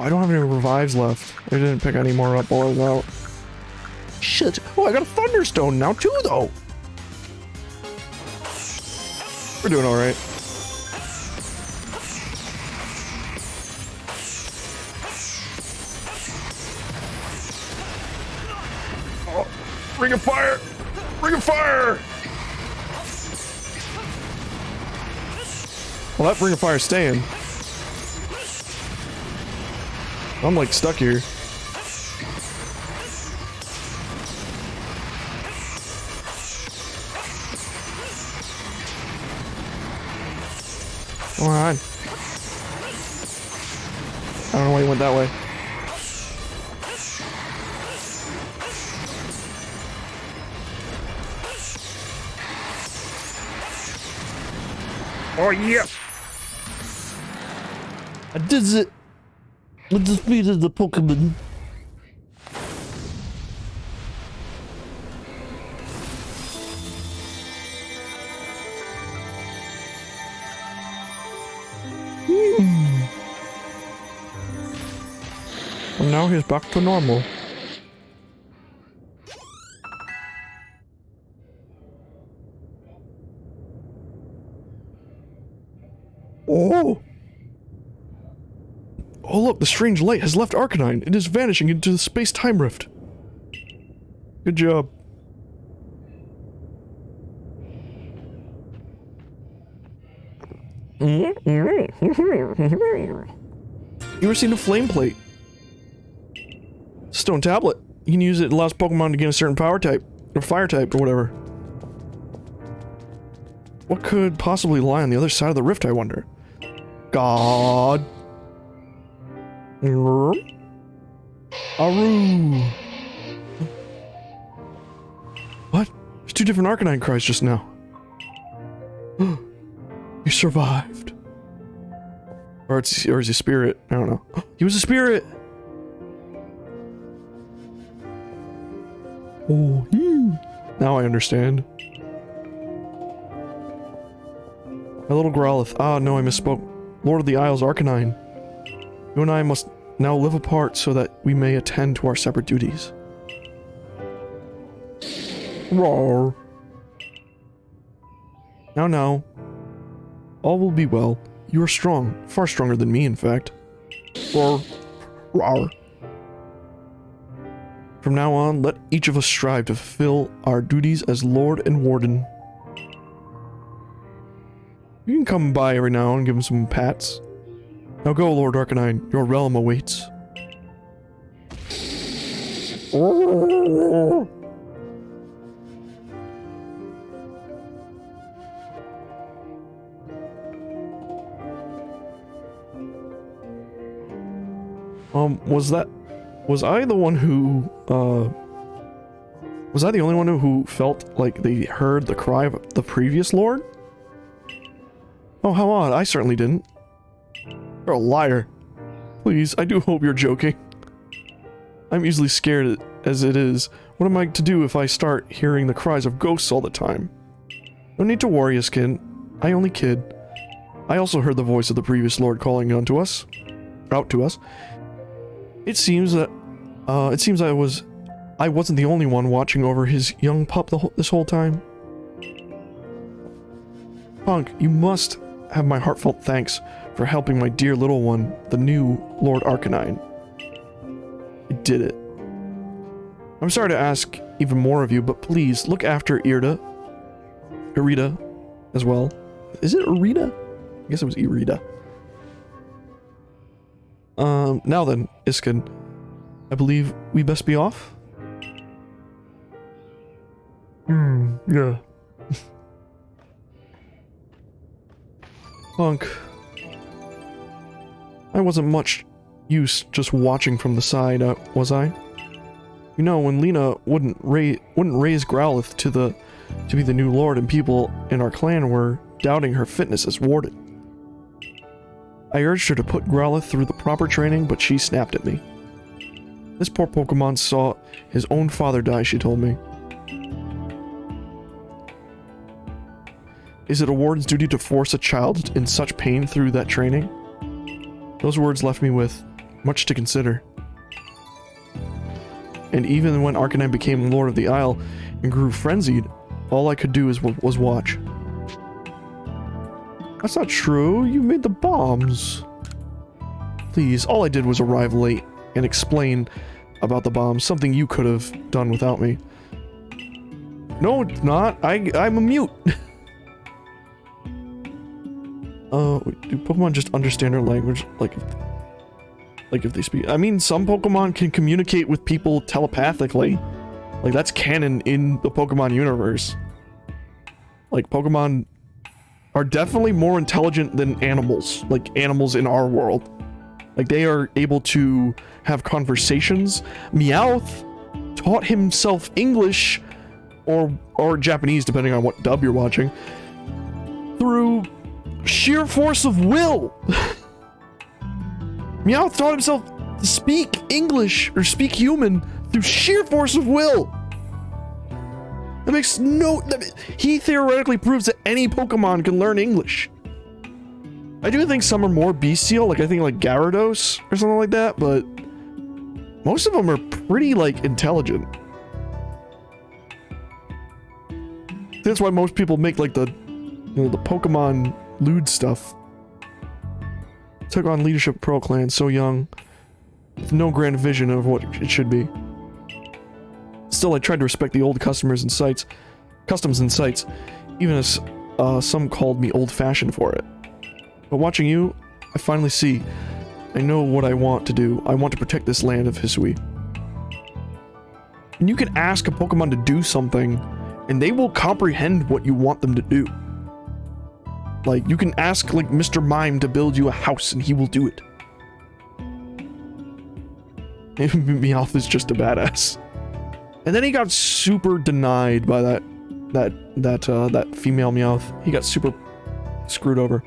I don't have any revives left. I didn't pick any more up or out. Shit. Oh, I got a Thunderstone now too, though. We're doing alright. Oh, Ring of Fire! Ring of Fire! Well, that Ring of Fire's staying. I'm like stuck here. Come on. I don't know why he went that way. Oh yeah! I did it! With the speed of the Pokemon. And now he's back to normal. Oh! Oh look, the strange light has left Arcanine. It is vanishing into the space-time rift. Good job. You received a flame plate. Stone tablet. You can use it. It allows Pokemon to gain a certain power type, or fire type, or whatever. What could possibly lie on the other side of the rift, I wonder? God. Aru. What? There's two different Arcanine cries just now. You survived. Or is he a spirit? I don't know. He was a spirit! Oh, now I understand. My little Growlithe. Ah, no, I misspoke. Lord of the Isles, Arcanine. You and I must now live apart so that we may attend to our separate duties. Roar. Now. All will be well. You are strong. Far stronger than me, in fact. Roar. Roar. From now on, let each of us strive to fulfill our duties as Lord and Warden. You can come by every now and give him some pats. Now go, Lord Arcanine. Your realm awaits. Was I the one who, was I the only one who felt like they heard the cry of the previous Lord? Oh, how odd. I certainly didn't. You're a liar. Please, I do hope you're joking. I'm easily scared as it is. What am I to do if I start hearing the cries of ghosts all the time? No need to worry, Iskin. I only kid. I also heard the voice of the previous Lord calling out to us. It seems that, I wasn't the only one watching over his young pup this whole time. Punk, you must have my heartfelt thanks for helping my dear little one, the new Lord Arcanine. I did it. I'm sorry to ask even more of you, but please look after Irida as well. Is it Irida? I guess it was Irida. Now then, Iskin, I believe we best be off? Yeah. Punk. I wasn't much use just watching from the side, was I? You know, when Lena wouldn't raise Growlithe to be the new lord, and people in our clan were doubting her fitness as warden. I urged her to put Growlithe through the proper training, but she snapped at me. This poor Pokemon saw his own father die, she told me. Is it a warden's duty to force a child in such pain through that training? Those words left me with much to consider. And even when Arcanine became Lord of the Isle and grew frenzied, all I could do was watch. That's not true. You made the bombs. Please, all I did was arrive late and explain about the bombs, something you could have done without me. No, it's not. I'm a mute. Do Pokemon just understand our language? Like if they speak? I mean, some Pokemon can communicate with people telepathically. Like, that's canon in the Pokemon universe. Like, Pokemon are definitely more intelligent than animals. Like, animals in our world. Like, they are able to have conversations. Meowth taught himself English or Japanese, depending on what dub you're watching, through sheer force of will. Meowth taught himself to speak English or speak human through sheer force of will. That makes no... He theoretically proves that any Pokemon can learn English. I do think some are more bestial, like I think like Gyarados or something like that, but most of them are pretty like intelligent. That's why most people make like the, you know, the Pokemon lewd stuff. Took on leadership Pearl Clan so young, with no grand vision of what it should be. Still, I tried to respect the old customs and sites, even as some called me old-fashioned for it. But watching you, I finally see. I know what I want to do. I want to protect this land of Hisui. And you can ask a Pokemon to do something, and they will comprehend what you want them to do. Like, you can ask, like, Mr. Mime to build you a house, and he will do it. Meowth is just a badass. And then he got super denied by that female Meowth. He got super screwed over.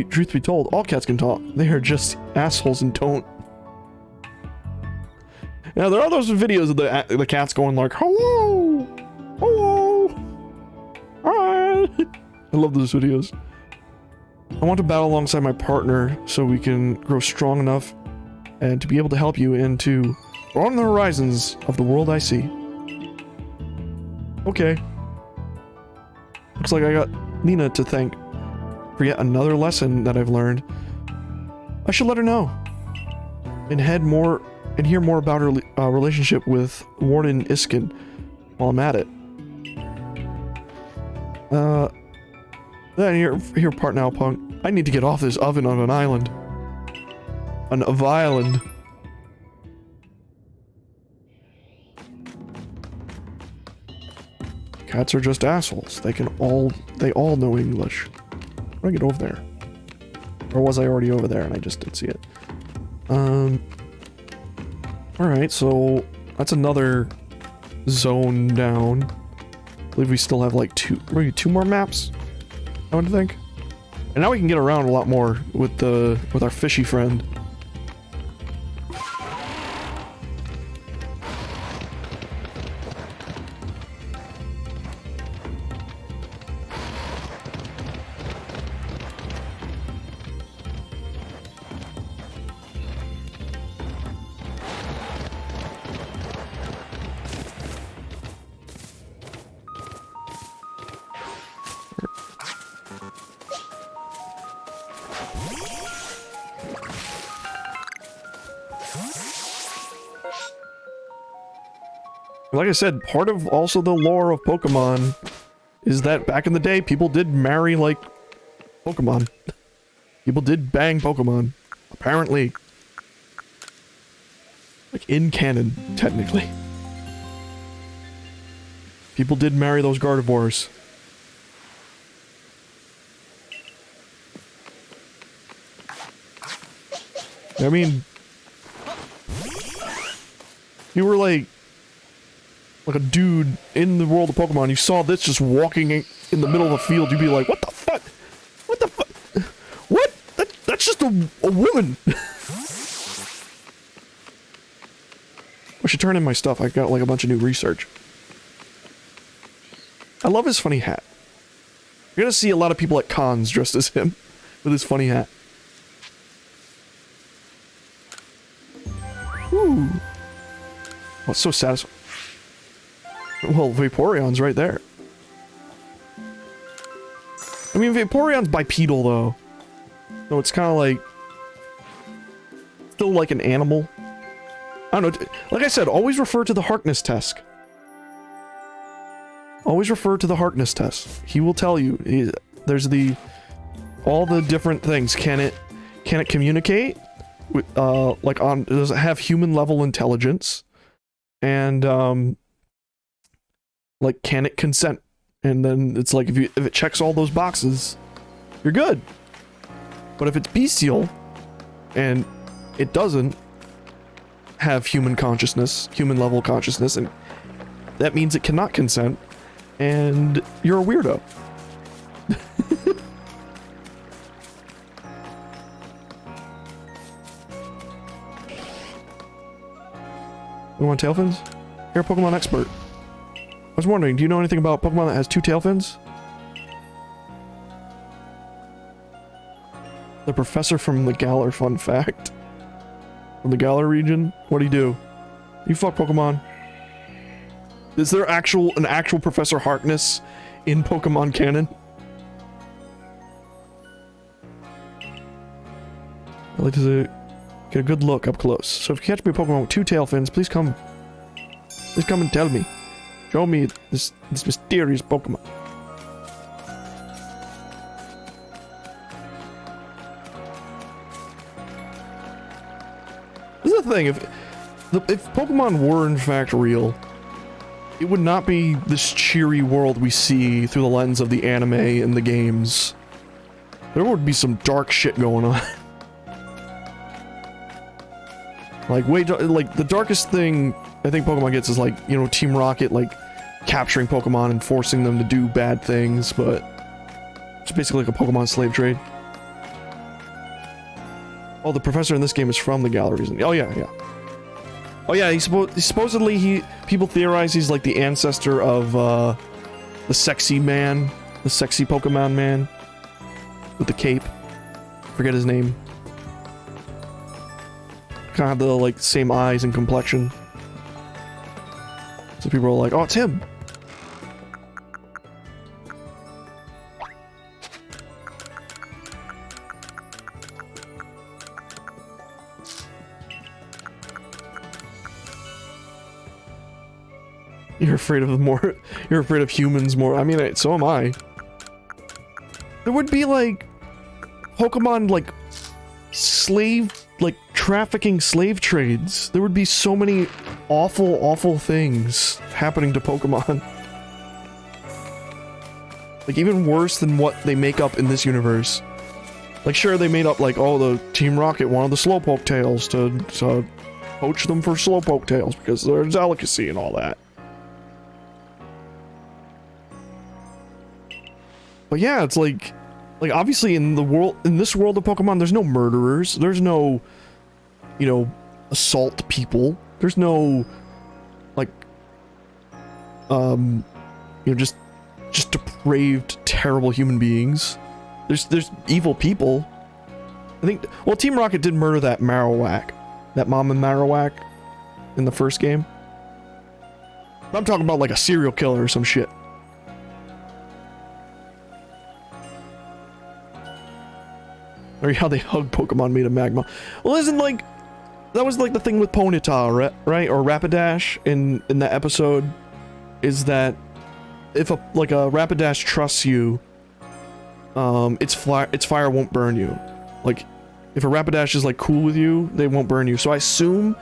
Truth be told, all cats can talk. They are just assholes and don't. Now, there are those videos of the cats going like, hello! Hello! Hi! I love those videos. I want to battle alongside my partner so we can grow strong enough and to be able to help you and to broaden the horizons of the world I see. Okay. Looks like I got Nina to thank for yet another lesson that I've learned. I should let her know. And hear more about her relationship with Warden Iskin while I'm at it. Then here part now, punk. I need to get off this oven on an island. Of island. Cats are just assholes. They all know English. How do I get over there? Or was I already over there and I just didn't see it? Alright, so that's another zone down. I believe we still have like maybe two more maps, I would think. And now we can get around a lot more with our fishy friend. Like I said, part of also the lore of Pokemon is that back in the day, people did marry, like, Pokemon. People did bang Pokemon. Apparently. Like, in canon, technically. People did marry those Gardevoirs. I mean... You were like a dude in the world of Pokemon, you saw this just walking in the middle of a field, you'd be like, what the fuck? What the fuck? What? That's just a woman! I should turn in my stuff, I got like a bunch of new research. I love his funny hat. You're gonna see a lot of people at cons dressed as him, with his funny hat. Ooh. Oh, it's so satisfying. Well, Vaporeon's right there. I mean, Vaporeon's bipedal, though. So it's kind of like... Still like an animal. I don't know. Like I said, always refer to the Harkness test. Always refer to the Harkness test. He will tell you. There's the... all the different things. Can it communicate? With, like, does it have human-level intelligence? And, like, can it consent? And then it's like, if it checks all those boxes, you're good. But if it's bestial, and it doesn't have human consciousness, human-level consciousness, and that means it cannot consent, and you're a weirdo. We want tail fins? You're a Pokemon expert. I was wondering, do you know anything about Pokemon that has 2 tail fins? The professor from the Galar, fun fact. From the Galar region? What do you do? You fuck Pokemon. Is there an actual Professor Harkness in Pokemon canon? I like to get a good look up close. So if you catch me a Pokemon with 2 tail fins, please come and tell me. Show me this mysterious Pokemon. This is the thing, if Pokemon were in fact real, it would not be this cheery world we see through the lens of the anime and the games. There would be some dark shit going on. Like, like, the darkest thing I think Pokemon gets is, like, you know, Team Rocket, like, capturing Pokemon and forcing them to do bad things, but it's basically like a Pokemon slave trade. Oh, the professor in this game is from the Galar region. Oh, yeah, yeah. Oh, yeah, people theorize he's, like, the ancestor of, the sexy man, the sexy Pokemon man with the cape. Forget his name. Kind of have the, like, same eyes and complexion. So people are like, oh, it's him! You're afraid of humans more. I mean, so am I. There would be, like, Pokemon, like, trafficking slave trades. There would be so many awful, awful things happening to Pokemon. Like, even worse than what they make up in this universe. Like, sure, they made up, like, oh, the Team Rocket wanted the Slowpoke tails to poach them for Slowpoke tails because they're delicacy and all that. But yeah, it's like obviously in this world of Pokemon, there's no murderers, there's no, you know, assault people, there's no, like, you know, just depraved, terrible human beings. There's evil people. I think, well, Team Rocket did murder that Marowak, that Mama Marowak in the first game. I'm talking about like a serial killer or some shit. Or how they hug Pokemon made of magma. Well, isn't like That was like the thing with Ponyta, right? Or Rapidash in that episode, is that if a Rapidash trusts you, its fire won't burn you. Like, if a Rapidash is like cool with you, they won't burn you. So I assume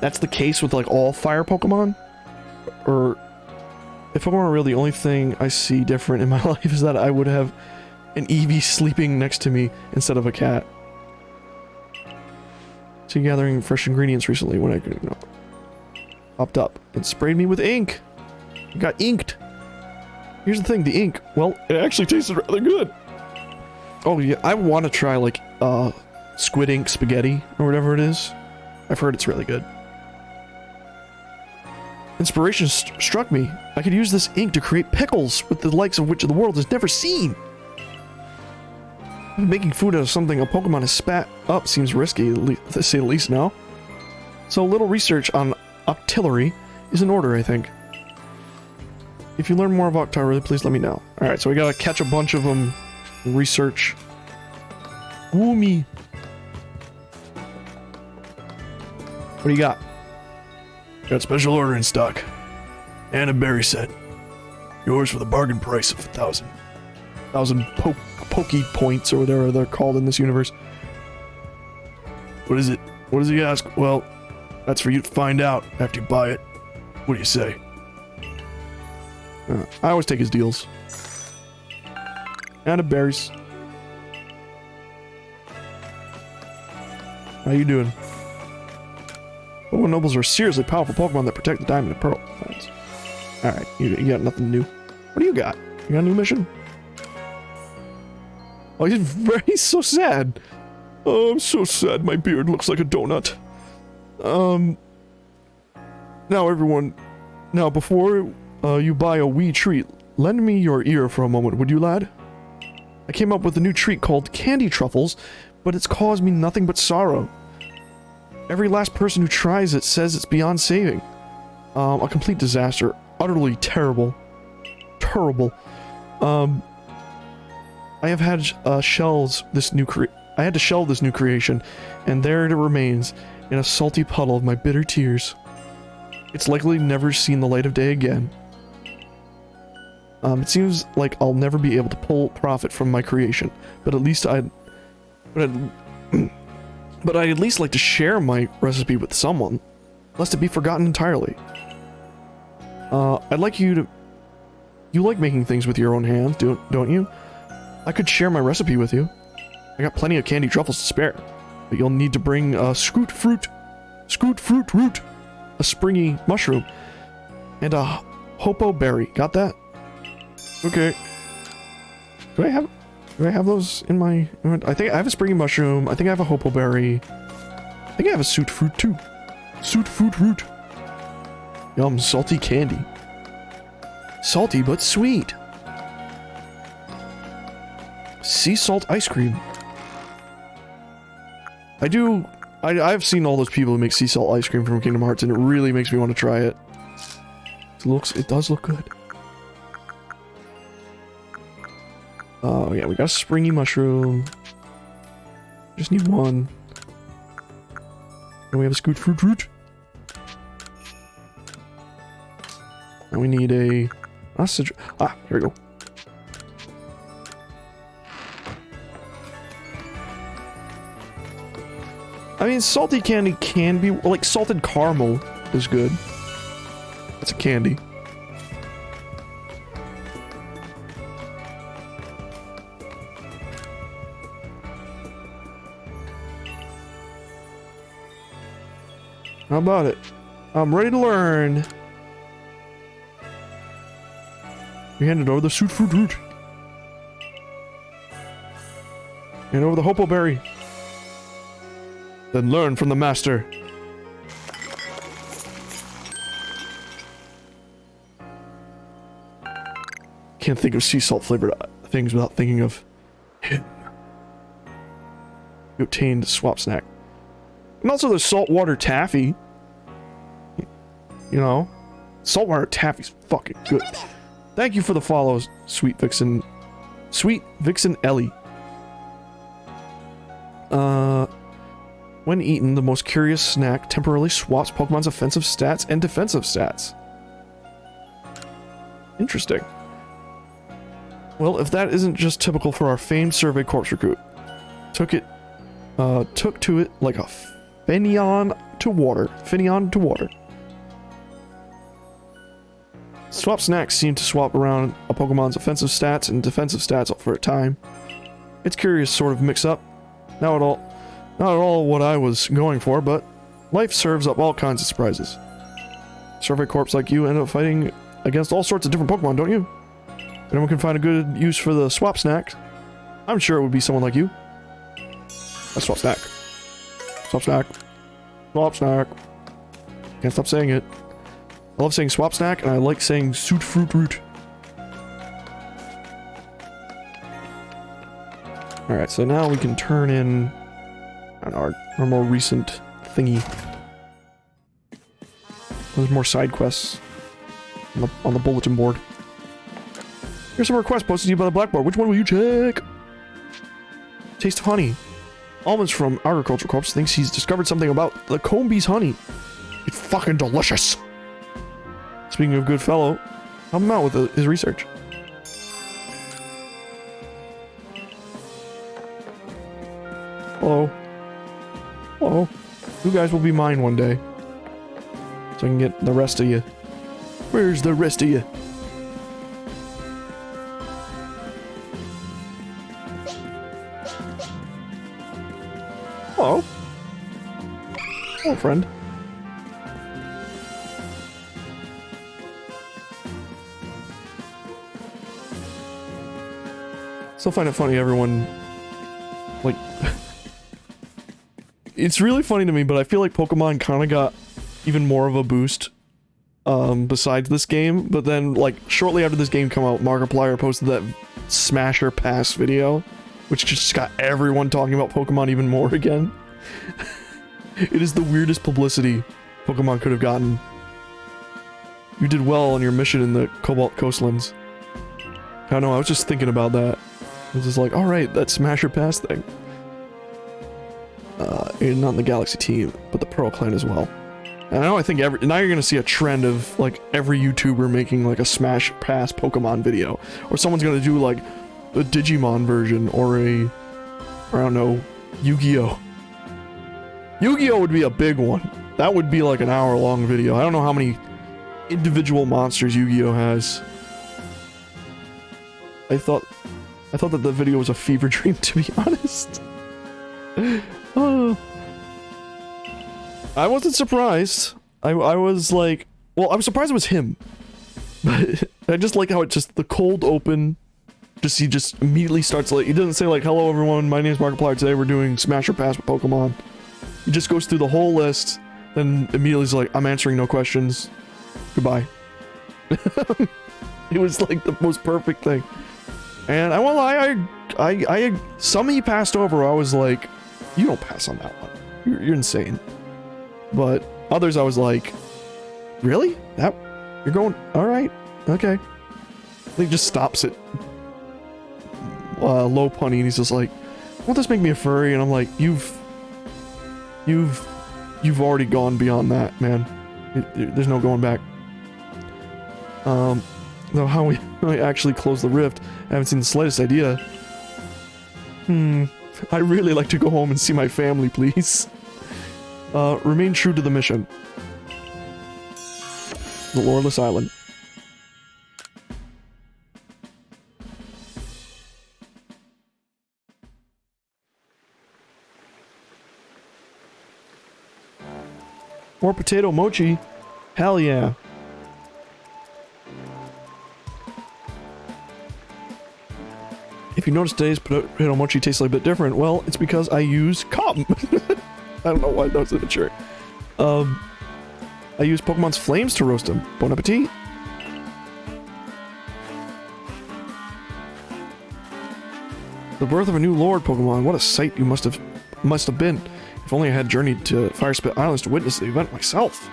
that's the case with like all fire Pokemon. Or if Pokemon are really the only thing I see different in my life is that I would have an Eevee sleeping next to me instead of a cat. So gathering fresh ingredients recently when I popped up and sprayed me with ink. I got inked. Here's the thing, the ink, well, it actually tasted rather good. Oh yeah, I want to try like squid ink spaghetti or whatever it is. I've heard it's really good. Inspiration struck me. I could use this ink to create pickles with the likes of which the world has never seen. Making food out of something a Pokemon has spat up seems risky, to say the least now. So a little research on octillery is in order, I think. If you learn more of Octillery, please let me know. Alright, so we gotta catch a bunch of them, research. Woo me. What do you got? Got special order in stock. And a berry set. Yours for the bargain price of 1,000 Poke points, or whatever they're called in this universe. What is it? What does he ask? Well, that's for you to find out after you buy it. What do you say? I always take his deals. And a berries. How you doing? Pokemon Nobles are seriously powerful Pokemon that protect the Diamond and Pearl lands. Alright, you got nothing new. What do you got? You got a new mission? Oh, he's so sad. Oh, I'm so sad. My beard looks like a donut. Now everyone, before you buy a wee treat, lend me your ear for a moment, would you, lad? I came up with a new treat called Candy Truffles, but it's caused me nothing but sorrow. Every last person who tries it says it's beyond saving. A complete disaster. Utterly terrible. Terrible. I have had shells this new I had to shelve this new creation, and there it remains, in a salty puddle of my bitter tears. It's likely never seen the light of day again. It seems like I'll never be able to pull profit from my creation, but at least I'd at least like to share my recipe with someone, lest it be forgotten entirely. I'd like you like making things with your own hands, don't you? I could share my recipe with you. I got plenty of candy truffles to spare, but you'll need to bring a scoot fruit root, a springy mushroom, and a hopo berry. Got that? Okay. Do I have those in my... I think I have a springy mushroom. I think I have a hopo berry. I think I have a soot fruit too. Soot fruit root. Yum, salty candy. Salty but sweet. Sea salt ice cream. I've seen all those people who make sea salt ice cream from Kingdom Hearts, and it really makes me want to try it. It does look good. Oh yeah, we got a springy mushroom. Just need one. And we have a scoot fruit root. And we need a... here we go. I mean, salty candy can be... like, salted caramel is good. That's a candy. How about it? I'm ready to learn. We handed over the soot fruit root. And over the hopo berry. Then learn from the master. Can't think of sea salt flavored things without thinking of him. You obtained a swap snack. And also the saltwater taffy. You know, saltwater taffy's fucking good. Thank you for the follows, Sweet Vixen Ellie. When eaten, the most curious snack temporarily swaps Pokemon's offensive stats and defensive stats. Interesting. Well, if that isn't just typical for our famed Survey Corps recruit. Took to it like a Finion to water. Swap snacks seem to swap around a Pokemon's offensive stats and defensive stats for a time. It's curious sort of mix up. Not at all what I was going for, but life serves up all kinds of surprises. Survey Corps like you end up fighting against all sorts of different Pokemon, don't you? Anyone can find a good use for the swap snack. I'm sure it would be someone like you. A swap snack. Swap snack. Swap snack. Can't stop saying it. I love saying swap snack, and I like saying suit fruit root. Alright, so now we can turn in our more recent thingy. There's more side quests on the bulletin board. Here's some requests posted to you by the Blackboard. Which one will you check? Taste of honey. Almonds from Agriculture Corps thinks he's discovered something about the Combee's honey. It's fucking delicious. Speaking of good fellow, help him out with his research. Hello. Hello. You guys will be mine one day. So I can get the rest of you. Where's the rest of you? Hello. Hello, friend. Still find it funny everyone, like, it's really funny to me, but I feel like Pokemon kind of got even more of a boost, besides this game, but then, like, shortly after this game came out, Markiplier posted that Smasher Pass video, which just got everyone talking about Pokemon even more again. It is the weirdest publicity Pokemon could have gotten. You did well on your mission in the Cobalt Coastlands. I don't know, I was just thinking about that. I was just like, alright, that Smasher Pass thing. And not in the Galaxy team, but the Pearl Clan as well. And I think now you're gonna see a trend of, like, every YouTuber making, like, a Smash Pass Pokemon video. Or someone's gonna do, like, a Digimon version, or a, I don't know, Yu-Gi-Oh! Yu-Gi-Oh! Would be a big one. That would be, like, an hour-long video. I don't know how many individual monsters Yu-Gi-Oh! Has. I thought that the video was a fever dream, to be honest. I wasn't surprised. I was like, well, I was surprised it was him. But I just like how it just, the cold open, he just immediately starts, like, he doesn't say like, hello everyone, my name is Markiplier, today we're doing Smash or Pass with Pokemon. He just goes through the whole list, then immediately is like, I'm answering no questions. Goodbye. It was like the most perfect thing. And I won't lie, some he passed over, I was like, you don't pass on that one. You're insane. But others I was like, really? That, you're going, alright, okay. He just stops it. Low punny, and he's just like, won't this make me a furry? And I'm like, you've already gone beyond that, man. There's no going back. Though how we actually close the rift, I haven't seen the slightest idea. I'd really like to go home and see my family, please. Remain true to the mission. The Loreless Island. More potato mochi? Hell yeah. If you notice today's potato mochi tastes a little bit different, well, it's because I use cotton. I don't know why that was in a shirt. I use Pokemon's flames to roast them. Bon appetit! The birth of a new Lord Pokemon. What a sight you must have been. If only I had journeyed to Firespit Islands to witness the event myself.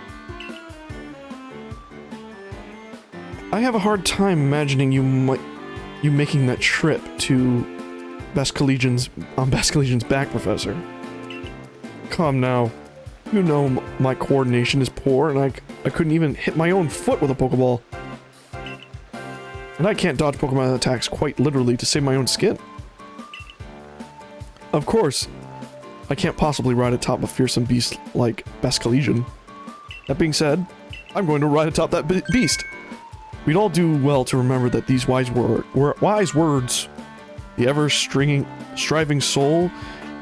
I have a hard time imagining you making that trip to Best Collegian's back, Professor. Come now. You know my coordination is poor, and I couldn't even hit my own foot with a Pokeball. And I can't dodge Pokemon attacks quite literally to save my own skin. Of course, I can't possibly ride atop a fearsome beast like Basculesian. That being said, I'm going to ride atop that beast. We'd all do well to remember that these wise words, the ever-striving soul,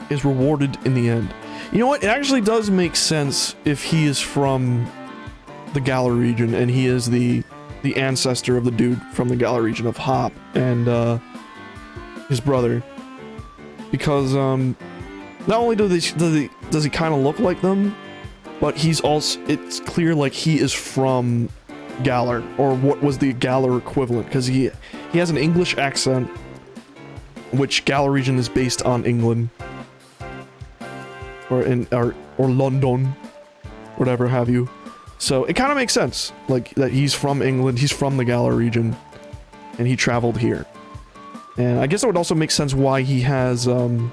is rewarded in the end. You know what? It actually does make sense if he is from the Galar region, and he is the ancestor of the dude from the Galar region of Hop and his brother. Because not only does he kind of look like them, but he's also, it's clear like he is from Galar, or what was the Galar equivalent, because he has an English accent, which Galar region is based on England. Or London, whatever have you. So it kind of makes sense, like that he's from England, he's from the Galar region, and he traveled here. And I guess it would also make sense why he has no,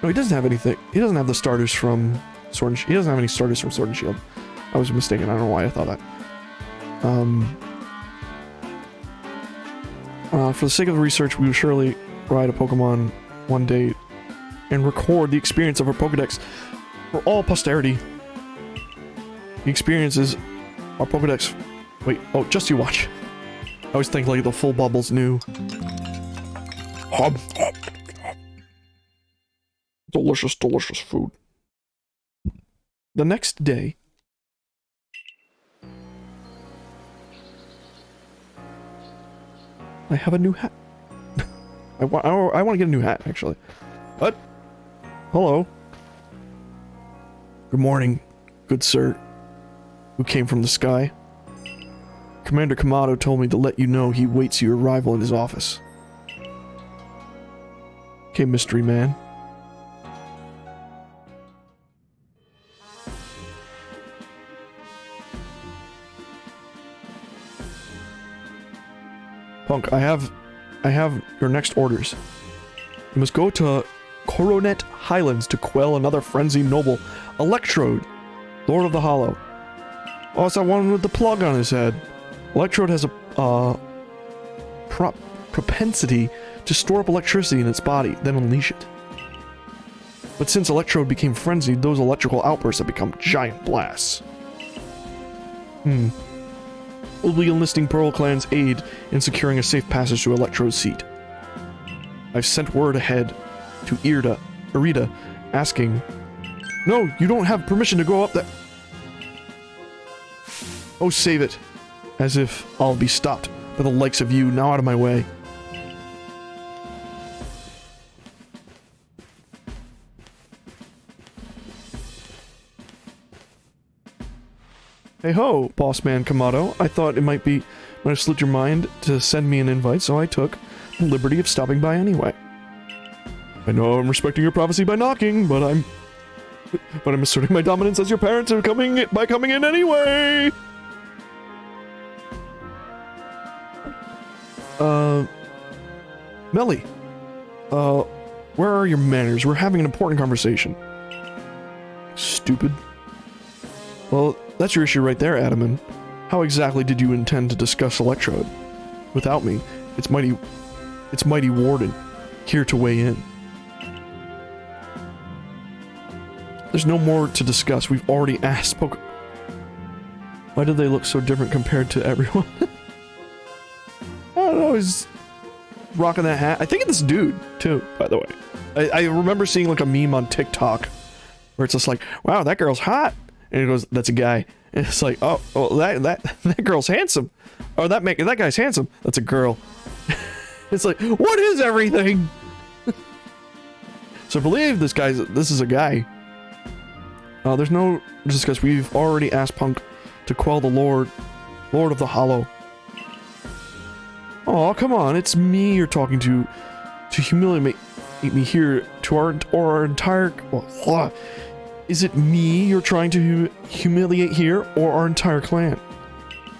he doesn't have anything. He doesn't have the starters from Sword and Shield. He doesn't have any starters from Sword and Shield. I was mistaken. I don't know why I thought that. For the sake of the research, we will surely ride a Pokemon one day and record the experience of our Pokedex for all posterity. The experiences our Pokedex... Wait, oh, just you watch. I always think like the full bubble's new. Delicious, delicious food. The next day... I have a new hat. I want to get a new hat, actually. What? Hello. Good morning, good sir, who came from the sky. Commander Kamado told me to let you know he waits your arrival in his office. Okay, mystery man. Punk, I have your next orders. You must go to Coronet Highlands to quell another frenzied noble, Electrode, Lord of the Hollow. Oh, it's that one with the plug on his head. Electrode has a propensity to store up electricity in its body, then unleash it. But since Electrode became frenzied, those electrical outbursts have become giant blasts. We'll be enlisting Pearl Clan's aid in securing a safe passage to Electrode's seat. I've sent word ahead to Irida, asking, "No, you don't have permission to go up there." Oh, save it. As if I'll be stopped by the likes of you. Now out of my way. Hey ho, boss man Kamado. I thought it might have slipped your mind to send me an invite, so I took the liberty of stopping by anyway. I know I'm respecting your prophecy by knocking, but I'm asserting my dominance as your parents are coming in anyway. Melly, where are your manners? We're having an important conversation. Stupid. Well, that's your issue right there, Adaman. How exactly did you intend to discuss Electrode? Without me, it's Mighty Warden, here to weigh in. There's no more to discuss. We've already asked Why do they look so different compared to everyone? I don't know, he's rocking that hat. I think it's this dude, too, by the way. I remember seeing like a meme on TikTok where it's just like, wow, that girl's hot. And it goes, that's a guy. And it's like, oh, well, that girl's handsome. Or that guy's handsome. That's a girl. It's like, what is everything? So I believe this is a guy. There's no discuss. We've already asked Punk to quell the Lord of the Hollow. Oh, come on, it's me you're talking to humiliate me here, to our entire... Well, is it me you're trying to humiliate here, or our entire clan?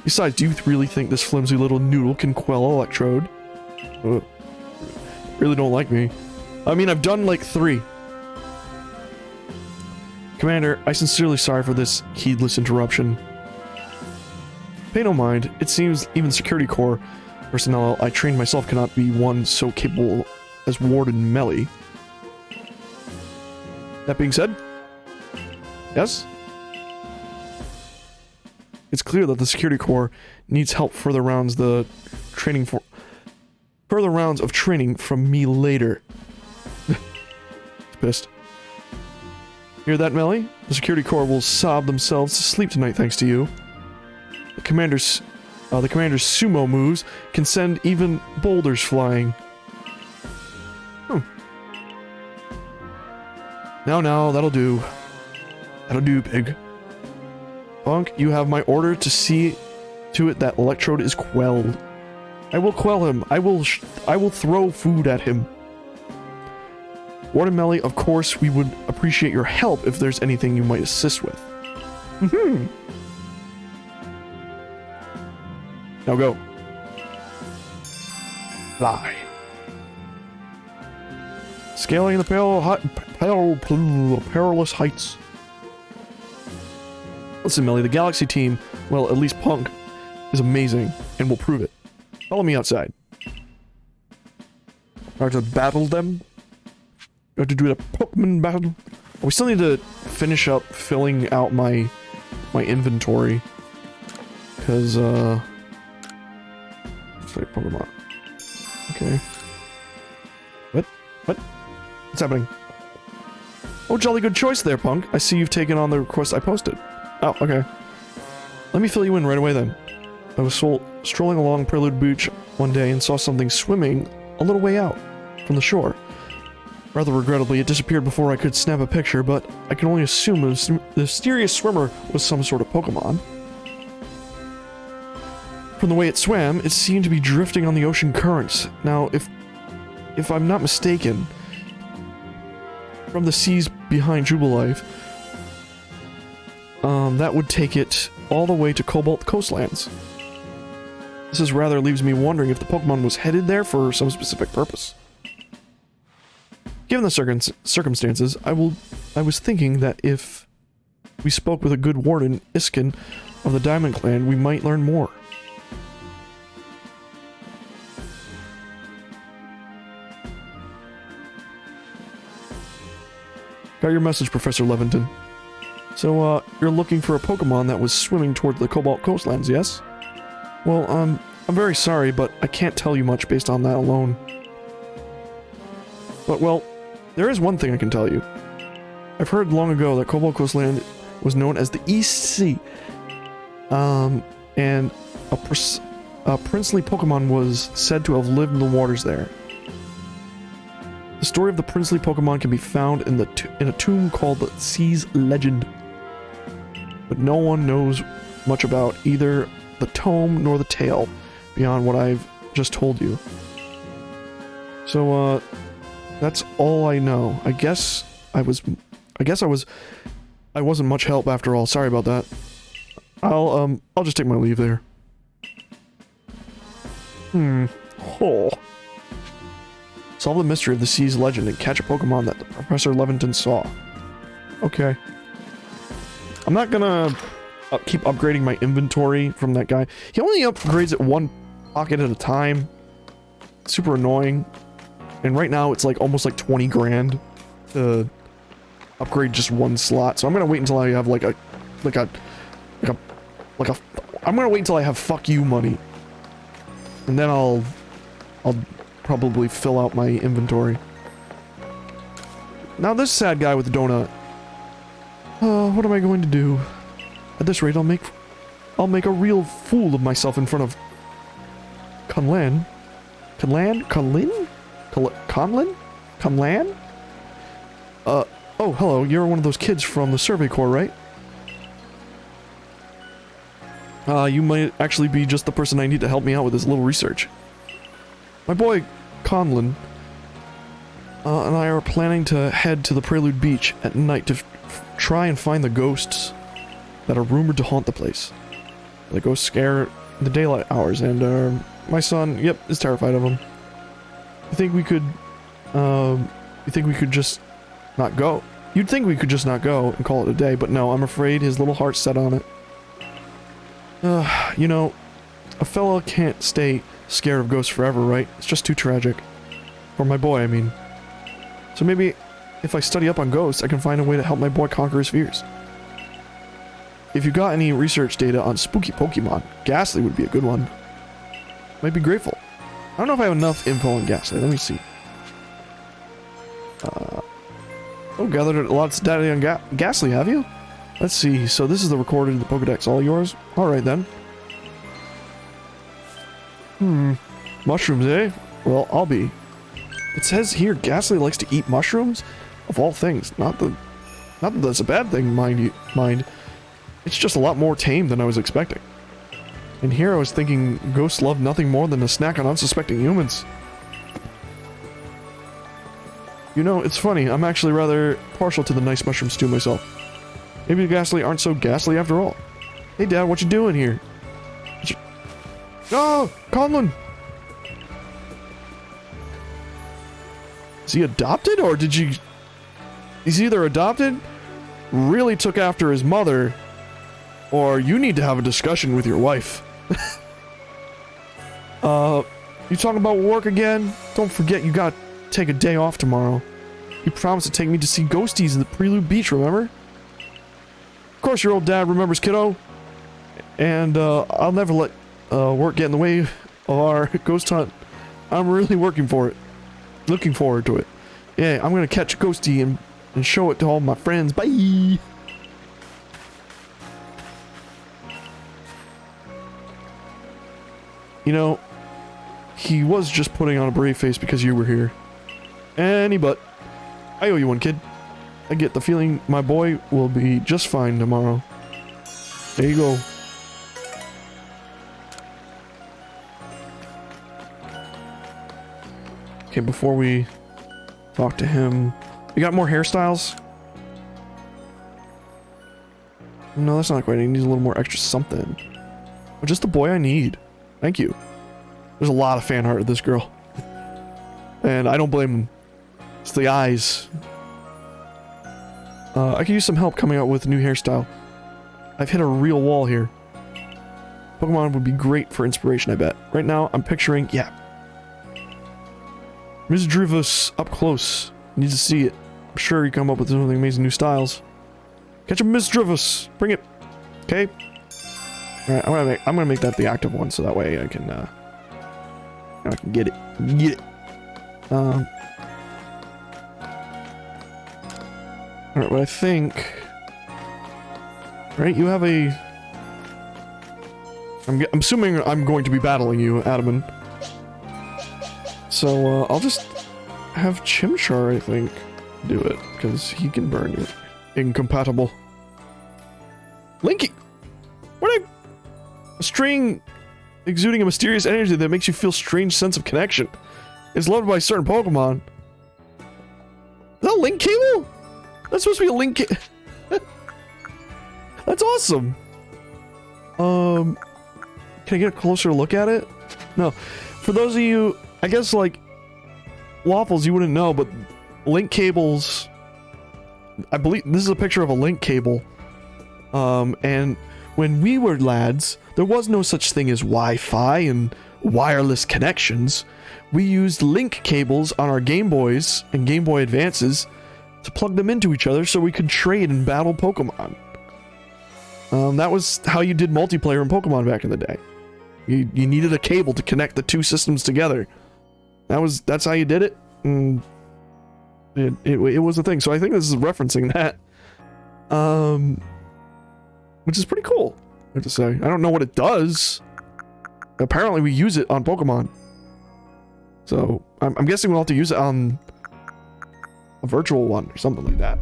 Besides, do you really think this flimsy little noodle can quell Electrode? Really don't like me. I mean, I've done like 3. Commander, I sincerely sorry for this heedless interruption. Pay no mind. It seems even Security Corps personnel I trained myself cannot be one so capable as Warden Melly. That being said, yes? It's clear that the Security Corps needs help further rounds of training from me later. It's pissed. Hear that, Melly? The Security Corps will sob themselves to sleep tonight thanks to you. The commander's sumo moves can send even boulders flying. Now, that'll do. That'll do, pig. Punk, you have my order to see to it that Electrode is quelled. I will quell him. I will throw food at him. Warden Melly, of course, we would appreciate your help if there's anything you might assist with. Now go. Fly. Scaling the perilous heights. Listen, Melly, the Galaxy team, well, at least Punk, is amazing, and will prove it. Follow me outside. I have to battle them. We have to do a Pokemon battle. We still need to finish up filling out my inventory. Because, it's like Pokemon. Okay. What? What's happening? Oh, jolly good choice there, Punk. I see you've taken on the request I posted. Oh, okay. Let me fill you in right away then. I was strolling along Prelude Beach one day and saw something swimming a little way out from the shore. Rather regrettably, it disappeared before I could snap a picture, but I can only assume the mysterious swimmer was some sort of Pokemon. From the way it swam, it seemed to be drifting on the ocean currents. Now, if I'm not mistaken, from the seas behind Jubilife, that would take it all the way to Cobalt Coastlands. This rather leaves me wondering if the Pokemon was headed there for some specific purpose. Given the circumstances, I was thinking that if we spoke with a good warden, Iskin, of the Diamond Clan, we might learn more. Got your message, Professor Leventon. So, you're looking for a Pokemon that was swimming toward the Cobalt Coastlands, yes? Well, I'm very sorry, but I can't tell you much based on that alone. But, well, there is one thing I can tell you. I've heard long ago that Cobalt Coastland was known as the East Sea. And a princely Pokemon was said to have lived in the waters there. The story of the princely Pokemon can be found in a tomb called the Sea's Legend. But no one knows much about either the tome nor the tale beyond what I've just told you. So, that's all I know. I wasn't much help after all. Sorry about that. I'll just take my leave there. Oh. Solve the mystery of the Sea's Legend and catch a Pokemon that Professor Leventon saw. Okay. I'm not gonna keep upgrading my inventory from that guy. He only upgrades it one pocket at a time. Super annoying. And right now it's like almost like 20 grand to upgrade just one slot. So I'm gonna wait until I have I'm gonna wait until I have fuck you money. And then I'll probably fill out my inventory. Now this sad guy with the donut. What am I going to do? At this rate, I'll make a real fool of myself in front of Conlan? Oh, hello, you're one of those kids from the Survey Corps, right? You might actually be just the person I need to help me out with this little research. My boy, Conlon, and I are planning to head to the Prelude Beach at night to try and find the ghosts that are rumored to haunt the place. The ghosts scare in the daylight hours, and, my son, yep, is terrified of them. You think we could just not go? You'd think we could just not go and call it a day, but no, I'm afraid his little heart's set on it. You know, a fella can't stay scared of ghosts forever, right? It's just too tragic. For my boy, I mean. So maybe if I study up on ghosts, I can find a way to help my boy conquer his fears. If you got any research data on spooky Pokemon, Ghastly would be a good one. Might be grateful. I don't know if I have enough info on Ghastly. Let me see. Oh, gathered lots of data on Ghastly, have you? Let's see. So this is the recorded in the Pokedex. All yours? Alright then. Mushrooms, eh? Well, I'll be. It says here Ghastly likes to eat mushrooms? Of all things. Not that that's a bad thing, mind. It's just a lot more tame than I was expecting. And here I was thinking ghosts love nothing more than to snack on unsuspecting humans. You know, it's funny, I'm actually rather partial to the nice mushroom stew myself. Maybe the Ghastly aren't so ghastly after all. Hey Dad, what you doing here? Oh, Conlon! Is he adopted, or did you... He's either adopted, really took after his mother, or you need to have a discussion with your wife. You talking about work again? Don't forget you gotta take a day off tomorrow. You promised to take me to see ghosties in the Prelude Beach, remember? Of course your old dad remembers, kiddo. And, I'll never let, work get in the way of our ghost hunt. I'm really working for it. Looking forward to it. Yeah, I'm gonna catch a ghostie and show it to all my friends. Bye! You know, he was just putting on a brave face because you were here. But I owe you one, kid. I get the feeling my boy will be just fine tomorrow. There you go. Okay, before we talk to him, we got more hairstyles? No, that's not quite. He needs a little more extra something. But just the boy I need. Thank you. There's a lot of fan art of this girl. And I don't blame him. It's the eyes. I could use some help coming out with a new hairstyle. I've hit a real wall here. Pokemon would be great for inspiration, I bet. Right now, I'm picturing... Yeah. Ms. Drivus up close. Need to see it. I'm sure you come up with something amazing new styles. Catch a Ms. Drivus. Bring it. Okay. Alright, I'm gonna make that the active one, so that way I can get it. Get it. Alright, but I think... Right, you have a... I'm assuming I'm going to be battling you, Adaman. So, I'll just have Chimchar, I think, do it, because he can burn you. Incompatible. Linky! What a string exuding a mysterious energy that makes you feel strange sense of connection. It's loved by certain Pokemon. Is that a link cable? That's supposed to be a link cable. That's awesome. Can I get a closer look at it? No. For those of you, I guess like Waffles, you wouldn't know, but link cables, I believe this is a picture of a link cable. And when we were lads, there was no such thing as Wi-Fi and wireless connections. We used link cables on our Game Boys and Game Boy Advances to plug them into each other so we could trade and battle Pokemon. That was how you did multiplayer in Pokemon back in the day. You needed a cable to connect the two systems together. That's how you did it. And it was a thing. So I think this is referencing that. Which is pretty cool, I have to say. I don't know what it does. Apparently we use it on Pokemon. So I'm guessing we'll have to use it on a virtual one or something like that.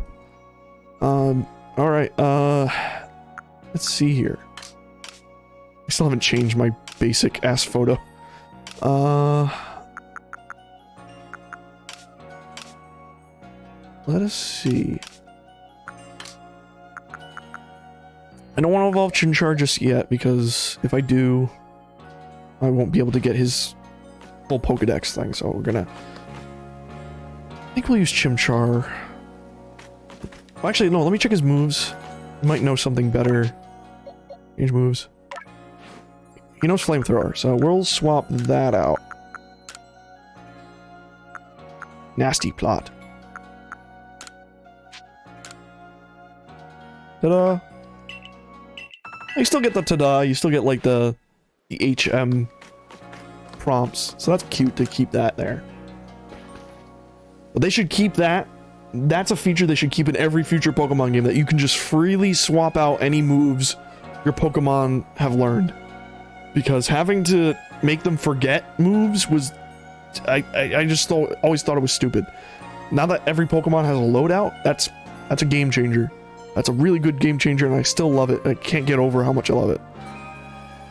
Alright, let's see here. I still haven't changed my basic ass photo. Let us see. I don't want to evolve Chimchar just yet, because if I do, I won't be able to get his full Pokedex thing, so we're gonna... I think we'll use Chimchar Actually, no, let me check his moves. He might know something better. Change moves. He knows flamethrower, so we'll swap that out. Nasty plot. Ta-da! You still get the ta-da, you still get like the HM prompts, so that's cute to keep that there. But they should keep that. That's a feature they should keep in every future Pokemon game, that you can just freely swap out any moves your Pokemon have learned. Because having to make them forget moves was... I just always thought it was stupid. Now that every Pokemon has a loadout, that's a game changer. That's a really good game changer, and I still love it. I can't get over how much I love it.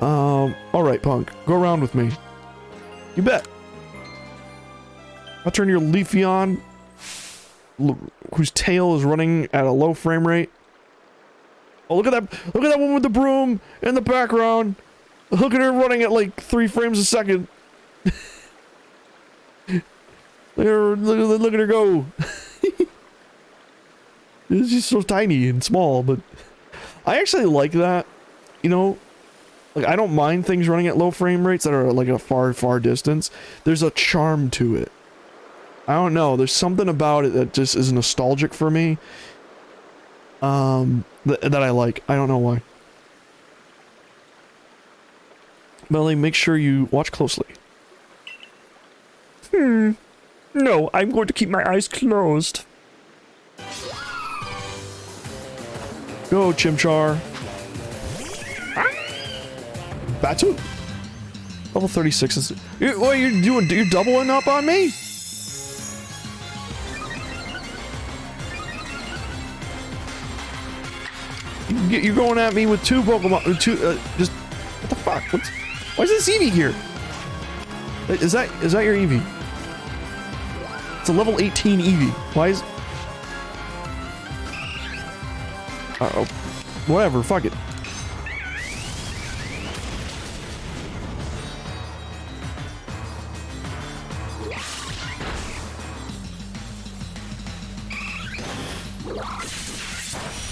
Alright, Punk. Go around with me. You bet. I'll turn your Leafeon, whose tail is running at a low frame rate. Oh, look at that! Look at that one with the broom in the background! Look at her running at like 3 frames a second. Look at her go. She's so tiny and small, but I actually like that. You know, like I don't mind things running at low frame rates that are like a far distance. There's a charm to it. I don't know. There's something about it that just is nostalgic for me. That I like. I don't know why. Melly, make sure you watch closely. No, I'm going to keep my eyes closed. Go, Chimchar. Batu. Level 36 is... What are you doing? You're doubling up on me? You're going at me with 2 Pokemon... just... What the fuck? Why is this Eevee here? Is that your Eevee? It's a level 18 Eevee. Why is... Uh-oh. Whatever, fuck it.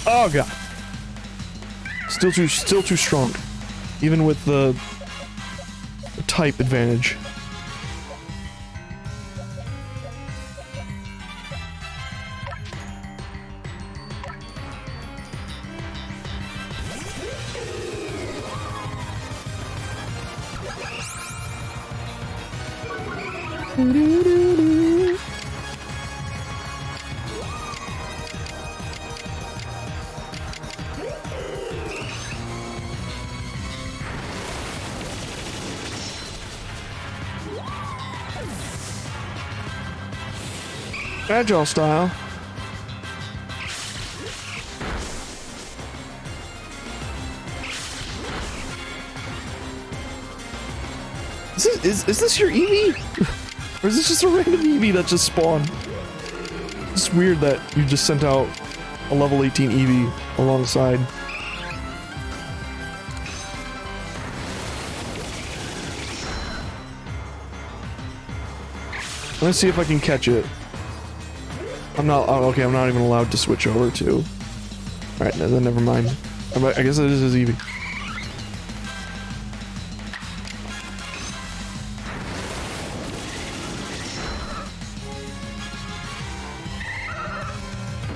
Oh god. Still too strong. Even with the type advantage. Agile style. Is this your Eevee? Or is this just a random Eevee that just spawned? It's weird that you just sent out a level 18 Eevee alongside. Let's see if I can catch it. I'm not... Oh, okay, I'm not even allowed to switch over to... Alright, then never mind. I guess it is his Eevee.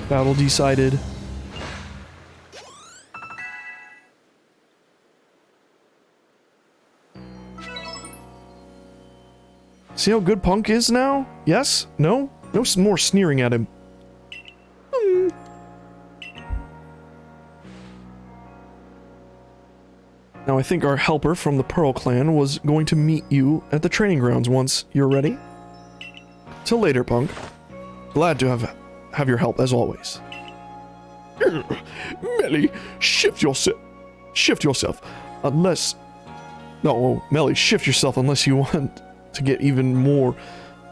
Battle decided. See how good Punk is now? Yes? No? No more sneering at him. Now I think our helper from the Pearl Clan was going to meet you at the training grounds once you're ready. Till later, Punk. Glad to have your help as always. Melly, shift yourself. Unless... No, Melly, shift yourself unless you want to get even more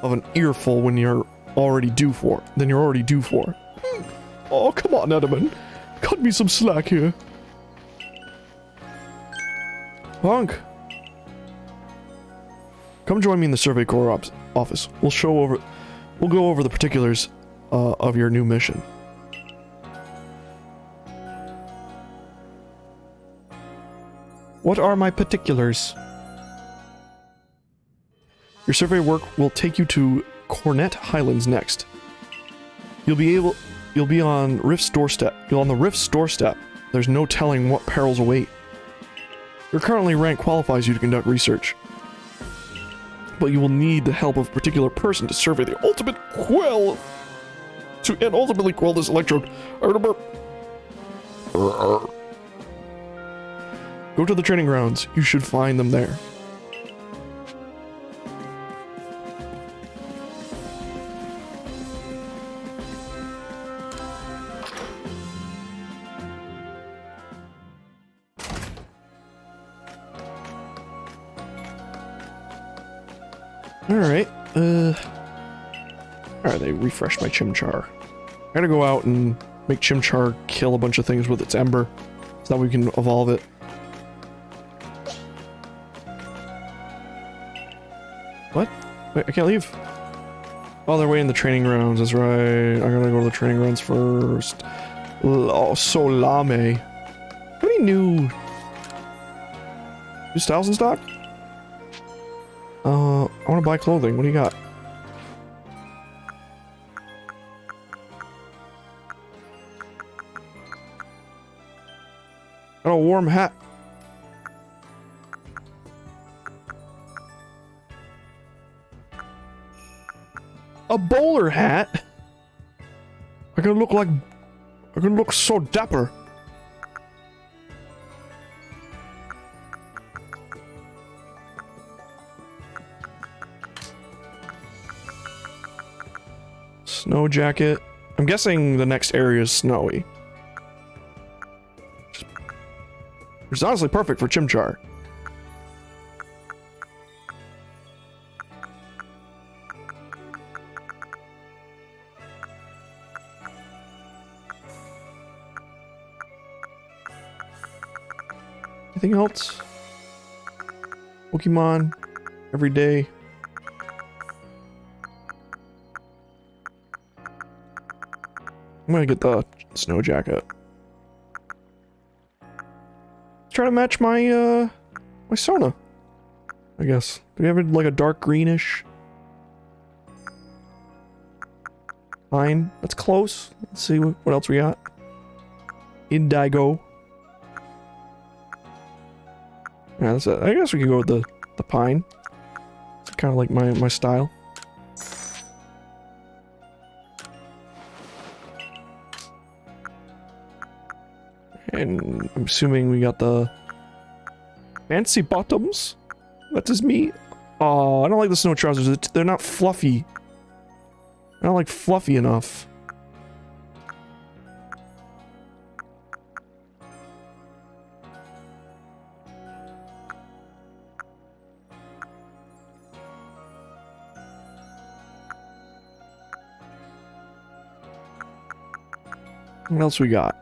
of an earful when you're already due for. Oh, come on, Edelman. Cut me some slack here. Punk. Come join me in the Survey Corps office. We'll go over the particulars of your new mission. What are my particulars? Your survey work will take you to Cornet Highlands next. You'll be on Rift's doorstep. You're on the Rift's doorstep. There's no telling what perils await. Your currently rank qualifies you to conduct research, but you will need the help of a particular person to survey the ultimate quell and ultimately quell this electrode. Go to the training grounds. You should find them there. Alright, Alright, they refreshed my Chimchar. I gotta go out and make Chimchar kill a bunch of things with its Ember, so that we can evolve it. What? Wait, I can't leave. Oh, they're waiting in the training grounds, that's right. I gotta go to the training grounds first. Oh, Solame. How many new styles in stock? I want to buy clothing. What do you got? Got a warm hat. A bowler hat? I can look so dapper. Snow jacket. I'm guessing the next area is snowy. Which is honestly perfect for Chimchar. Anything else? Pokemon every day. I'm gonna get the snow jacket. Try to match my my Sona, I guess. Do we have like a dark greenish? Fine, that's close. Let's see what else we got. Indigo. Yeah, that's it. I guess we could go with the pine. It's kind of like my style. And I'm assuming we got the fancy bottoms. That is me. Oh, I don't like the snow trousers. They're not fluffy. I don't like fluffy enough. What else we got?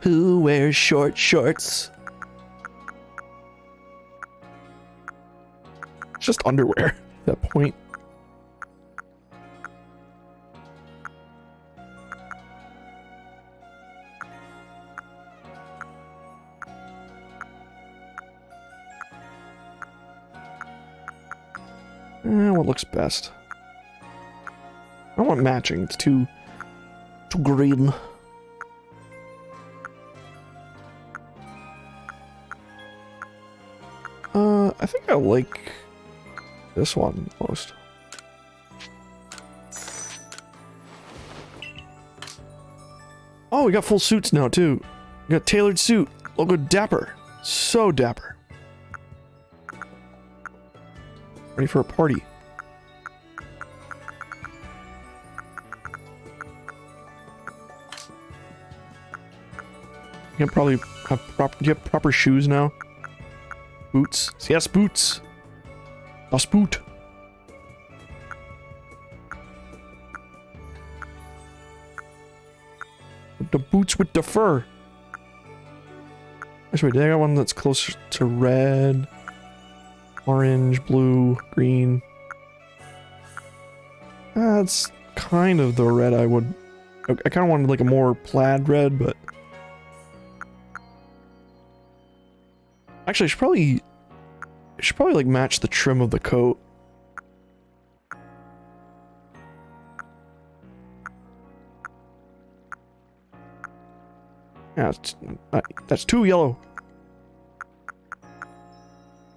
Who wears short shorts? It's just underwear at that point. What looks best? I don't want matching. It's too green. I think I like this one most. Oh, we got full suits now too. We got tailored suit. Look at dapper. So dapper. Ready for a party. You can probably have proper shoes now. Boots. Yes, boots. Das Boot. The boots with the fur. Actually, did I got one that's closer to red, orange, blue, green? That's kind of the red I would... I kind of wanted like a more plaid red, but... Actually, I should probably like match the trim of the coat. Yeah, that's too yellow.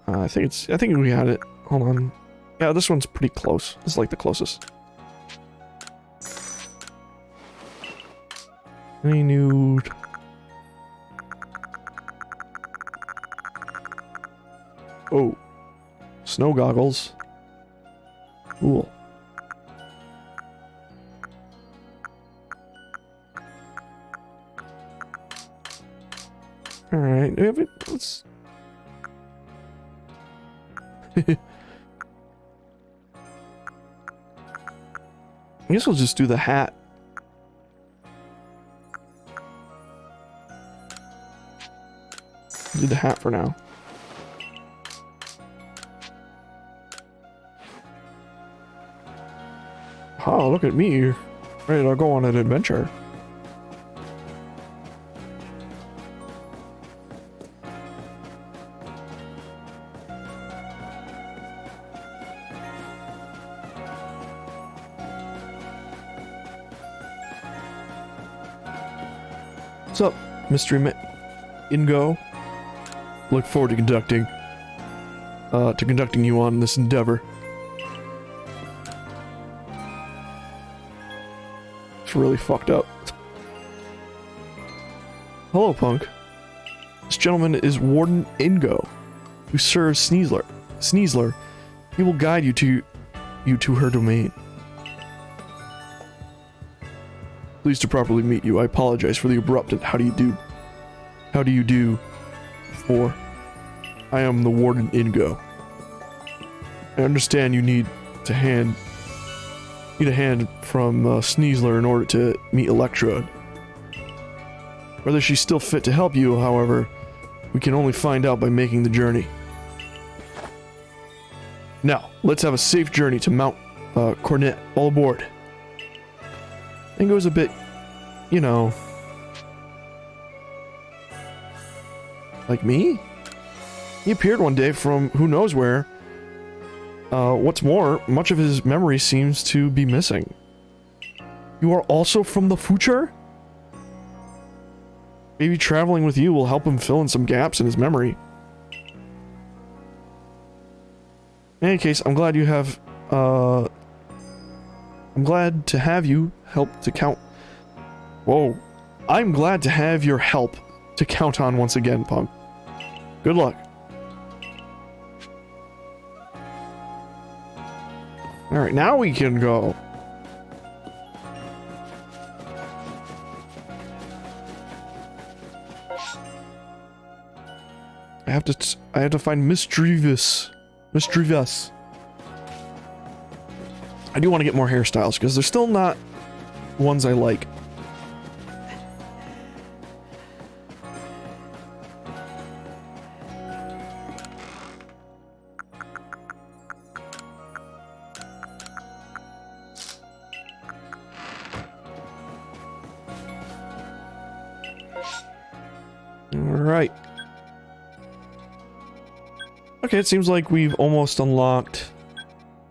I think we had it. Hold on. Yeah, this one's pretty close. This is like the closest. Any nude. Oh. Snow goggles. Cool. Alright, let's... I guess we'll just do the hat. Do the hat for now. Oh, look at me. Ready to go on an adventure. What's up, Mystery Ingo? Look forward to conducting you on this endeavor. It's really fucked up. Hello, Punk. This gentleman is Warden Ingo, who serves Sneasler. He will guide you to her domain. Pleased to properly meet you. I apologize for the abrupt and how do you do for I am the Warden Ingo. I understand you need a hand from Sneasler in order to meet Electrode. Whether she's still fit to help you, however, we can only find out by making the journey. Now, let's have a safe journey to Mount Cornet. All aboard. Ingo's a bit, you know, like me? He appeared one day from who knows where. What's more, much of his memory seems to be missing. You are also from the future? Maybe traveling with you will help him fill in some gaps in his memory. In any case, I'm glad to have you help to count. Whoa. I'm glad to have your help to count on once again, Punk. Good luck. Alright, now we can go. I have to find Misdreavus. I do want to get more hairstyles because they're still not ones I like. Alright. Okay, it seems like we've almost unlocked...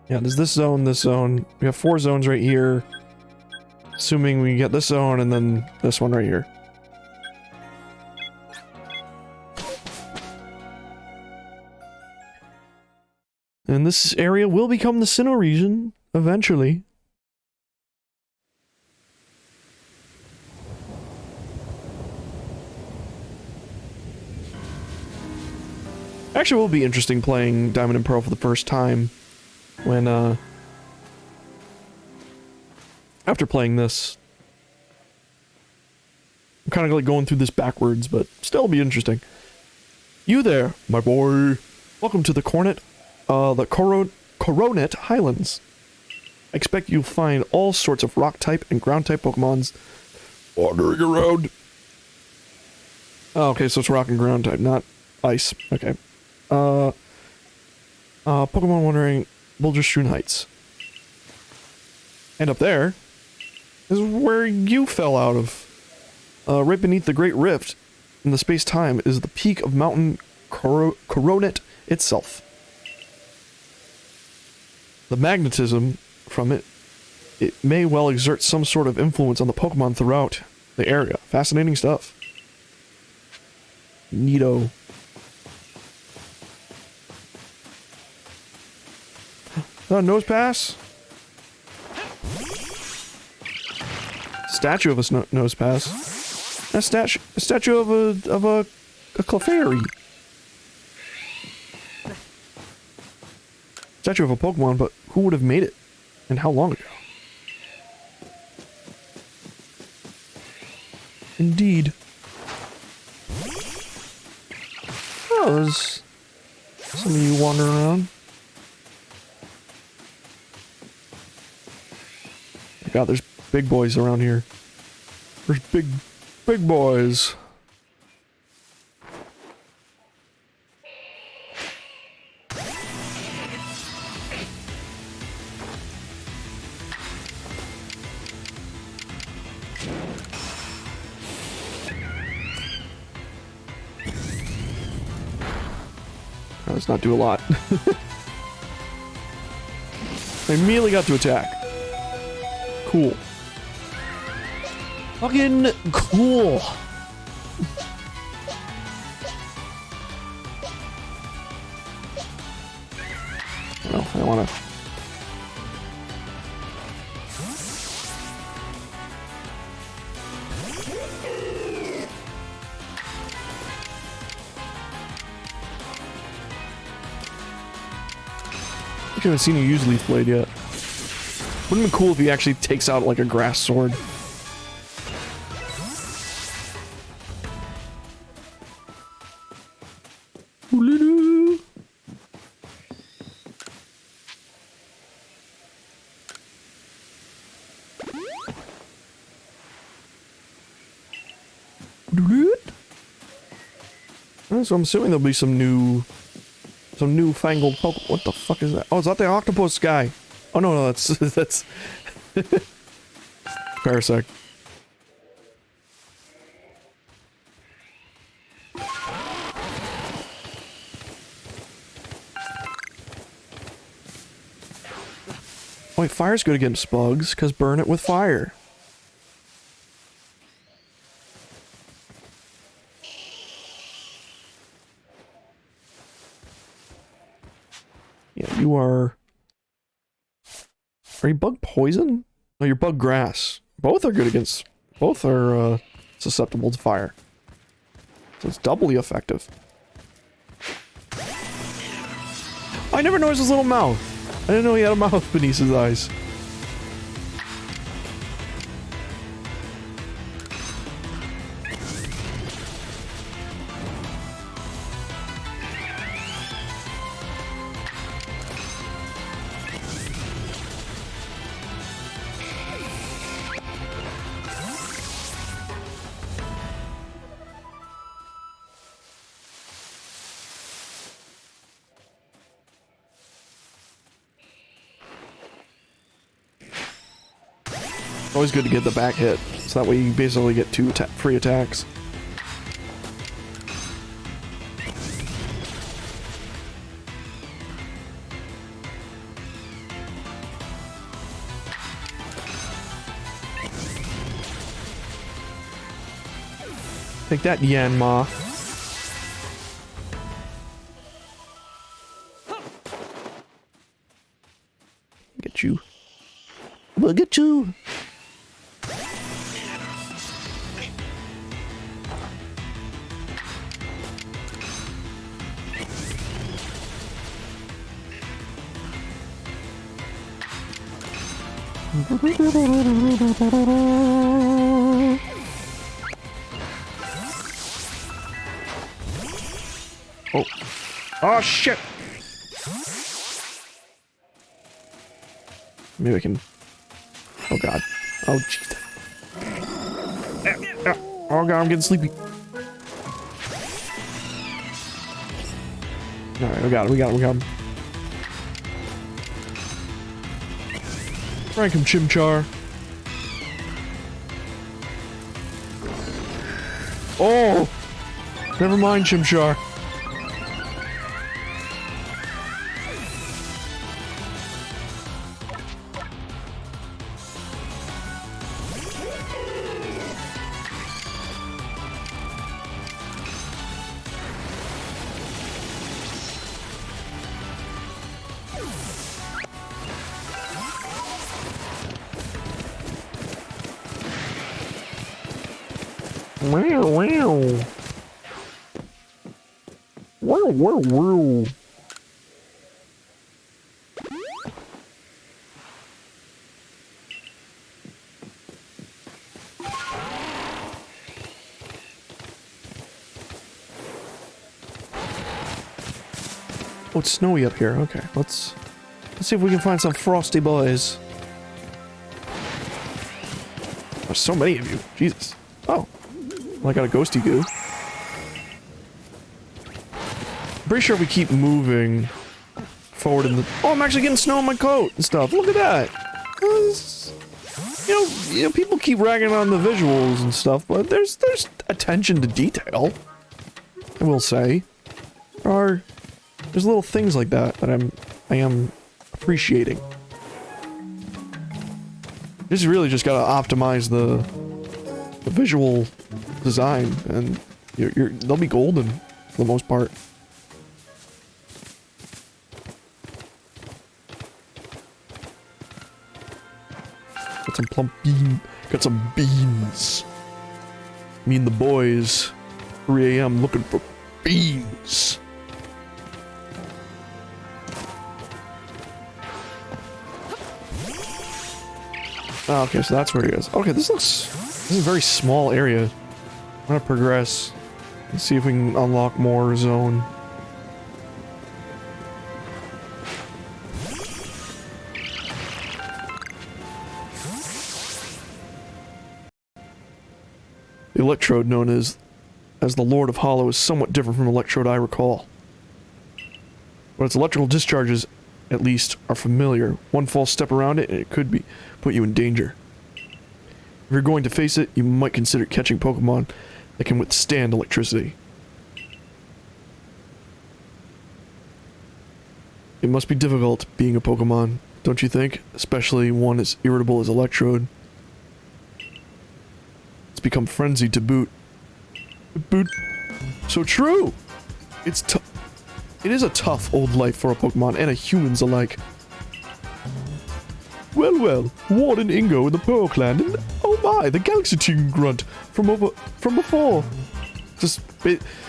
Yeah, there's this zone, this zone. We have 4 zones right here. Assuming we get this zone and then this one right here. And this area will become the Sinnoh region, eventually. Actually, it will be interesting playing Diamond and Pearl for the first time. When, after playing this. I'm kind of like going through this backwards, but still it'll be interesting. You there, my boy. Welcome to the Coronet Highlands. I expect you'll find all sorts of rock type and ground type Pokemons wandering around. Oh, okay, so it's rock and ground type, not ice. Okay. Pokemon wandering Boulderstrewn Heights. And up there is where you fell out of. Right beneath the Great Rift in the space-time is the peak of Mountain Coronet itself. The magnetism from it may well exert some sort of influence on the Pokemon throughout the area. Fascinating stuff. Neato. Nose pass? Statue of a nose pass. A statue of a Clefairy. Statue of a Pokemon, but who would have made it? And how long ago? Indeed. Oh, there's some of you wandering around. God, there's big boys around here. There's big boys. Let's not do a lot. I immediately got to attack. Cool. Fucking cool. Well, I wanna... I haven't seen you use Leaf Blade yet. Wouldn't it be cool if he actually takes out like a grass sword? Ooh-loo-loo. So I'm assuming there'll be some newfangled Pokemon. What the fuck is that? Oh, is that the octopus guy? Oh no, that's Parasect. Wait, fire's good against bugs, because burn it with fire. Yeah, you are... Are you bug poison? No, you're bug grass. Both are good against... Both are, susceptible to fire. So it's doubly effective. I never noticed his little mouth. I didn't know he had a mouth beneath his eyes. Always good to get the back hit, so that way you basically get two free attacks. Take that, Yanma. Get you. We'll get you. Oh. Oh shit. Maybe I can. Oh god. Oh jeez. Oh god, I'm getting sleepy. Alright, we got him. Rank him, Chimchar. Oh! Never mind, Chimchar. Wow, wow. Wow, wow, wow. Oh, it's snowy up here. Okay, let's see if we can find some frosty boys. There's so many of you. Jesus. Oh. Well, I got a ghosty goo. Pretty sure we keep moving forward in the... Oh, I'm actually getting snow on my coat and stuff. Look at that. You know, people keep ragging on the visuals and stuff, but there's attention to detail. I will say. There's little things like that that I am appreciating. This really just gotta optimize the visual design, and they'll be golden for the most part. Got some got some beans. Me and the boys, 3 a.m. looking for beans. Oh, okay, so that's where he is. Okay, this is a very small area. I'm gonna progress and see if we can unlock more zone. The electrode known as the Lord of Hollow is somewhat different from the electrode I recall. But its electrical discharges, at least, are familiar. One false step around it and it could put you in danger. If you're going to face it, you might consider catching Pokemon that can withstand electricity. It must be difficult being a Pokemon, don't you think? Especially one as irritable as Electrode. It's become frenzied to boot. So true! It is a tough old life for a Pokemon and a humans alike. Well, Warden Ingo in the Pearl Clan, and oh my, the Galaxy Team grunt from before. This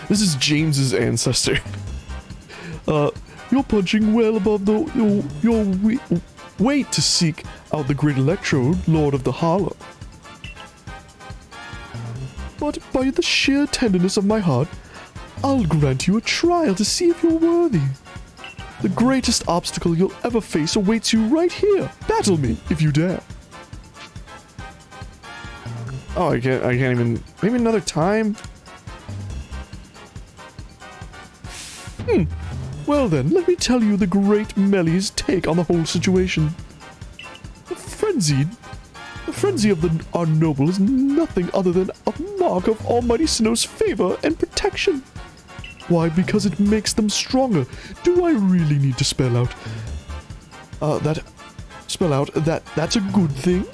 is James's ancestor. You're punching well above your weight to seek out the Great Electrode, Lord of the Hollow. But by the sheer tenderness of my heart, I'll grant you a trial to see if you're worthy. The greatest obstacle you'll ever face awaits you right here. Battle me, if you dare. Oh, I can't even... Maybe another time? Well then, let me tell you the great Melly's take on the whole situation. The frenzy of our noble is nothing other than a mark of Almighty Sinnoh's favor and protection. Why? Because it makes them stronger. Do I really need to spell out that that's a good thing?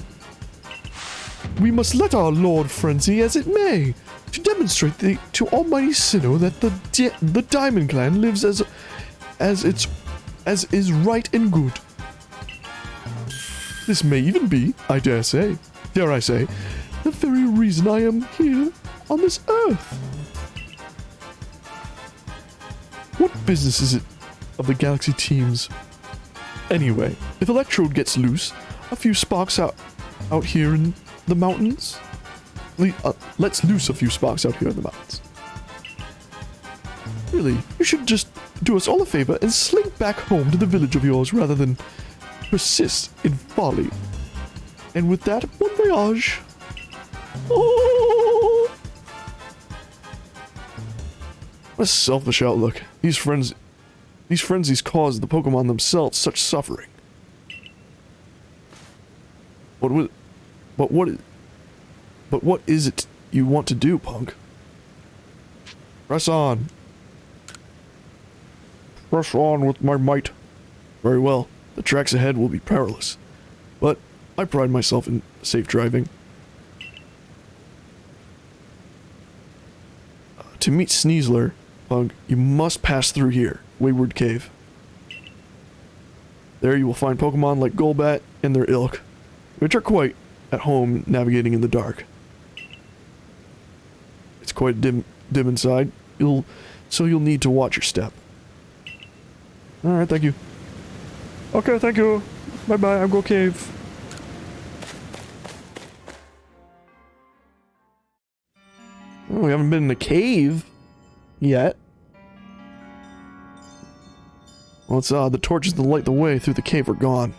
We must let our Lord frenzy as it may, to demonstrate to Almighty Sinnoh that the Diamond Clan lives as is right and good. This may even be, dare I say, the very reason I am here on this earth. What business is it of the Galaxy Teams? Anyway, if Electrode gets loose, a few sparks out here in the mountains. Let's loose a few sparks out here in the mountains. Really, you should just do us all a favor and slink back home to the village of yours rather than persist in folly. And with that, bon voyage. Oh! What a selfish outlook. These frenzies cause the Pokemon themselves such suffering. But what is it you want to do, punk? Press on. Press on with my might. Very well. The tracks ahead will be perilous. But I pride myself in safe driving. To meet Sneasler, punk, you must pass through here, Wayward Cave. There you will find Pokemon like Golbat and their ilk, which are quite at home navigating in the dark. It's quite dim inside. So you'll need to watch your step. Alright, thank you. Okay, thank you. Bye-bye, I'm go cave. Oh, we haven't been in a cave yet. Well, it's odd. The torches that light the way through the cave are gone.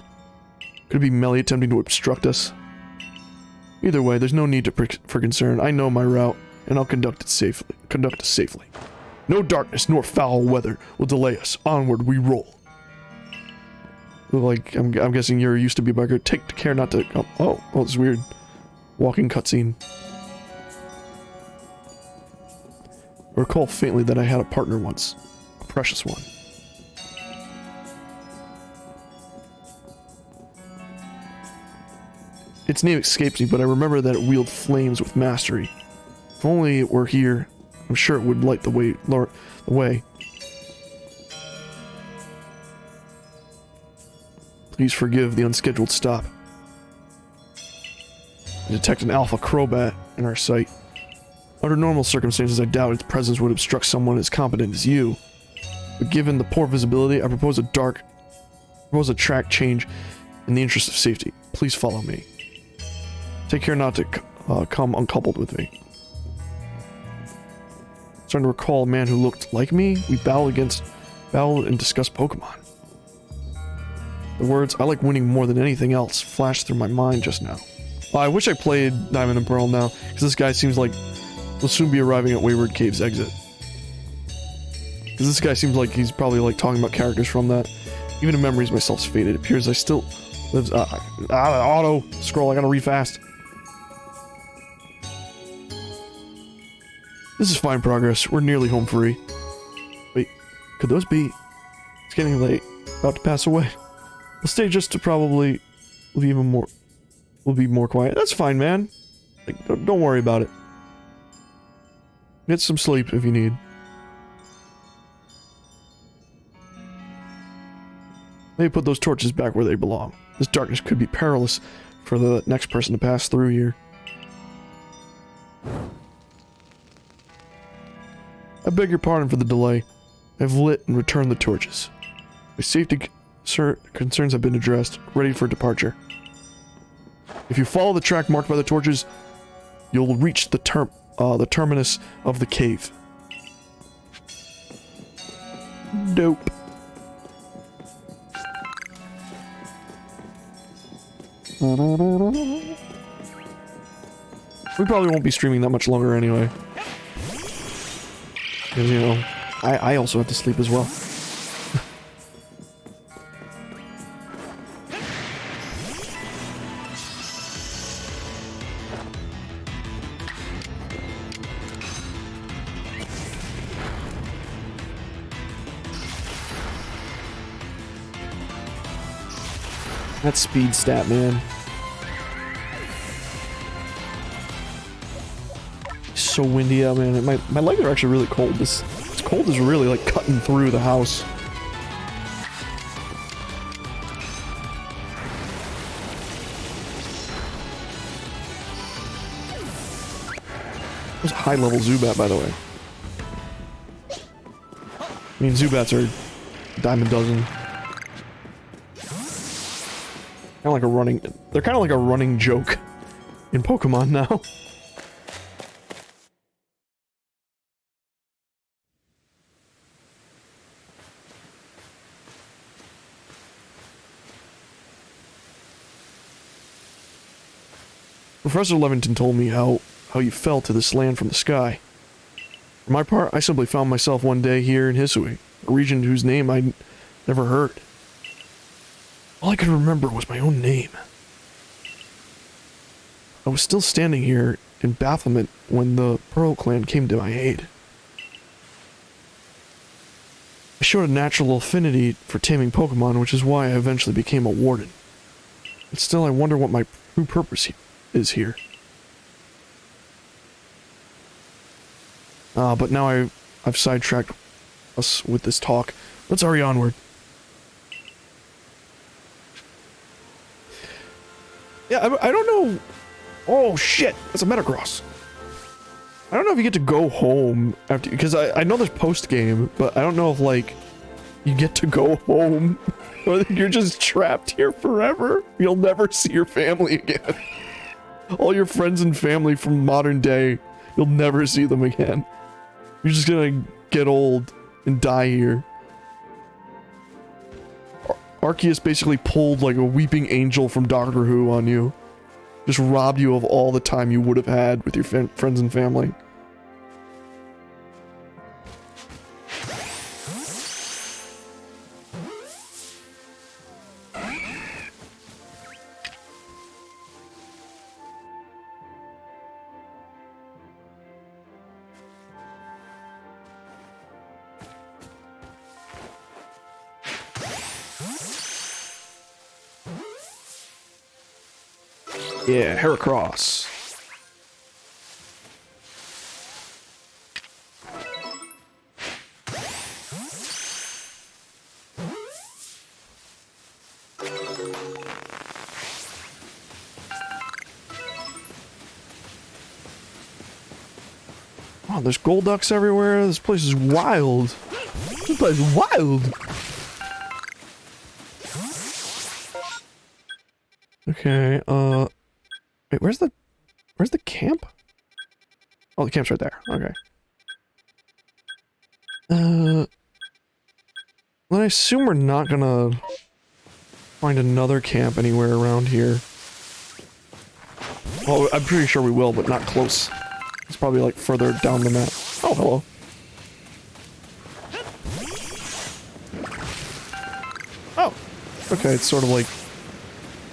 Could it be Melly attempting to obstruct us? Either way, there's no need for concern. I know my route, and I'll conduct us safely. No darkness nor foul weather will delay us. Onward we roll. Like, I'm guessing you're used to be a biker. Take care not to... Oh, it's weird. Walking cutscene. I recall faintly that I had a partner once. A precious one. Its name escapes me, but I remember that it wielded flames with mastery. If only it were here, I'm sure it would light the way. Please forgive the unscheduled stop. I detect an alpha crobat in our sight. Under normal circumstances, I doubt its presence would obstruct someone as competent as you. But given the poor visibility, I propose a track change in the interest of safety. Please follow me. Take care not to come uncoupled with me. Starting to recall a man who looked like me. We battled and discussed Pokemon. The words, "I like winning more than anything else," flashed through my mind just now. I wish I played Diamond and Pearl now, because this guy seems like we'll soon be arriving at Wayward Cave's exit. Because this guy seems like he's probably like talking about characters from that. Even in memories, myself's faded. It appears I still lives. Auto scroll. I gotta read fast. This is fine progress. We're nearly home free. Wait, could those be? It's getting late. About to pass away. We'll stay just to probably be more quiet. That's fine, man. Like, don't worry about it. Get some sleep if you need. Maybe put those torches back where they belong. This darkness could be perilous for the next person to pass through here. I beg your pardon for the delay. I've lit and returned the torches. My safety concerns have been addressed, ready for departure. If you follow the track marked by the torches, you'll reach the terminus of the cave. Dope. We probably won't be streaming that much longer anyway. Because, you know, I also have to sleep as well. That speed stat, man. So windy out, man. My legs are actually really cold. This cold is really like cutting through the house. There's a high level Zubat, by the way. I mean, Zubats are a dime a dozen. They're kind of like a running joke in Pokemon now. Professor Levington told me how you fell to this land from the sky. For my part, I simply found myself one day here in Hisui, a region whose name I'd never heard. All I could remember was my own name. I was still standing here in bafflement when the Pearl Clan came to my aid. I showed a natural affinity for taming Pokemon, which is why I eventually became a warden. But still, I wonder what my true purpose is here. But now I've sidetracked us with this talk. Let's hurry onward. Yeah, I don't know. Oh shit, that's a Metagross. I don't know if you get to go home after, because I know there's post game, but I don't know if like you get to go home or you're just trapped here forever. You'll never see your family again. All your friends and family from modern day, you'll never see them again. You're just gonna get old and die here. Arceus basically pulled like a weeping angel from Doctor Who on you. Just robbed you of all the time you would have had with your friends and family. Yeah, Heracross. Oh, there's Golducks everywhere. This place is wild. This place is wild. Okay, wait, where's the camp? Oh, the camp's right there. Okay. Then I assume we're not gonna find another camp anywhere around here. Well, I'm pretty sure we will, but not close. It's probably like further down the map. Oh, hello. Oh, okay, it's sort of like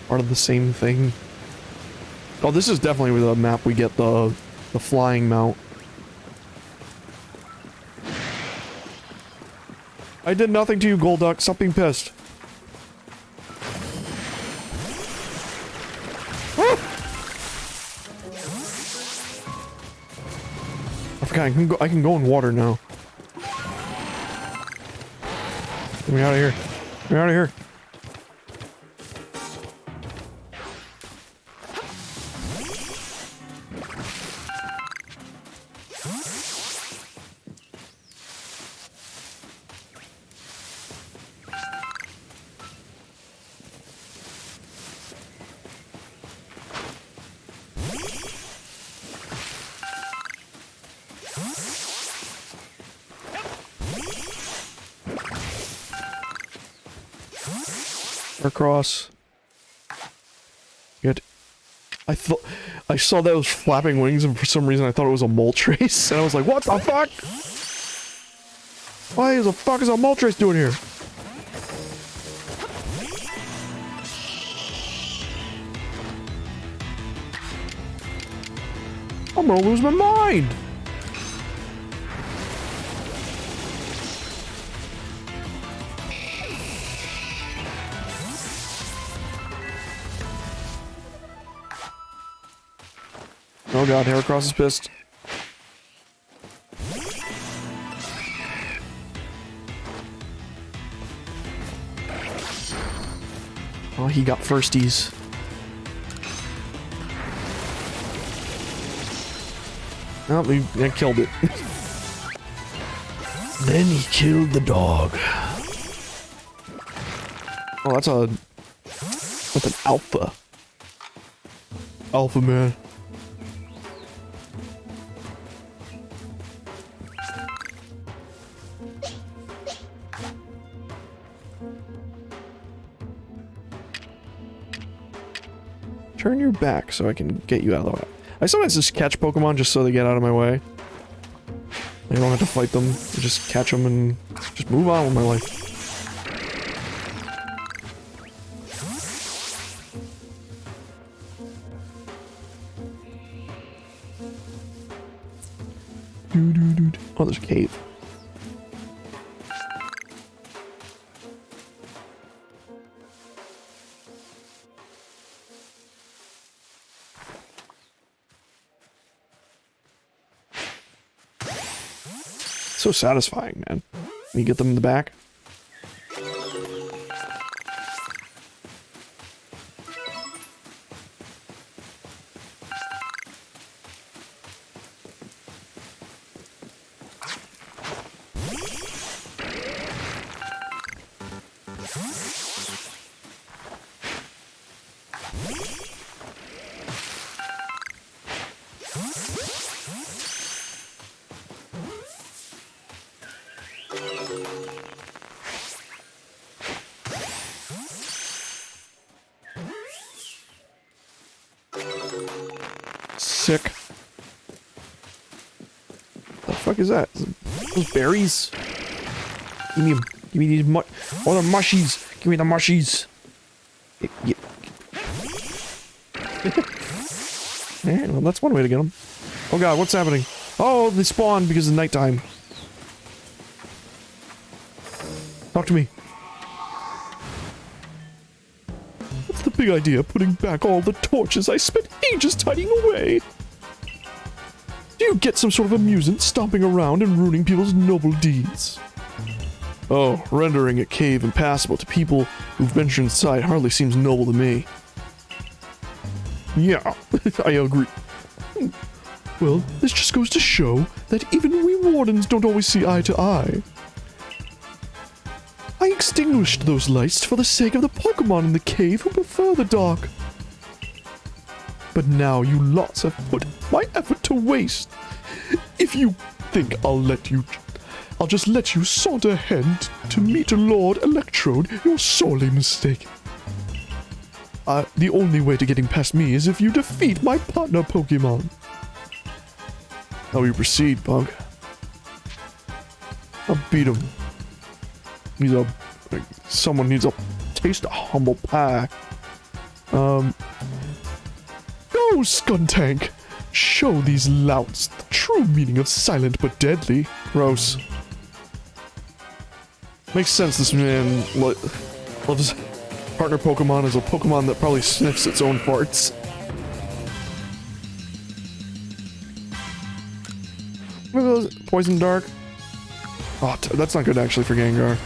part of the same thing. Oh, this is definitely the map we get the flying mount. I did nothing to you, Golduck. Stop being pissed. Ah! I forgot I can go in water now. Get me out of here. Get me out of here. Across. Good. I saw those flapping wings, and for some reason I thought it was a Moltres, and I was like, "What the fuck? Why the fuck is a Moltres doing here?" I'm gonna lose my mind. Oh god, Heracross is pissed. Oh, he got firsties. Oh, I killed it. Then he killed the dog. Oh, that's an alpha. Alpha man. Turn your back so I can get you out of the way. I sometimes just catch Pokemon just so they get out of my way. I don't have to fight them. I just catch them and just move on with my life. Oh, there's a cave. So satisfying, man. When you get them in the back. sick. The fuck is that? Those berries? Give me them. Give me these all the mushies. Give me the mushies. Yeah, well, that's one way to get them. Oh god, what's happening? Oh, they spawn because it's nighttime. Talk to me. What's the big idea, putting back all the torches I spent ages tidying away? Do you get some sort of amusement stomping around and ruining people's noble deeds? Oh, rendering a cave impassable to people who've ventured inside hardly seems noble to me. Yeah, I agree. Well, this just goes to show that even we wardens don't always see eye to eye. I extinguished those lights for the sake of the Pokemon in the cave who prefer the dark. But now you lots have put my effort to waste. If you think I'll just let you saunter ahead to meet Lord Electrode, you're sorely mistaken. The only way to getting past me is if you defeat my partner Pokemon. How you proceed, punk? I'll beat him. Someone needs a taste of humble pie. Go, Skuntank! Show these louts the true meaning of silent but deadly. Gross. Makes sense this man loves partner Pokemon as a Pokemon that probably sniffs its own farts. What are those? Poison Dark? Oh, that's not good actually for Gengar.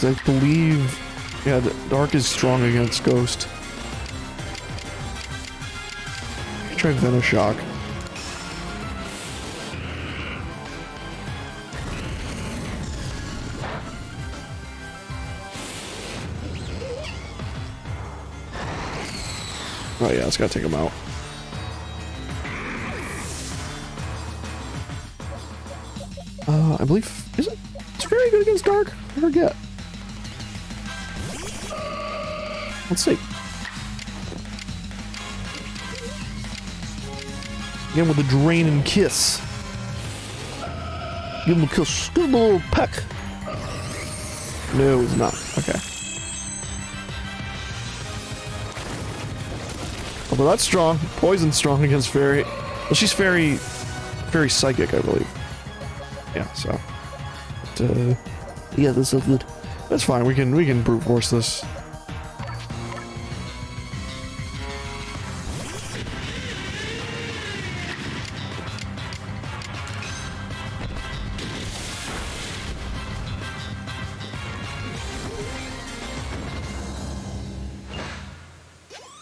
I believe, yeah, the Dark is strong against Ghost. Try Venoshock. Oh yeah, it's gotta take him out. I believe, is it? It's very good against Dark. I forget. Let's see. Again with the Drain and Kiss. Give him a kiss. Give him a little peck. No, it's not. Okay. Although that's strong. Poison's strong against Fairy. Well, she's Fairy Psychic, I believe. Yeah, so. But, yeah, this is good. That's fine. We can brute force this.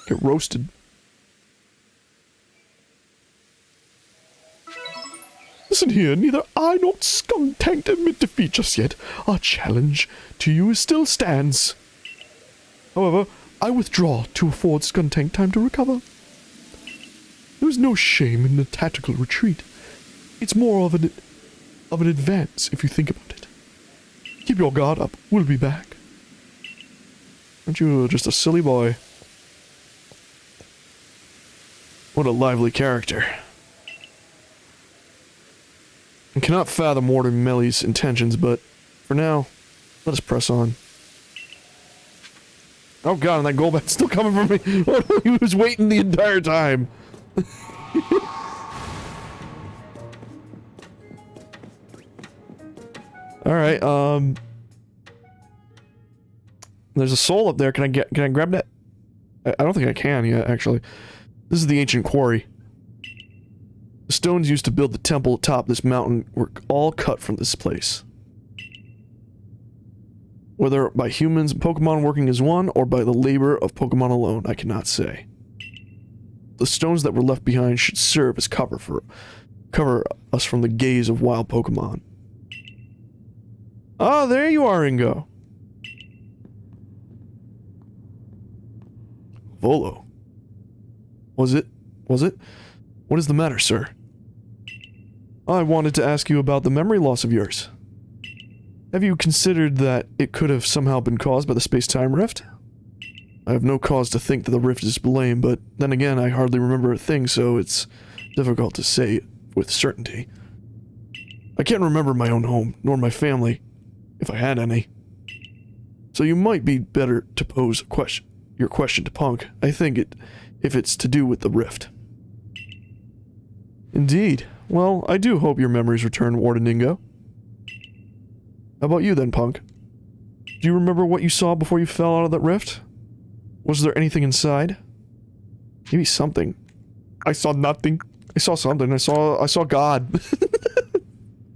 Get roasted. Listen here, neither I nor Skuntank admit defeat just yet. Our challenge to you still stands. However, I withdraw to afford Skuntank time to recover. There is no shame in a tactical retreat. It's more of an advance if you think about it. Keep your guard up. We'll be back. Aren't you just a silly boy? What a lively character. I cannot fathom Warden Melly's intentions, but for now, let us press on. Oh god, and that Golbat's still coming for me! Oh no, he was waiting the entire time! Alright, there's a soul up there, can I grab that? I don't think I can yet, actually. This is the ancient quarry. The stones used to build the temple atop this mountain were all cut from this place. Whether by humans and Pokemon working as one, or by the labor of Pokemon alone, I cannot say. The stones that were left behind should serve as cover us from the gaze of wild Pokemon. Ah, there you are, Ingo. Volo. Was it? What is the matter, sir? I wanted to ask you about the memory loss of yours. Have you considered that it could have somehow been caused by the space-time rift? I have no cause to think that the rift is to blame, but then again, I hardly remember a thing, so it's difficult to say with certainty. I can't remember my own home, nor my family, if I had any. So you might be better to pose your question to Punk. I think if it's to do with the rift. Indeed. Well, I do hope your memories return, Warden Dingo. How about you then, Punk? Do you remember what you saw before you fell out of that rift? Was there anything inside? Maybe something. I saw nothing. I saw something. I saw God.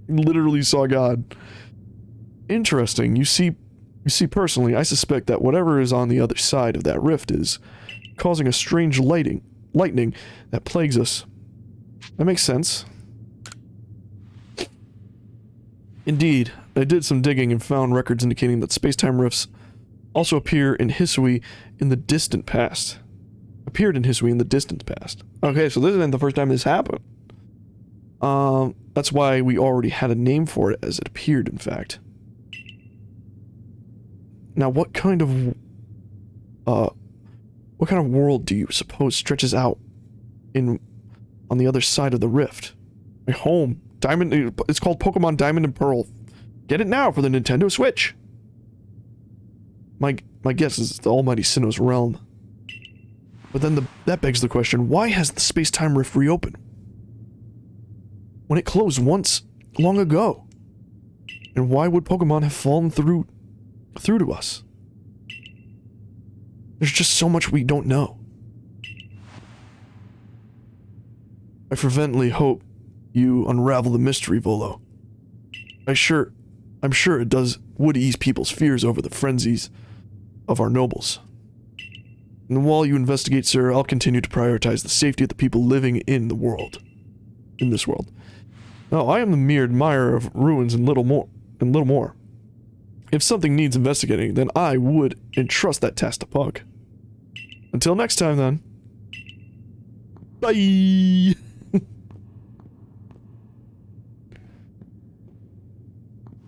Literally saw God. Interesting. You see, personally, I suspect that whatever is on the other side of that rift is causing a strange lightning that plagues us. That makes sense. Indeed, I did some digging and found records indicating that space-time rifts also appear in Hisui in the distant past. Okay, so this isn't the first time this happened. That's why we already had a name for it, as it appeared, in fact. Now, what kind of world do you suppose stretches out on the other side of the rift? My home. It's called Pokemon Diamond and Pearl. Get it now for the Nintendo Switch. My guess is the almighty Sinnoh's realm. But then that begs the question, why has the space-time rift reopened? When it closed once, long ago? And why would Pokemon have fallen through to us? There's just so much we don't know. I fervently hope you unravel the mystery, Volo. I'm sure it would ease people's fears over the frenzies of our nobles. And while you investigate, sir, I'll continue to prioritize the safety of the people living in this world. Now, I am the mere admirer of ruins and little more. If something needs investigating, then I would entrust that task to Punk. Until next time, then. Bye!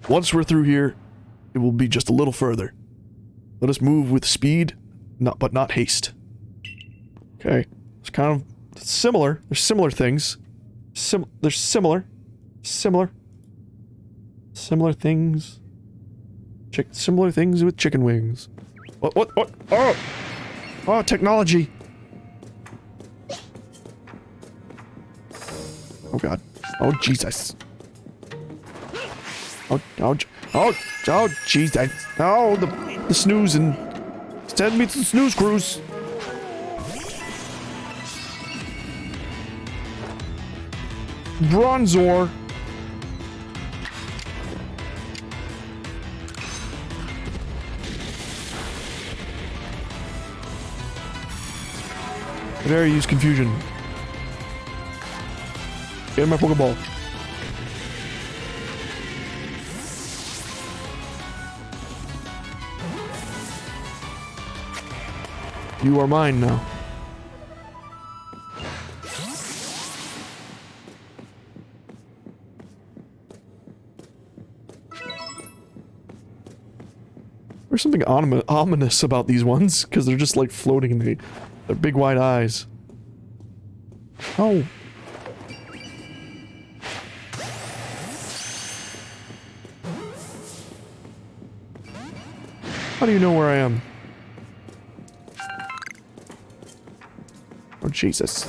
Once we're through here, it will be just a little further. Let us move with speed, but not haste. Okay. It's kind of similar. There's similar things. There's similar things. Similar things with chicken wings. What? Oh, technology. Oh god. Oh Jesus. Oh Jesus. Oh, the snooze and send me to the snooze cruise. Bronzor. I dare use confusion. Get in my Pokeball. You are mine now. There's something ominous about these ones, because they're just like floating in their big wide eyes. Oh. How do you know where I am? Oh, Jesus.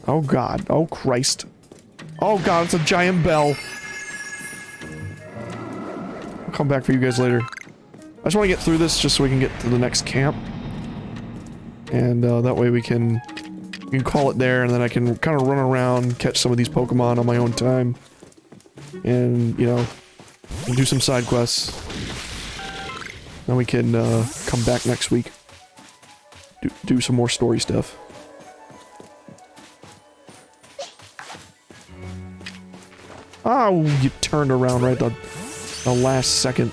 Oh, God. Oh, Christ. Oh, God, it's a giant bell. I'll come back for you guys later. I just want to get through this just so we can get to the next camp. And that way we can call it there, and then I can kind of run around, catch some of these Pokemon on my own time. And, you know, do some side quests. Then we can come back next week. Do some more story stuff. Oh, you turned around right the last second.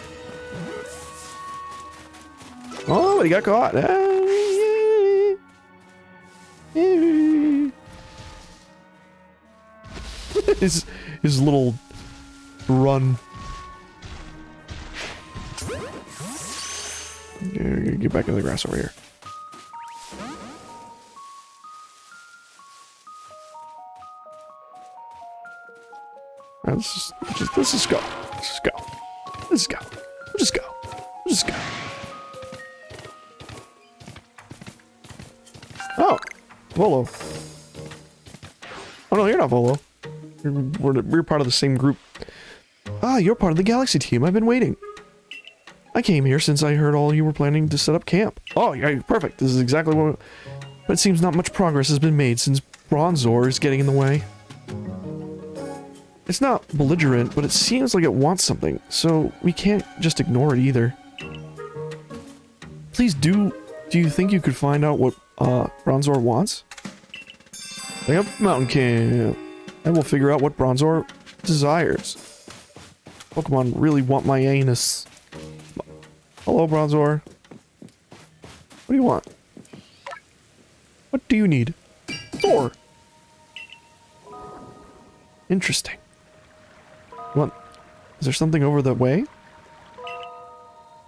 Oh, he got caught. His little run. Get back in the grass over here. Let's just go. Let's just go. Let's go. Let's just go. Let's just go. Oh, Volo. Oh no, you're not Volo. We're part of the same group. Ah, you're part of the Galaxy team. I've been waiting. I came here since I heard all you were planning to set up camp. Oh, yeah, perfect. This is exactly what... But it seems not much progress has been made since Bronzor is getting in the way. It's not belligerent, but it seems like it wants something, so we can't just ignore it either. Please do you think you could find out what Bronzor wants? Take up mountain camp, and we'll figure out what Bronzor desires. Pokemon really want my anus. Hello, Bronzor. What do you want? What do you need? Thor! Interesting. What? Is there something over that way?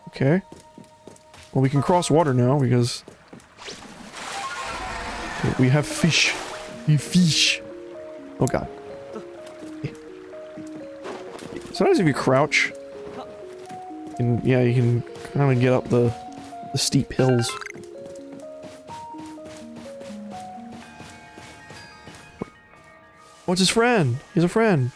Okay. Well, we can cross water now because we have fish. We fish. Oh god. Sometimes if you crouch, and yeah, you can kind of get up the steep hills. What's his friend? He's a friend.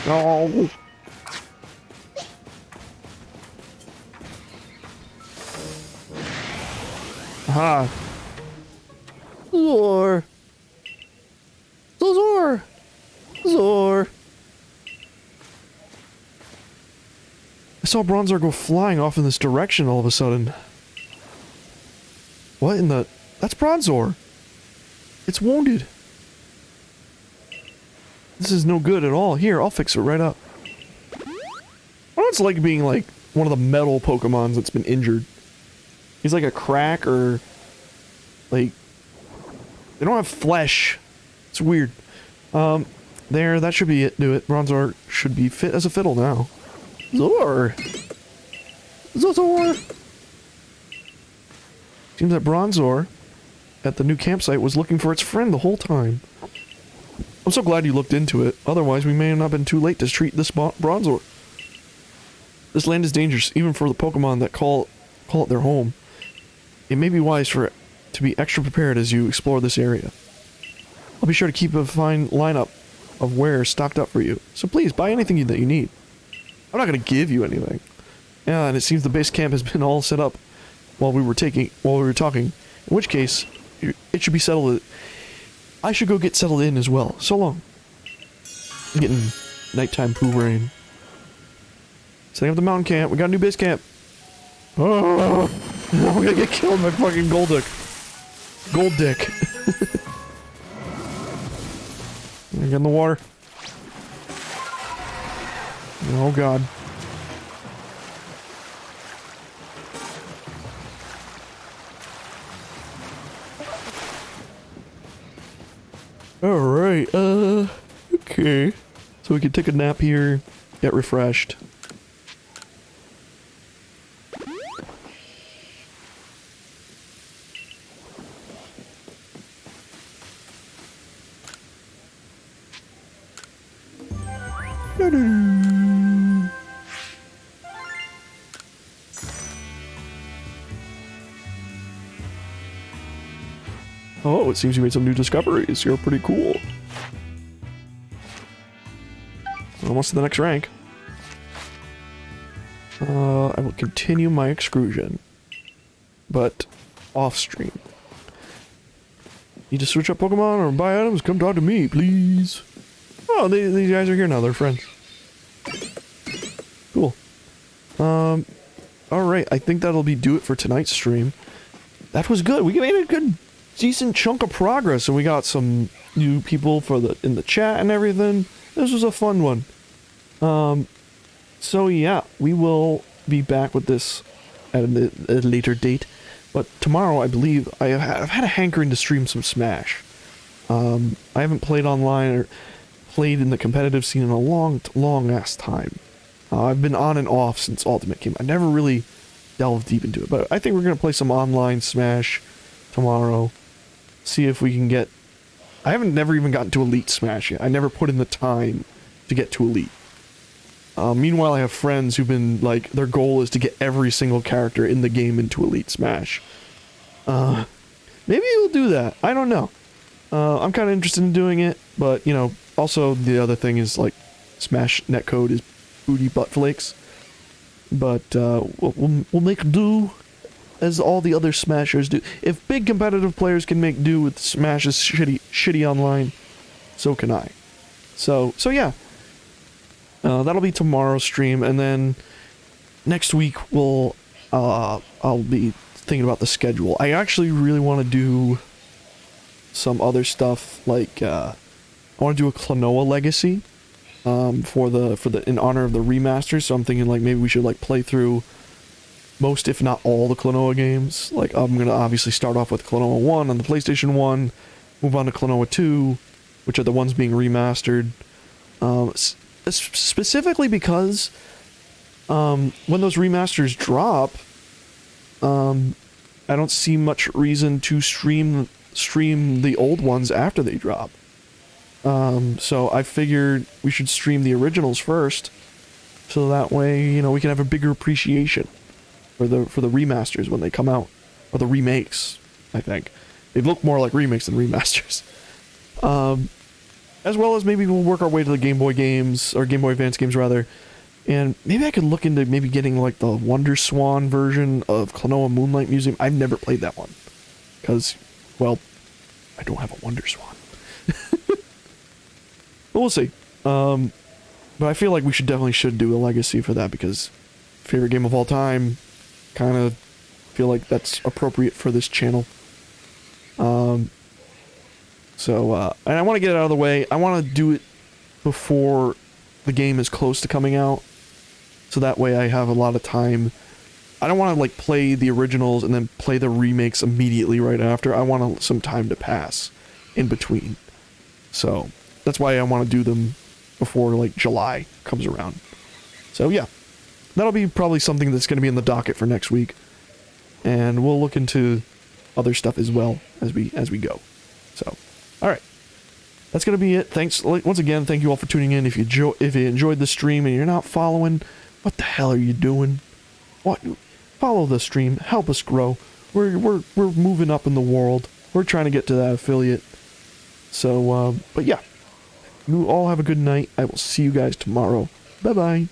Oh. Aha. Zor. Zor. Zor. I saw Bronzor go flying off in this direction all of a sudden. What in the... That's Bronzor. It's wounded. This is no good at all. Here, I'll fix it right up. I don't know, it's like being like one of the metal Pokemons that's been injured. He's like a crack or like they don't have flesh. It's weird. There, that should be it. Do it. Bronzor should be fit as a fiddle now. Zor. Zor. Seems that Bronzor at the new campsite was looking for its friend the whole time. I'm so glad you looked into it. Otherwise, we may have not been too late to treat this Bronzor. This land is dangerous, even for the Pokemon that call it their home. It may be wise to be extra prepared as you explore this area. I'll be sure to keep a fine lineup of wares stocked up for you. So please, buy anything that you need. I'm not going to give you anything. Yeah, and it seems the base camp has been all set up while we were talking. In which case, it should be settled. I should go get settled in as well. So long. I'm getting nighttime poo brain. Setting up the mountain camp. We got a new base camp. Oh, I'm gonna get killed by fucking Goldick. Goldick. Get in the water. Oh god. Alright, okay. So we can take a nap here, get refreshed. Oh, it seems you made some new discoveries. You're pretty cool. Almost to the next rank. I will continue my excursion, but off stream. Need to switch up Pokemon or buy items? Come talk to me, please. Oh, these guys are here now. They're friends. Cool. Alright, I think that'll do it for tonight's stream. That was good. We made a good, decent chunk of progress, and we got some new people in the chat and everything. This was a fun one. So yeah, we will be back with this at a later date. But tomorrow, I believe, I've had a hankering to stream some Smash. I haven't played online or played in the competitive scene in a long, long ass time. I've been on and off since Ultimate came. I never really delved deep into it, but I think we're gonna play some online Smash tomorrow. See if we can get. I haven't never even gotten to Elite Smash yet. I never put in the time to get to Elite. Meanwhile, I have friends who've been like, their goal is to get every single character in the game into Elite Smash. Maybe we'll do that. I don't know. I'm kind of interested in doing it, but, you know, also the other thing is, like, Smash netcode is booty butt flakes. But, we'll make do as all the other Smashers do. If big competitive players can make do with Smash's shitty online, so can I. So yeah. That'll be tomorrow's stream, and then next week I'll be thinking about the schedule. I actually really want to do some other stuff, like I want to do a Klonoa Legacy for the in honor of the remasters. So I'm thinking like maybe we should like play through most, if not all, the Klonoa games. Like I'm gonna obviously start off with Klonoa 1 on the PlayStation 1, move on to Klonoa 2, which are the ones being remastered. Specifically because when those remasters drop, I don't see much reason to stream the old ones after they drop. So I figured we should stream the originals first, so that way, you know, we can have a bigger appreciation for the remasters when they come out, or the remakes. I think they look more like remakes than remasters. As well as maybe we'll work our way to the Game Boy games, or Game Boy Advance games rather, and maybe I could look into maybe getting like the Wonder Swan version of Klonoa Moonlight Museum. I've never played that one, because, well, I don't have a Wonder Swan. But we'll see. But I feel like we should do a legacy for that, because favorite game of all time, kind of feel like that's appropriate for this channel. And I want to get it out of the way. I want to do it before the game is close to coming out, so that way I have a lot of time. I don't want to like play the originals and then play the remakes immediately right after. I want some time to pass in between. So that's why I want to do them before like July comes around. So yeah, that'll be probably something that's going to be in the docket for next week, and we'll look into other stuff as well as we go. So, all right, that's gonna be it. Thanks once again. Thank you all for tuning in. If you enjoyed the stream and you're not following, what the hell are you doing? What? Follow the stream. Help us grow. We're moving up in the world. We're trying to get to that affiliate. So, but yeah, you all have a good night. I will see you guys tomorrow. Bye bye.